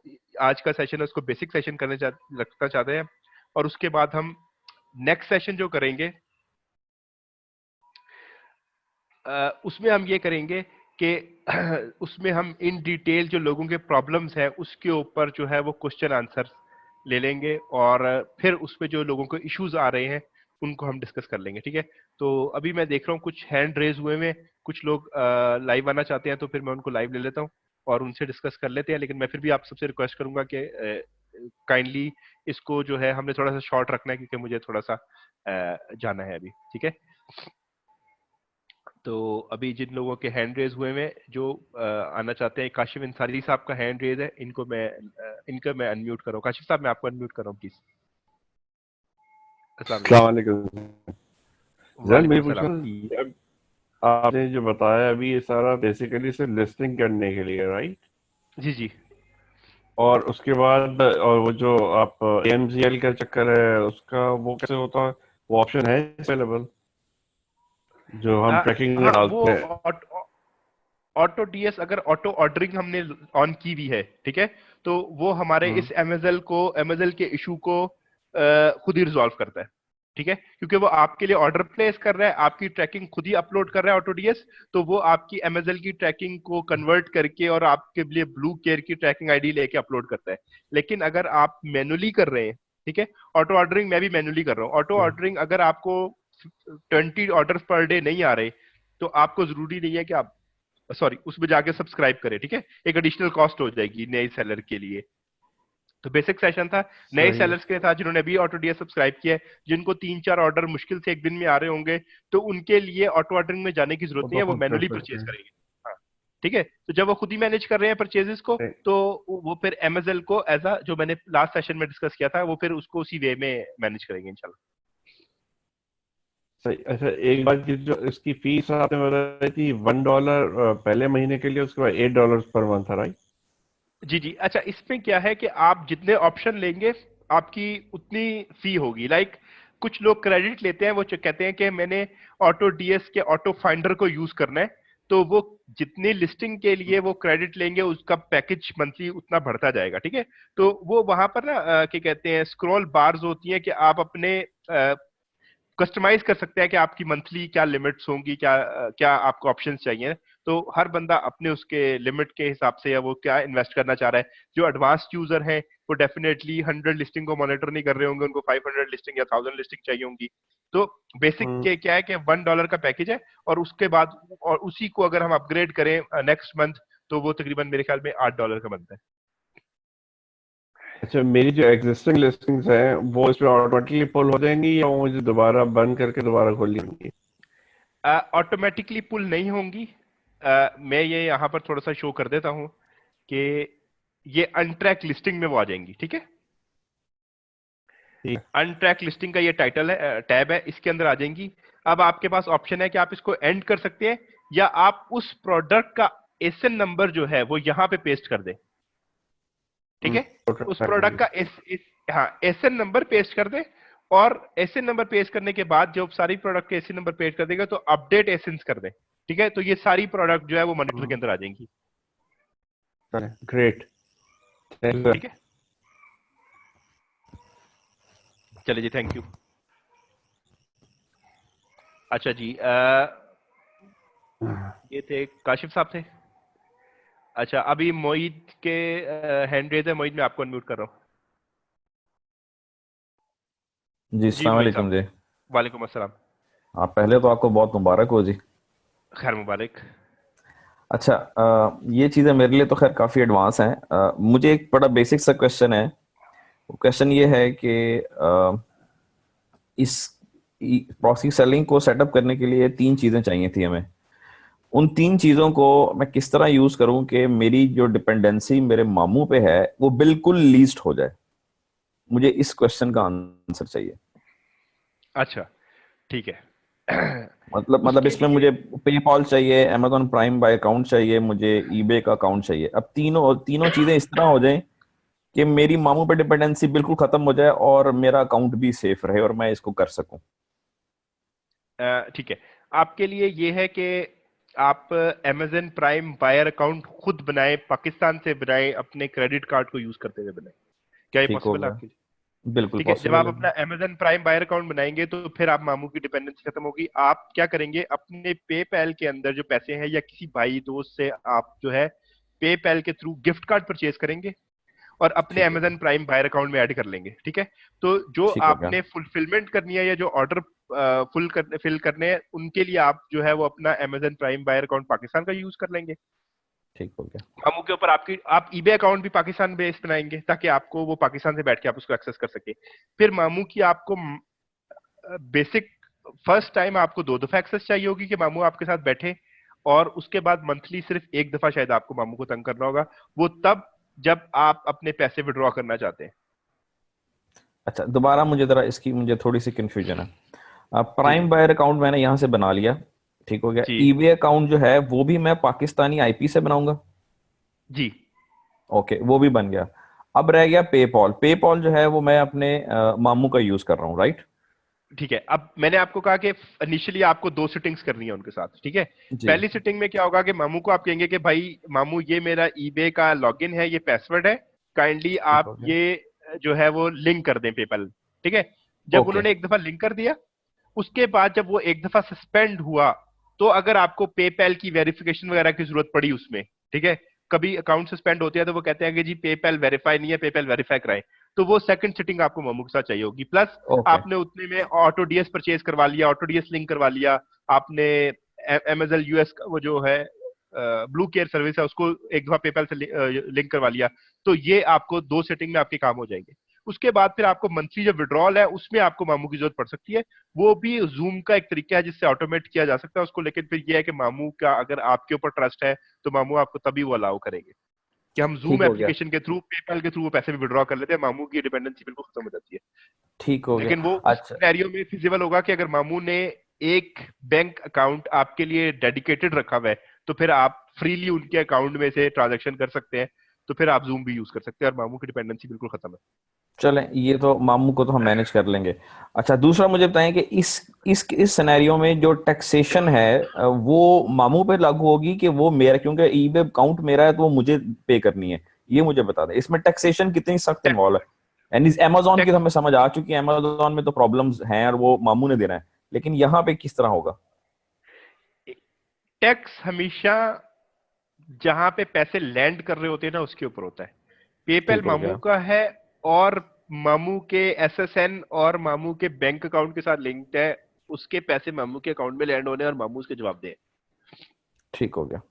आज का सेशन है उसको बेसिक सेशन रखना चाहते हैं, और उसके बाद हम नेक्स्ट सेशन जो करेंगे उसमें हम ये करेंगे कि उसमें हम इन डिटेल जो लोगों के प्रॉब्लम्स है उसके ऊपर जो है वो क्वेश्चन आंसर ले लेंगे, और फिर उसमें जो लोगों को इश्यूज आ रहे हैं उनको हम डिस्कस कर लेंगे। ठीक है, तो अभी मैं देख रहा हूँ कुछ हैंड रेज हुए हैं, कुछ लोग लाइव आना चाहते हैं, तो फिर मैं उनको लाइव ले लेता हूँ और उनसे डिस्कस कर लेते हैं। लेकिन मैं फिर भी आप सबसे रिक्वेस्ट करूंगा कि काइंडली इसको जो है हमने थोड़ा सा शॉर्ट रखना है, क्योंकि मुझे थोड़ा सा जाना है अभी। ठीक है, तो अभी जिन लोगों के हैंड रेज हुए हैं जो आना चाहते हैं, काशिफ अंसारी साहब का हैंड रेज है, इनका मैं अनम्यूट कर रहा हूँ। काशिफ साहब, मैं आपको अनम्यूट कर रहा हूँ प्लीज। अस्सलाम वालेकुम। जैन वालेकुम मैं पूछ सलाम। रहा हूँ, अब आपने जो बताया अभी ये सारा बेसिकली सिर्फ लिस्टिंग करने के लिए, राइट? जी जी। और उसके बाद और वो जो आप AMZL का चक्कर है उसका वो कैसे होता है? वो ऑप्शन है अवेलेबल जो हम ट्रैकिंग में हाँ, वो डालते हैं? ऑटो डीएस अगर ऑटो ऑर्डरिंग हमने ऑन की हुई है, ठीक है, तो वो हमारे हम्म। इस एमएसएल के इशू को खुद ही रिजॉल्व करता है। ठीक है, क्योंकि वो आपके लिए ऑर्डर प्लेस कर रहा है, आपकी ट्रैकिंग खुद ही अपलोड कर रहा है ऑटो डीएस, तो वो आपकी एमएसएल की ट्रैकिंग को कन्वर्ट करके और आपके लिए ब्लू केयर की ट्रैकिंग आईडी लेके अपलोड करता है। लेकिन अगर आप मैनुअली कर रहे हैं, ठीक है, ऑटो ऑर्डरिंग मैं भी मैनुअली कर रहा हूँ। ऑटो ऑर्डरिंग अगर आपको 20 ऑर्डर पर डे नहीं आ रहे, तो आपको जरूरी नहीं है कि आप सॉरी उसमें जाके सब्सक्राइब करें। ठीक है, एक एडिशनल कॉस्ट हो जाएगी नए सेलर के लिए। तो बेसिक सेशन था नए सही। सेलर्स के लिए था जिन्होंने अभी ऑटो डीएस सब्सक्राइब किया है, जिनको 3-4 ऑर्डर मुश्किल से एक दिन में आ रहे होंगे, तो उनके लिए ऑटो ऑर्डरिंग में जाने की जरूरत वो नहीं तो है, वो खुद कर मैनुअली सकते परचेज हैं। करेंगे। हाँ, ठीक है, तो जब वो खुद ही मैनेज कर रहे हैं परचेजेस को, सही। तो वो फिर एमएसएल को एज जो मैंने लास्ट सेशन में डिस्कस किया था, वो फिर उसको उसी वे में मैनेज करेंगे इंशाल्लाह। सही। अच्छा, एक बात की, जो इसकी फीस आपने बताई थी $1 पहले महीने के लिए, उसके बाद $8 पर मंथ, राइट? जी जी। अच्छा, इसमें क्या है कि आप जितने ऑप्शन लेंगे आपकी उतनी फी होगी। कुछ लोग क्रेडिट लेते हैं, वो कहते हैं कि मैंने ऑटो डीएस के ऑटो फाइंडर को यूज करना है, तो वो जितनी लिस्टिंग के लिए वो क्रेडिट लेंगे उसका पैकेज मंथली उतना बढ़ता जाएगा, ठीक है। तो वो वहां पर ना क्या कहते हैं, स्क्रॉल बार्स होती हैं कि आप अपने कस्टमाइज कर सकते हैं कि आपकी मंथली क्या लिमिट्स होंगी, क्या आपको ऑप्शंस चाहिए। तो हर बंदा अपने उसके लिमिट के हिसाब से या वो क्या इन्वेस्ट करना चाह रहा है। जो एडवांस्ड यूजर है वो डेफिनेटली 100 लिस्टिंग को मॉनिटर नहीं कर रहे होंगे, उनको 500 लिस्टिंग या 1000 लिस्टिंग चाहिए होंगी। तो बेसिक के क्या है कि $1 का पैकेज है, और उसके बाद और उसी को अगर हम अपग्रेड करें नेक्स्ट मंथ, तो वो तकरीबन मेरे ख्याल में $8 का बनता है। अच्छा, मेरी जो एग्जिस्टिंग लिस्टिंग्स हैं वो इसमें ऑटोमेटिकली पुल हो जाएंगी या वो मुझे दोबारा बंद करके दोबारा खोलनी होंगी? ऑटोमेटिकली पुल नहीं होंगी। मैं ये यहाँ पर थोड़ा सा शो कर देता हूँ कि ये अनट्रैक लिस्टिंग में वो आ जाएंगी, ठीक है। ठीक। अनट्रैक लिस्टिंग का ये टाइटल है, टैब है, इसके अंदर आ जाएंगी। अब आपके पास ऑप्शन है कि आप इसको एंड कर सकते हैं या आप उस प्रोडक्ट का एसएन नंबर जो है वो यहाँ पे पेस्ट कर दें, ठीक है। उस प्रोडक्ट का हाँ एसएन नंबर पेस्ट कर दें, और एसएन नंबर पेस्ट करने के बाद जब सारी प्रोडक्ट के एसएन नंबर पेस्ट कर देगा तो अपडेट एसएन कर दें, ठीक है। तो ये सारी प्रोडक्ट जो है वो मॉनिटर के अंदर आ जाएंगी। ग्रेट, ठीक है, चलिए जी, थैंक यू। अच्छा जी, ये थे काशिफ साहब थे। अच्छा, अभी मोहित के हैंड रेज है। मोहित, मैं आपको अनम्यूट कर रहा हूँ। जी जी अस्सलाम मोहित वालेकुम साहब। जी। वालेकुम अस्सलाम। आप पहले तो आपको बहुत मुबारक हो जी। खैर मुबारक। अच्छा, ये चीज़ें मेरे लिए तो खैर काफ़ी एडवांस हैं। मुझे एक बड़ा बेसिक सा क्वेश्चन है। क्वेश्चन ये है कि इस प्रॉक्सी सेलिंग को सेटअप करने के लिए 3 चीज़ें चाहिए थी हमें। उन 3 चीज़ों को मैं किस तरह यूज़ करूं कि मेरी जो डिपेंडेंसी मेरे मामू पे है वो बिल्कुल लीस्ट हो जाए। मुझे इस क्वेश्चन का आंसर चाहिए। अच्छा, ठीक है। मतलब उसके इसमें लिए मुझे पेपॉल चाहिए, amazon प्राइम बाय अकाउंट चाहिए, मुझे ईबे का अकाउंट चाहिए। अब तीनों तीनों चीजें इस तरह हो जाएं कि मेरी मामू पे डिपेंडेंसी बिल्कुल खत्म हो जाए और मेरा अकाउंट भी सेफ रहे और मैं इसको कर सकूं। ठीक है, आपके लिए ये है कि आप अमेजन प्राइम बायर अकाउंट खुद बनाएं, पाकिस्तान से बनाएं, अपने क्रेडिट कार्ड को यूज करते हुए बनाएं। क्या ये ठीक हो पॉसिबल है गया। आपके लिए? बिल्कुल ठीक है, जब आप पॉसिबल है। अपना अमेजन प्राइम बायर अकाउंट बनाएंगे तो फिर आप मामू की डिपेंडेंसी खत्म होगी। आप क्या करेंगे, अपने पेपैल के अंदर जो पैसे हैं या किसी भाई दोस्त से आप जो है पेपैल के थ्रू गिफ्ट कार्ड परचेज करेंगे और अपने ठीक हो गया। अमेजन प्राइम बायर अकाउंट में ऐड कर लेंगे, ठीक है। तो जो ठीक हो गया। आपने फुलफिलमेंट करनी है या जो ऑर्डर फिल करने हैं उनके लिए आप जो है वो अपना Amazon prime buyer account Pakistan का यूज कर लेंगे। ठीक हो गया। मामू के ऊपर आप ईबे अकाउंट भी पाकिस्तान बेस्ड बनाएंगे ताकि आपको वो पाकिस्तान से बैठ के आप उसको एक्सेस कर सके। फिर मामू की आपको बेसिक फर्स्ट टाइम आपको 2 दफा एक्सेस चाहिए होगी कि मामू आपके साथ बैठे, और उसके बाद मंथली सिर्फ 1 दफा शायद आपको मामू को तंग करना होगा, वो तब जब आप अपने पैसे विड्रॉ करना चाहते हैं। अच्छा, दोबारा मुझे जरा इसकी मुझे थोड़ी सी कंफ्यूजन है। जी प्राइम जी बायर अकाउंट मैंने यहाँ से बना लिया। ठीक हो गया। जी ईबे अकाउंट जो है वो भी मैं पाकिस्तानी आईपी से बनाऊंगा। जी। ओके, वो भी बन गया। अब रह गया पेपॉल। पेपॉल जो है वो मैं अपने मामू का यूज कर रहा हूँ, राइट? ठीक है, अब मैंने आपको कहा कि इनिशियली आपको 2 सेटिंग्स करनी है उनके साथ, ठीक है। जी। पहली सेटिंग में क्या होगा कि मामू को आप कहेंगे कि भाई मामू ये मेरा ईबे का लॉगिन है, ये पासवर्ड है, काइंडली ठीक आप हो गया। ये जो है वो लिंक कर दें पेपल, ठीक है। जब ओके। उन्होंने 1 दफा लिंक कर दिया, उसके बाद जब वो 1 दफा सस्पेंड हुआ, तो अगर आपको पेपैल की वेरिफिकेशन वगैरह की जरूरत पड़ी उसमें, ठीक है, कभी अकाउंट सस्पेंड होती है तो वो कहते हैं कि जी पेपैल वेरीफाई नहीं है, पेपैल वेरीफाई कराएं, तो वो सेकंड सेटिंग आपको मोमो के साथ चाहिए होगी। Plus okay. आपने उतने में ऑटो डीएस परचेज करवा लिया, ऑटो डीएस लिंक करवा लिया आपने, अमेजन यूएस का वो जो है ब्लू केयर सर्विस है उसको 1 दफा पेपैल से लिंक करवा लिया, तो ये आपको 2 सेटिंग में आपके काम हो जाएंगे। उसके बाद फिर आपको मंथली जो विड्रॉल है उसमें आपको मामू की जरूरत पड़ सकती है। वो भी जूम का एक तरीका है जिससे ऑटोमेट किया जा सकता है उसको, लेकिन फिर ये है कि मामू का अगर आपके ऊपर ट्रस्ट है तो मामू आपको तभी वो अलाउ करेंगे कि हम ठीक जूम हो गया। एप्लीकेशन के थ्रू, पेपैल के थ्रू वो पैसे भी विड्रॉ कर लेते हैं। मामू की डिपेंडेंसी बिल्कुल खत्म हो जाती है। ठीक हो गया। लेकिन वो उस अच्छा। सिनेरियो में फिजिबल होगा कि अगर मामू ने एक बैंक अकाउंट आपके लिए डेडिकेटेड रखा हुआ है तो फिर आप फ्रीली उनके अकाउंट में से ट्रांजेक्शन कर सकते हैं, तो फिर आप जूम भी यूज कर सकते हैं और मामू की डिपेंडेंसी बिल्कुल खत्म है। चलें, ये तो मामू को तो हम मैनेज कर लेंगे। अच्छा, दूसरा मुझे बताएं कि इस सिनेरियो में जो टैक्सेशन है वो मामू पे लागू होगी कि वो मेरा, क्योंकि ईबे अकाउंट मेरा है तो वो मुझे पे करनी है, ये मुझे बता दें। इसमें टैक्सेशन कितनी सख्त इन्वॉल्व है? यानी अमेजोन की तो हमें समझ आ चुकी है, अमेजोन में तो प्रॉब्लम्स हैं और वो मामू ने देना है, लेकिन यहाँ पे किस तरह होगा? टैक्स हमेशा जहां पे पैसे लैंड कर रहे होते हैं ना उसके ऊपर होता है। पेपैल ठीक हो मामू गया। का है और मामू के एसएसएन और मामू के बैंक अकाउंट के साथ लिंक्ड है, उसके पैसे मामू के अकाउंट में लैंड होने और मामू उसके जवाब दे। ठीक हो गया,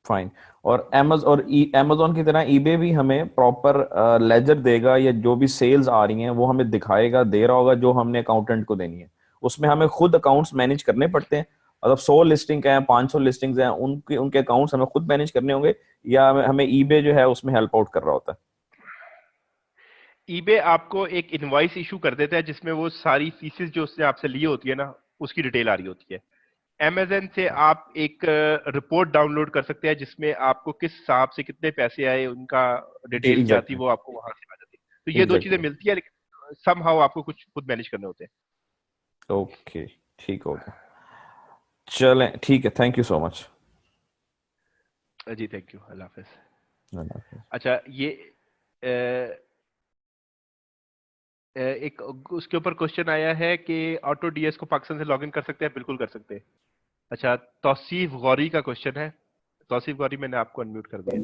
फाइन। और अमेजोन की तरह ईबे भी हमें प्रॉपर लेजर देगा, या जो भी सेल्स आ रही हैं वो हमें दिखाएगा, दे रहा होगा जो हमने अकाउंटेंट को देनी है। उसमें हमें खुद अकाउंट्स मैनेज करने पड़ते हैं, मतलब 100 लिस्टिंग हैं, 500 लिस्टिंग्स हैं, उनके उनके अकाउंट्स हमें खुद मैनेज करने होंगे, या हमें ईबे जो है उसमें हेल्प आउट कर रहा होता है? ईबे आपको एक इनवॉइस इशू कर देता है जिसमें वो सारी फीसेस जो उसने आपसे ली होती है ना उसकी डिटेल आ रही होती है। अमेज़न से आप एक रिपोर्ट डाउनलोड कर सकते हैं जिसमें आपको किस हिसाब से कितने पैसे आए, उनका जी, डिटेल क्या थी, एग्जैक्टली। वो आपको वहां से आ जाती है। तो ये दो चीजें एग्जैक्टली। मिलती है, लेकिन समहाउ आपको कुछ खुद मैनेज करने होते ओके, ठीक हो गया। चलें, ठीक है, थैंक यू सो मच। हैं। जी थैंक यू, अल्लाह हाफिज। अल्लाह हाफिज़। अच्छा, ये एक उसके ऊपर क्वेश्चन आया है कि ऑटो डीएस को पाकिस्तान से लॉगिन कर सकते हैं? बिल्कुल कर सकते हैं। अच्छा, तौसीफ गौरी का क्वेश्चन है। तौसीफ गौरी, मैंने आपको अनम्यूट कर दिया।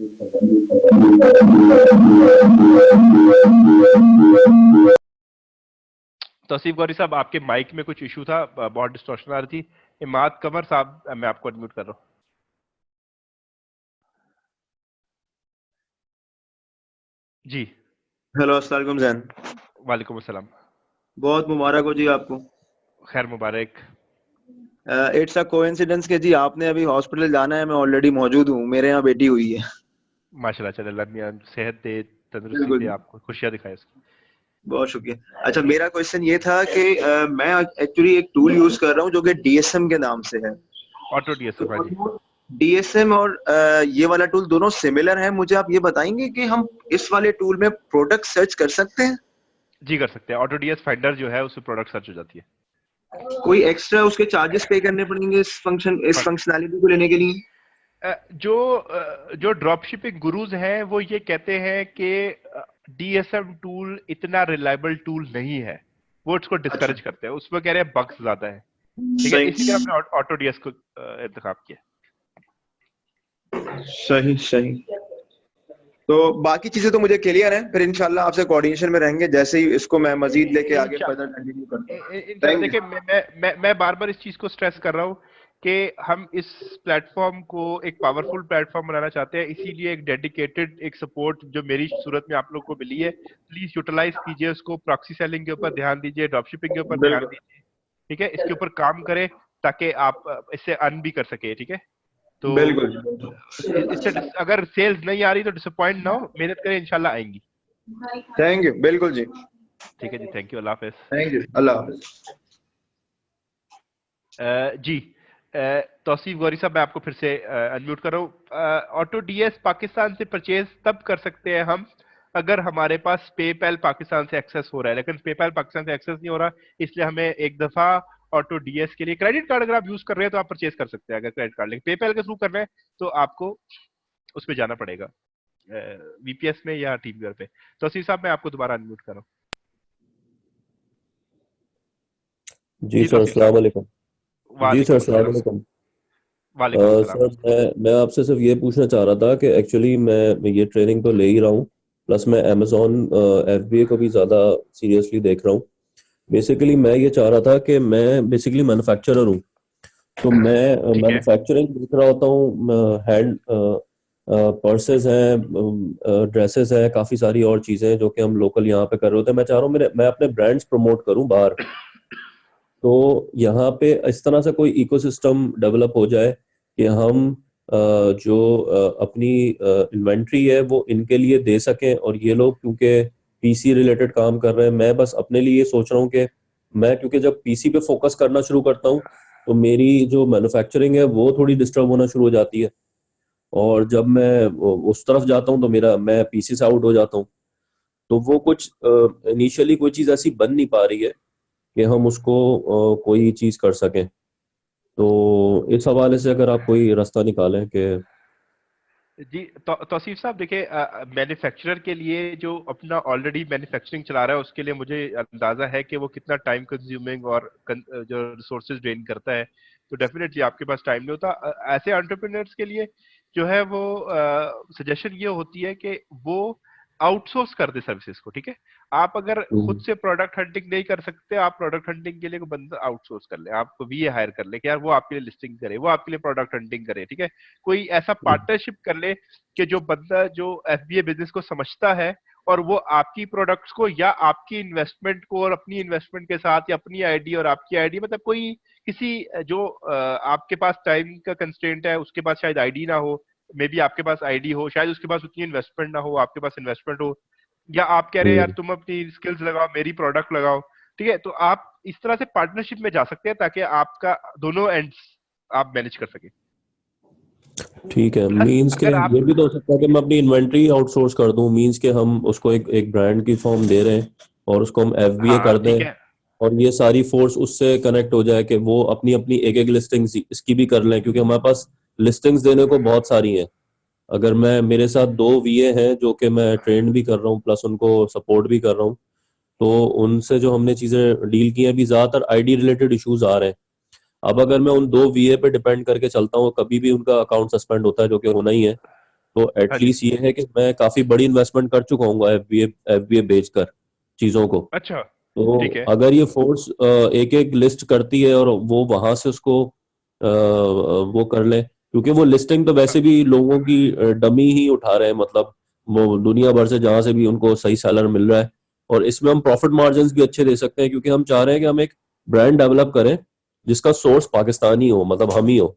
तौसीफ गौरी साहब, आपके माइक में कुछ इशू था, बहुत डिस्टॉर्शन आ रही थी। इमाद कमर साहब, मैं आपको अनम्यूट कर रहा हूँ। जी। हेलो, अस्सलाम वालेकुम जैन। वालेकुम अस्सलाम। बहुत मुबारक हो जी आपको। खैर मुबारक। इट्स अ कोइंसिडेंस कि जी आपने अभी हॉस्पिटल जाना है, मैं ऑलरेडी मौजूद हूँ, मेरे यहाँ बेटी हुई है। माशाल्लाह, चले अल्लाह मियां सेहत दे, तंदुरुस्ती दे, बिल्कुल, आपको खुशियां दिखाए उसकी। बहुत शुक्रिया। अच्छा, मेरा क्वेश्चन ये था कि मैं एक्चुअली एक टूल यूज कर रहा हूँ जो कि डीएसएम के नाम से है। ऑटो डीएस, हाँ जी। डीएसएम और ये वाला टूल दोनों सिमिलर है। मुझे आप ये बताएंगे कि हम इस वाले टूल में प्रोडक्ट सर्च कर सकते हैं? जी कर सकते हैं। ऑटो डीएस फाइंडर जो है उसमें प्रोडक्ट सर्च हो जाती है। कोई एक्स्ट्रा उसके चार्जेस पे करने पड़ेंगे इस फंक्शनैलिटी को लेने के लिए? जो ड्रॉप शिपिंग गुरुज हैं वो ये कहते हैं कि डीएसएम टूल इतना रिलायबल टूल नहीं है, वो उसको अच्छा, डिस्करेज करते हैं, उसमें कह रहे हैं बग्स ज्यादा है। ठीक है, सही इसीलिए हमने ऑटो डीएस को इंतखाब किया। सही सही। तो बाकी चीजें तो मुझे क्लियर है, फिर इंशाल्लाह आपसे कोऑर्डिनेशन में रहेंगे जैसे ही इसको मैं मजीद लेके आगे फर्दर कंटिन्यू करता हूँ। इंशाल्लाह। थैंक देखिए, यू। मैं बार बार इस चीज को स्ट्रेस कर रहा हूँ कि हम इस प्लेटफॉर्म को एक पावरफुल प्लेटफॉर्म बनाना चाहते हैं, इसीलिए एक डेडिकेटेड एक सपोर्ट जो मेरी सूरत में आप लोग को मिली है, प्लीज यूटिलाइज कीजिए उसको। प्रॉक्सी सेलिंग के ऊपर ध्यान दीजिए, ड्रॉप शिपिंग के ऊपर ध्यान बिल्कुल दीजिए। ठीक है, इसके ऊपर काम करें ताकि आप इससे अर्न भी कर सके। ठीक है, तो बिल्कुल। इससे अगर सेल्स नहीं आ रही तो डिसअपॉइंट ना हो, मेहनत करें, इंशाल्लाह आएंगी। थैंक यू, बिल्कुल जी। ठीक है जी, थैंक यू, अल्लाह हाफिज। थैंक यू, अल्लाह हाफिज। जी, तौसीफ गौरी साहब, मैं आपको फिर से अनम्यूट कर रहा हूँ। ऑटो डीएस पाकिस्तान से परचेज तब कर सकते हैं हम अगर हमारे पास पेपैल पाकिस्तान से एक्सेस हो रहा है, लेकिन पेपैल पाकिस्तान से एक्सेस नहीं हो रहा, इसलिए हमें एक दफा ऑटो डीएस के लिए क्रेडिट कार्ड अगर आप यूज कर रहे हैं तो आप परचेज कर सकते हैं अगर क्रेडिट कार्ड, लेकिन पेपैल के थ्रू कर रहे हैं तो आपको उस पर जाना पड़ेगा, वीपीएस में या टीमवेयर पे। तौसीफ साहब, मैं आपको दोबारा अनम्यूट कर रहा हूँ। जी जी सर, तौसीफ अस्सलाम साहब। वालेकुम। जी सर, वालेकुम अस्सलाम अस्सलाम। वालेकुम। वालेकुम अस्सलाम। सर, मैं आपसे सिर्फ ये पूछना चाह रहा था कि एक्चुअली मैं ये ट्रेनिंग तो ले ही रहा हूँ, प्लस मैं अमेजोन एफबीए को भी ज़्यादा सीरियसली देख रहा हूँ। बेसिकली मैं ये चाह रहा था कि मैं बेसिकली मैन्युफैक्चरर हूँ, तो मैं ठीक है। मैन्युफैक्चरिंग देख रहा होता हूँ, हैंड पर्सेस हैं, ड्रेसेस हैं, काफ़ी सारी और चीज़ें हैं जो कि हम लोकल यहाँ पे कर रहे होते हैं। मैं चाह रहा हूँ मैं अपने ब्रांड्स प्रमोट करूँ बाहर, तो यहाँ पे इस तरह से कोई इकोसिस्टम डेवलप हो जाए कि हम जो अपनी इन्वेंट्री है वो इनके लिए दे सकें, और ये लोग क्योंकि पीसी रिलेटेड काम कर रहे हैं, मैं बस अपने लिए सोच रहा हूँ कि मैं क्योंकि जब पीसी पे फोकस करना शुरू करता हूँ तो मेरी जो मैन्युफैक्चरिंग है वो थोड़ी डिस्टर्ब होना शुरू हो जाती है, और जब मैं उस तरफ जाता हूँ तो मैं पीसी से आउट हो जाता हूँ। तो वो कुछ इनिशियली कोई चीज ऐसी बन नहीं पा रही है कि हम उसको कोई चीज कर सकें। तो इस हवाले से अगर आप कोई रास्ता निकालें कि जी, तो तौसीफ साहब देखिए, मैन्युफैक्चरर के लिए जो अपना ऑलरेडी मैन्युफैक्चरिंग चला रहा है उसके लिए मुझे अंदाजा है कि वो कितना टाइम कंज्यूमिंग और जो रिसोर्सेज ड्रेन करता है। तो डेफिनेटली आपके पास टाइम नहीं होता। ऐसे एंटरप्रेन्योर्स के लिए जो है वो सजेशन ये होती है कि वो आउटसोर्स कर दे सर्विसेज को। ठीक है, आप अगर खुद से प्रोडक्ट हंटिंग नहीं कर सकते, आप प्रोडक्ट हंटिंग के लिए कोई बंदा आउटसोर्स कर ले, आप वीए हायर कर ले कि यार वो आपके लिए लिस्टिंग करे, वो आपके लिए प्रोडक्ट हंटिंग करे। ठीक है, कोई ऐसा पार्टनरशिप कर ले कि जो बंदा जो एफबीए बिजनेस को समझता है और वो आपकी प्रोडक्ट्स को या आपकी इन्वेस्टमेंट को और अपनी इन्वेस्टमेंट के साथ या अपनी आईडी और आपकी आईडी, मतलब कोई किसी जो आपके पास टाइम का कंस्ट्रेंट है उसके पास शायद आईडी ना हो, मे बी आपके पास आईडी हो, शायद उसके पास उतनी इन्वेस्टमेंट ना हो, आपके पास इन्वेस्टमेंट हो, या आप कह रहे हैं यार तुम अपनी स्किल्स लगाओ मेरी प्रोडक्ट लगाओ। ठीक है, तो आप इस तरह से पार्टनरशिप में जा सकते हैं ताकि आपका दोनों एंड्स आप मैनेज कर सके। ठीक है, मींस के अगर आप ये भी तो हो सकता है कि मैं अपनी इन्वेंट्री आउटसोर्स कर दूं, मींस के हम उसको एक ब्रांड की फॉर्म दे रहे हैं और उसको हम एफबीए हाँ कर ठीक दें है, और ये सारी फोर्स उससे कनेक्ट हो जाए कि वो अपनी अपनी एक लिस्टिंग्स इसकी भी कर लें, क्योंकि हमारे पास लिस्टिंग्स देने को बहुत सारी हैं। अगर मैं मेरे साथ 2 वीए हैं जो कि मैं ट्रेन भी कर रहा हूँ प्लस उनको सपोर्ट भी कर रहा हूँ, तो उनसे जो हमने चीजें डील की हैं, अभी ज्यादातर आईडी रिलेटेड इश्यूज आ रहे हैं। अब अगर मैं उन 2 वीए पे डिपेंड करके चलता हूँ, कभी भी उनका अकाउंट सस्पेंड होता है जो कि होना ही है, तो हाँ जी, एटलीस्ट ये है कि मैं काफी बड़ी इन्वेस्टमेंट कर चुका हूँ एफबीए बेचकर चीजों को। अच्छा तो ठीक है, अगर ये फोर्स एक एक लिस्ट करती है और वो वहां से उसको वो कर ले, क्योंकि वो लिस्टिंग तो वैसे भी लोगों की डमी ही उठा रहे हैं, मतलब वो दुनिया भर से जहां से भी उनको सही सेलर मिल रहा है, और इसमें हम प्रॉफिट मार्जिन भी अच्छे दे सकते हैं, क्योंकि हम चाह रहे हैं कि हम एक ब्रांड डेवलप करें जिसका सोर्स पाकिस्तानी हो, मतलब हम ही हो।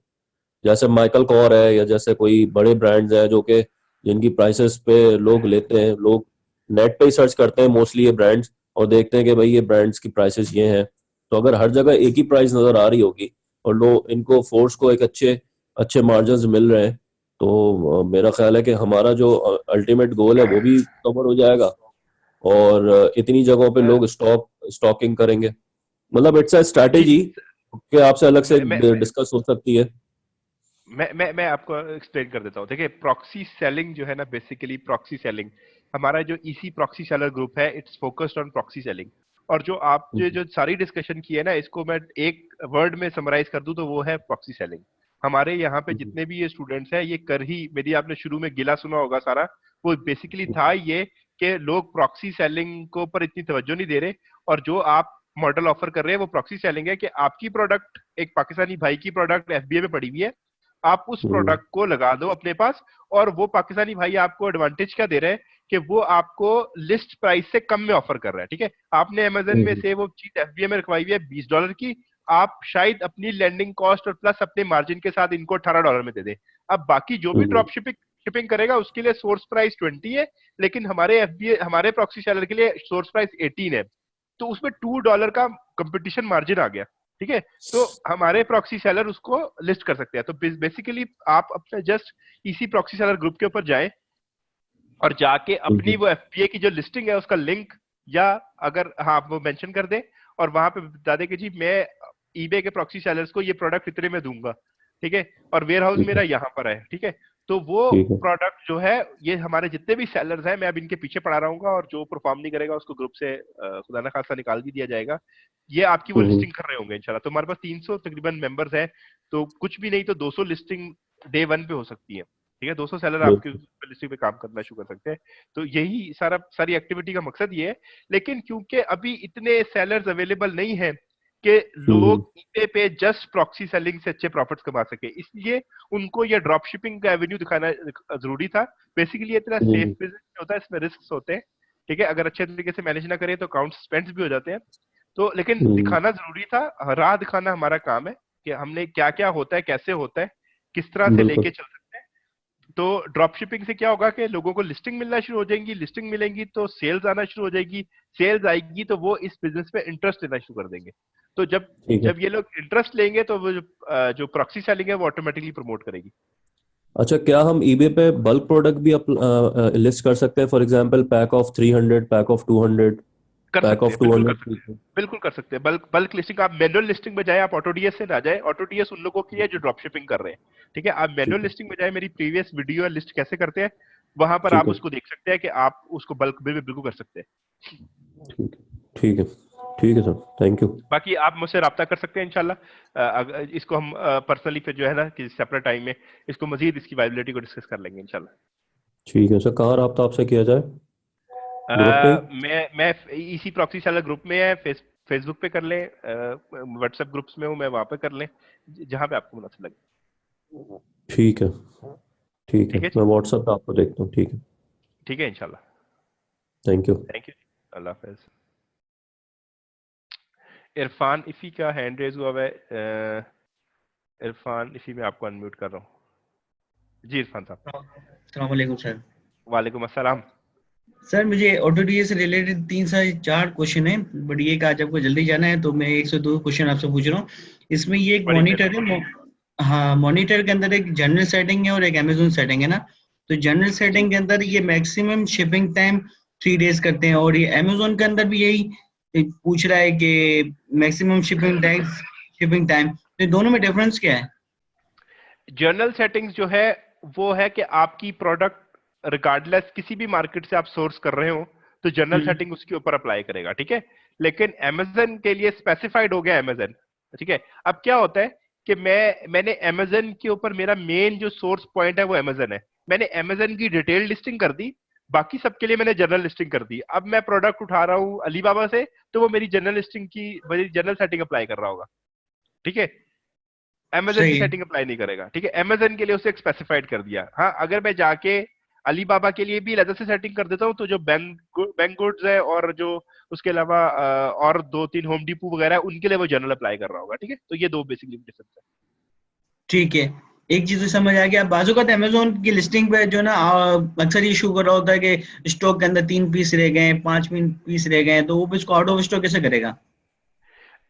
जैसे माइकल कॉर है या जैसे कोई बड़े ब्रांड्स हैं जो कि जिनकी प्राइसेस पे लोग लेते हैं, लोग नेट पे ही सर्च करते हैं मोस्टली ये ब्रांड्स और देखते हैं कि भाई ये ब्रांड्स की प्राइसेस ये हैं। तो अगर हर जगह एक ही प्राइस नजर आ रही होगी और लोग इनको फोर्स को एक अच्छे अच्छे मार्जिन मिल रहे हैं, तो मेरा ख्याल है कि हमारा जो अल्टीमेट गोल है वो भी कवर हो जाएगा और इतनी जगहों पे लोग स्टॉकिंग करेंगे। मतलब इट्स अ जी स्ट्रैटेजी जी, कि आपसे अलग से मैं डिस्कस हो सकती है। मैं आपको एक्सप्लेन कर देता हूँ। देखिए, प्रॉक्सी सेलिंग जो है ना, बेसिकली प्रॉक्सी सेलिंग, हमारा जो ईसी प्रॉक्सी सेलर ग्रुप है, it's focused on proxy selling. और जो आप जो सारी डिस्कशन की है ना, इसको मैं एक वर्ड में समराइज कर दूं तो वो है प्रॉक्सी सेलिंग। हमारे यहाँ पे जितने भी ये स्टूडेंट्स हैं ये कर ही, मेरी आपने शुरू में गिला सुना होगा सारा, वो बेसिकली था ये कि लोग प्रॉक्सी सेलिंग को पर इतनी तवज्जो नहीं दे रहे, और जो आप मॉडल ऑफर कर रहे हैं वो प्रॉक्सी सेलिंग है कि आपकी प्रोडक्ट एक पाकिस्तानी भाई की प्रोडक्ट एफबीए में पड़ी हुई है, आप उस प्रोडक्ट को लगा दो अपने पास, और वो पाकिस्तानी भाई आपको एडवांटेज क्या दे रहे हैं कि वो आपको लिस्ट प्राइस से कम में ऑफर कर रहा है। ठीक है, आपने अमेजन में से वो चीज एफबीए में रखवाई हुई है $20 की, आप शायद अपनी लैंडिंग कॉस्ट और प्लस अपने मार्जिन के साथ इनको $18 में दे दे। अब बाकी जो भी ड्रॉप शिपिंग करेगा उसके लिए सोर्स प्राइस 20 है, लेकिन हमारे एफबीए हमारे प्रॉक्सी सेलर के लिए सोर्स प्राइस 18 है, तो उसमें $2 का कंपटीशन मार्जिन आ गया। ठीक है, तो हमारे प्रॉक्सी सेलर उसको लिस्ट कर सकते हैं। तो बेसिकली आप अपने जस्ट इसी प्रॉक्सी सेलर ग्रुप के ऊपर जाएं और जाके अपनी वो एफपीए की जो लिस्टिंग है उसका लिंक, या अगर हाँ वो मेंशन कर दे और वहां पे बता दे कि जी मैं ईबे के प्रॉक्सी सेलर्स को ये प्रोडक्ट इतने में दूंगा। ठीक है, और वेयर हाउस मेरा यहाँ पर है। ठीक है, तो वो ठीक है। प्रोडक्ट जो है, ये हमारे जितने भी सेलर्स हैं मैं अब इनके पीछे पड़ा रहूंगा, और जो परफॉर्म नहीं करेगा उसको ग्रुप से खुदा ना खासा निकाल भी दिया जाएगा। ये आपकी वो लिस्टिंग कर रहे होंगे इंशाल्लाह। तो हमारे पास 300 तकरीबन मेंबर्स हैं, तो कुछ भी नहीं तो 200 लिस्टिंग डे 1 पे हो सकती है। ठीक है, 200 सेलर आपके लिस्टिंग पे काम करना शुरू कर सकते हैं। तो यही सारी एक्टिविटी का मकसद ये है। लेकिन क्योंकि अभी इतने सेलर्स अवेलेबल नहीं है कि लोग ईबे पे जस्ट प्रॉक्सी सेलिंग से अच्छे प्रॉफिट्स कमा सके, इसलिए उनको ये ड्रॉप शिपिंग का एवेन्यू दिखाना जरूरी था। बेसिकली ये इतना सेफ बिजनेस होता है, इसमें रिस्क होते हैं। ठीक है, अगर अच्छे तरीके से मैनेज ना करें तो अकाउंट सस्पेंड भी हो जाते हैं। तो लेकिन दिखाना जरूरी था, राह दिखाना हमारा काम है कि हमने क्या क्या होता है, कैसे होता है, किस तरह से लेके बिल्कुल। चल सकते हैं। तो ड्रॉप शिपिंग से क्या होगा कि लोगों को लिस्टिंग मिलना शुरू हो जाएंगी, लिस्टिंग मिलेंगी तो सेल्स आना शुरू हो जाएगी, सेल्स आएगी तो वो इस बिजनेस में इंटरेस्ट लेना शुरू कर देंगे। तो जब ठीक है। जब ये लोग इंटरेस्ट लेंगे तो वो जो प्रॉक्सी सेलिंग है वो ऑटोमेटिकली प्रमोट करेगी। अच्छा, क्या हम eBay पे बल्क प्रोडक्ट भी लिस्ट कर सकते हैं? For example pack of 300, pack of 200, कर पैक सकते ऑफ हैं, बिल्कुल कर 200 सकते हैं, पीसेस? बिल्कुल कर सकते हैं। बल्क बल्क लिस्टिंग आप मैनुअल लिस्टिंग में जाए, आप ऑटोडीएस से ना जाए। ऑटोडीएस उन लोगों की है जो ड्रॉप शिपिंग कर रहे हैं, ठीक है। आप मैनुअल ठीक है, लिस्टिंग में जाए, मेरी प्रीवियस वीडियो है लिस्ट कैसे करते हैं, वहां पर ठीक आप है, उसको देख सकते हैं कि आप उसको बल्क में भी बिल्कुल कर सकते हैं। ठीक है, ठीक है, ठीक है सर, थैंक यू। बाकी आप मुझसे राब्ता कर सकते हैं इंशाल्लाह। इसको हम पर्सनली फिर जो है ना कि सेपरेट टाइम में इसको मजीद इसकी वायबिलिटी को डिस्कस कर लेंगे इंशाल्लाह। ठीक है सर, कहाँ राब्ता आपसे किया जाए? ग्रुप पे ही? मैं इसी प्रॉक्सी सेलर ग्रुप में है, फेसबुक पे कर लें, व्हाट्सएप ग्रुप्स में हूँ मैं, वहां पे कर लें, जहां पे आपको मुनासिब लगे। ठीक है, ठीक है, ठीक है जी, मैं व्हाट्सएप पे आपको देखता हूँ। ठीक है, ठीक है इंशाल्लाह। Thank you. थैंक यू, अल्लाह हाफिज। इरफान इफी का हैंड रेज हुआ है। इरफान इफी, मैं आपको अनम्यूट कर रहा हूँ। जी इरफान साहब। अस्सलाम वालेकुम सर। वालेकुम अस्सलाम। सर मुझे ऑटोडीए से रिलेटेड 3 से 4 क्वेश्चन है, बट ये कि आज आपको जल्दी जाना है तो मैं 1 से 2 क्वेश्चन आपसे पूछ रहा हूँ। इसमें ये एक बड़ी मॉनिटर है, मेहरबानी। हाँ मॉनिटर के अंदर एक जनरल सेटिंग है और एक अमेजोन सेटिंग है ना। तो जनरल सेटिंग के अंदर ये मैक्सिमम शिपिंग टाइम 3 डेज करते हैं, और ये अमेजोन के अंदर भी यही पूछ रहा है कि मैक्सिमम शिपिंग टाइम, तो ये दोनों में डिफरेंस क्या है? जर्नल सेटिंग्स जो है वो है कि आपकी प्रोडक्ट रिगार्डलेस किसी भी मार्केट से आप सोर्स कर रहे हो तो जर्नल हम्म, सेटिंग उसके ऊपर अप्लाई करेगा, ठीक है। लेकिन अमेजन के लिए स्पेसिफाइड हो गया अमेजन, ठीक है। अब क्या होता है कि मैंने अमेजन के ऊपर मेरा मेन जो सोर्स पॉइंट है वो अमेजन है। मैंने अमेजन की डिटेल लिस्टिंग कर दी, बाकी सबके लिए मैंने जनरल लिस्टिंग कर दी। अब मैं प्रोडक्ट उठा रहा हूँ अलीबाबा से, तो वो मेरी जनरल लिस्टिंग की मेरी जनरल सेटिंग अप्लाई कर रहा होगा, ठीक है। अमेजन की सही है। सेटिंग अप्लाई नहीं करेगा, ठीक है। अमेजन के लिए उसे स्पेसिफाइड कर दिया। हाँ, अगर मैं जाके अलीबाबा के लिए भी अलग से सेटिंग कर देता हूँ तो जो बैंक गुड्स है और जो उसके अलावा और 2-3 होम डिपो वगैरह उनके लिए वो जनरल अप्लाई कर रहा होगा, ठीक है। तो ये दो बेसिकली डिफरेंस है। ठीक है, एक चीज तो समझ आ गया। बाजू का अमेजोन की लिस्टिंग पे जो ना अक्सर ये इशू कर रहा होता है कि स्टॉक के अंदर 3 पीस रह गए, 5 पीस रह गए, तो वो भी इसको आउट ऑफ स्टॉक कैसे करेगा?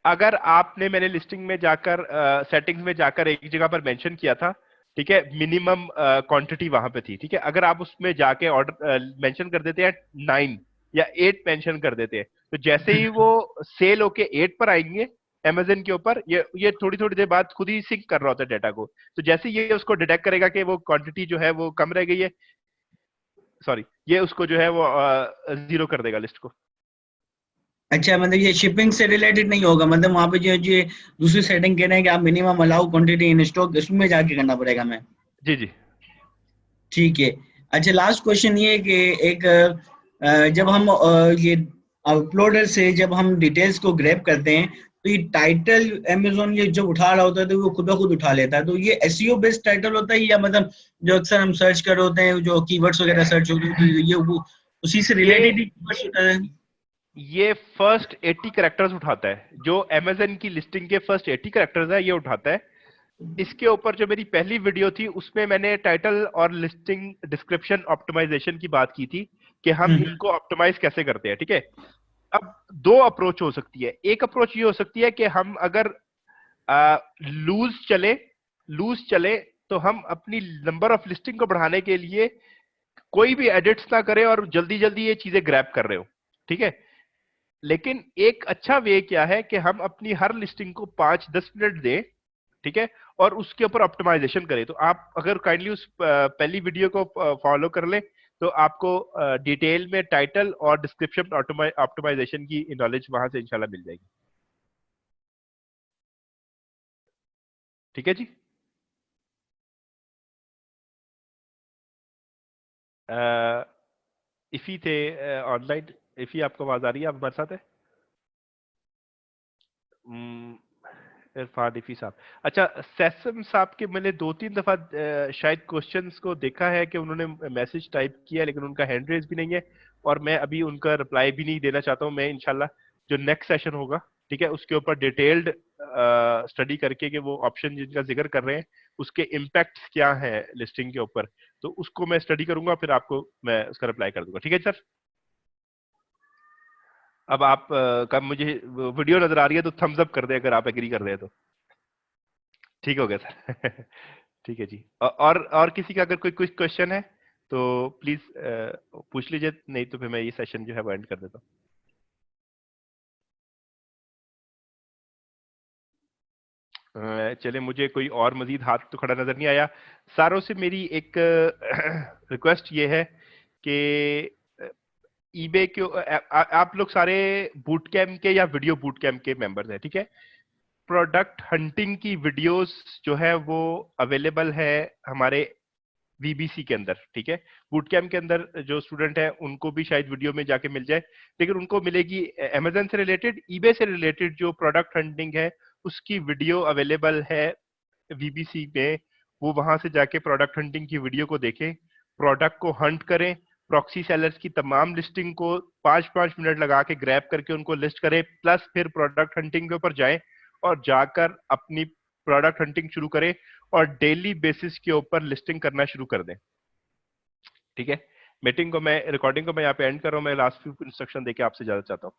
अगर आपने मैंने लिस्टिंग में जाकर सेटिंग्स में जाकर एक जगह पर मेंशन किया था, ठीक है, मिनिमम क्वांटिटी वहां पे थी, ठीक है। अगर आप उसमें जाके ऑर्डर मेंशन कर देते हैं 9 या 8 मेंशन कर देते हैं, तो जैसे ही वो सेल होके 8 पर आएंगे अमेजन के ऊपर, ये थोड़ी थोड़ी देर बाद खुद ही सिंक कर रहा होता है डेटा को। तो जैसे ये उसको डिटेक्ट करेगा कि वो क्वांटिटी जो है वो कम रह गई है, सॉरी, ये उसको जो है वो जीरो कर देगा लिस्ट को। अच्छा, मतलब ये शिपिंग से रिलेटेड नहीं होगा, मतलब वहां पे जो जो दूसरी सेटिंग कह रहे हैं कि आप minimum allow quantity in stock, इसमें जाके करना पड़ेगा हमें? जी जी। ठीक है। अच्छा, लास्ट क्वेश्चन ये है कि एक जब हम ये अपलोडर से जब हम डिटेल्स को ग्रैब करते हैं, तो ये टाइटल अमेजोन ये जब उठा रहा होता है तो वो खुद ब खुद उठा लेता है, तो ये एसईओ बेस्ड टाइटल होता है या मतलब जो अक्सर हम सर्च कर रहे होते हैं, जो कीवर्ड्स वगैरह सर्च होते हैं, तो ये वो उसी से ये रिलेटेड ही कीवर्ड्स होता है? ये फर्स्ट 80 कैरेक्टर्स उठाता है, जो अमेजन की लिस्टिंग के फर्स्ट 80 कैरेक्टर्स है ये उठाता है। इसके ऊपर जो मेरी पहली वीडियो थी उसमें मैंने टाइटल और लिस्टिंग डिस्क्रिप्शन ऑप्टिमाइजेशन की बात की थी कि हम हम्म, इनको ऑप्टिमाइज कैसे करते हैं, ठीक है। अब दो अप्रोच हो सकती है। एक अप्रोच ये हो सकती है कि हम अगर लूज चले लूज चले तो हम अपनी नंबर ऑफ लिस्टिंग को बढ़ाने के लिए कोई भी एडिट्स ना करें और जल्दी जल्दी ये चीजें ग्रैब कर रहे हो, ठीक है। लेकिन एक अच्छा वे क्या है कि हम अपनी हर लिस्टिंग को 5-10 मिनट दें, ठीक है, और उसके ऊपर ऑप्टिमाइजेशन करें। तो आप अगर काइंडली उस पहली वीडियो को फॉलो कर ले तो आपको डिटेल में टाइटल और डिस्क्रिप्शन ऑप्टिमाइजेशन की नॉलेज वहां से इंशाल्लाह मिल जाएगी, ठीक है जी। इफी थे ऑनलाइन। इफी, आपको आवाज आ रही है? आप हमारे साथ है? इरफान इफी साहब। अच्छा, सैसम साहब के मैंने 2-3 दफा शायद क्वेश्चंस को देखा है कि उन्होंने मैसेज टाइप किया लेकिन उनका हैंड रेज भी नहीं है, और मैं अभी उनका रिप्लाई भी नहीं देना चाहता हूं। मैं इंशाल्लाह जो नेक्स्ट सेशन होगा, ठीक है, उसके ऊपर डिटेल्ड स्टडी करके कि वो ऑप्शन जिनका जिक्र कर रहे हैं उसके इम्पैक्ट क्या है लिस्टिंग के ऊपर, तो उसको मैं स्टडी करूंगा, फिर आपको मैं उसका रिप्लाई कर दूंगा, ठीक है सर। अब आप कब मुझे वीडियो नजर आ रही है तो थम्स अप कर दे अगर आप एग्री कर रहे हैं तो। ठीक हो गया सर। ठीक है जी। और किसी का अगर कोई क्वेश्चन है तो प्लीज पूछ लीजिए, नहीं तो फिर मैं ये सेशन जो है वो एंड कर देता हूँ। चले, मुझे कोई और मजीद हाथ तो खड़ा नजर नहीं आया। सारों से मेरी एक रिक्वेस्ट ये है कि ईबे के आप लोग सारे बूट कैम्प के या वीडियो बूट कैम्प के मेंबर्स हैं, ठीक है। प्रोडक्ट हंटिंग की वीडियोस जो है वो अवेलेबल है हमारे वीबीसी के अंदर, ठीक है। बूट कैम्प के अंदर जो स्टूडेंट है उनको भी शायद वीडियो में जाके मिल जाए, लेकिन उनको मिलेगी अमेजन से रिलेटेड, ईबे से रिलेटेड जो प्रोडक्ट हंटिंग है उसकी वीडियो अवेलेबल है वीबीसी में। वो वहां से जाके प्रोडक्ट हंटिंग की वीडियो को देखें, प्रोडक्ट को हंट करें, प्रॉक्सी सेलर्स की तमाम लिस्टिंग को 5-5 मिनट लगा के ग्रैब करके उनको लिस्ट करें, प्लस फिर प्रोडक्ट हंटिंग के ऊपर जाएं और जाकर अपनी प्रोडक्ट हंटिंग शुरू करें और डेली बेसिस के ऊपर लिस्टिंग करना शुरू कर दें, ठीक है। मीटिंग को मैं, रिकॉर्डिंग को मैं यहाँ पे एंड कर रहा हूँ। मैं लास्ट फ्यू इंस्ट्रक्शन देके आपसे ज्यादा चाहता हूँ।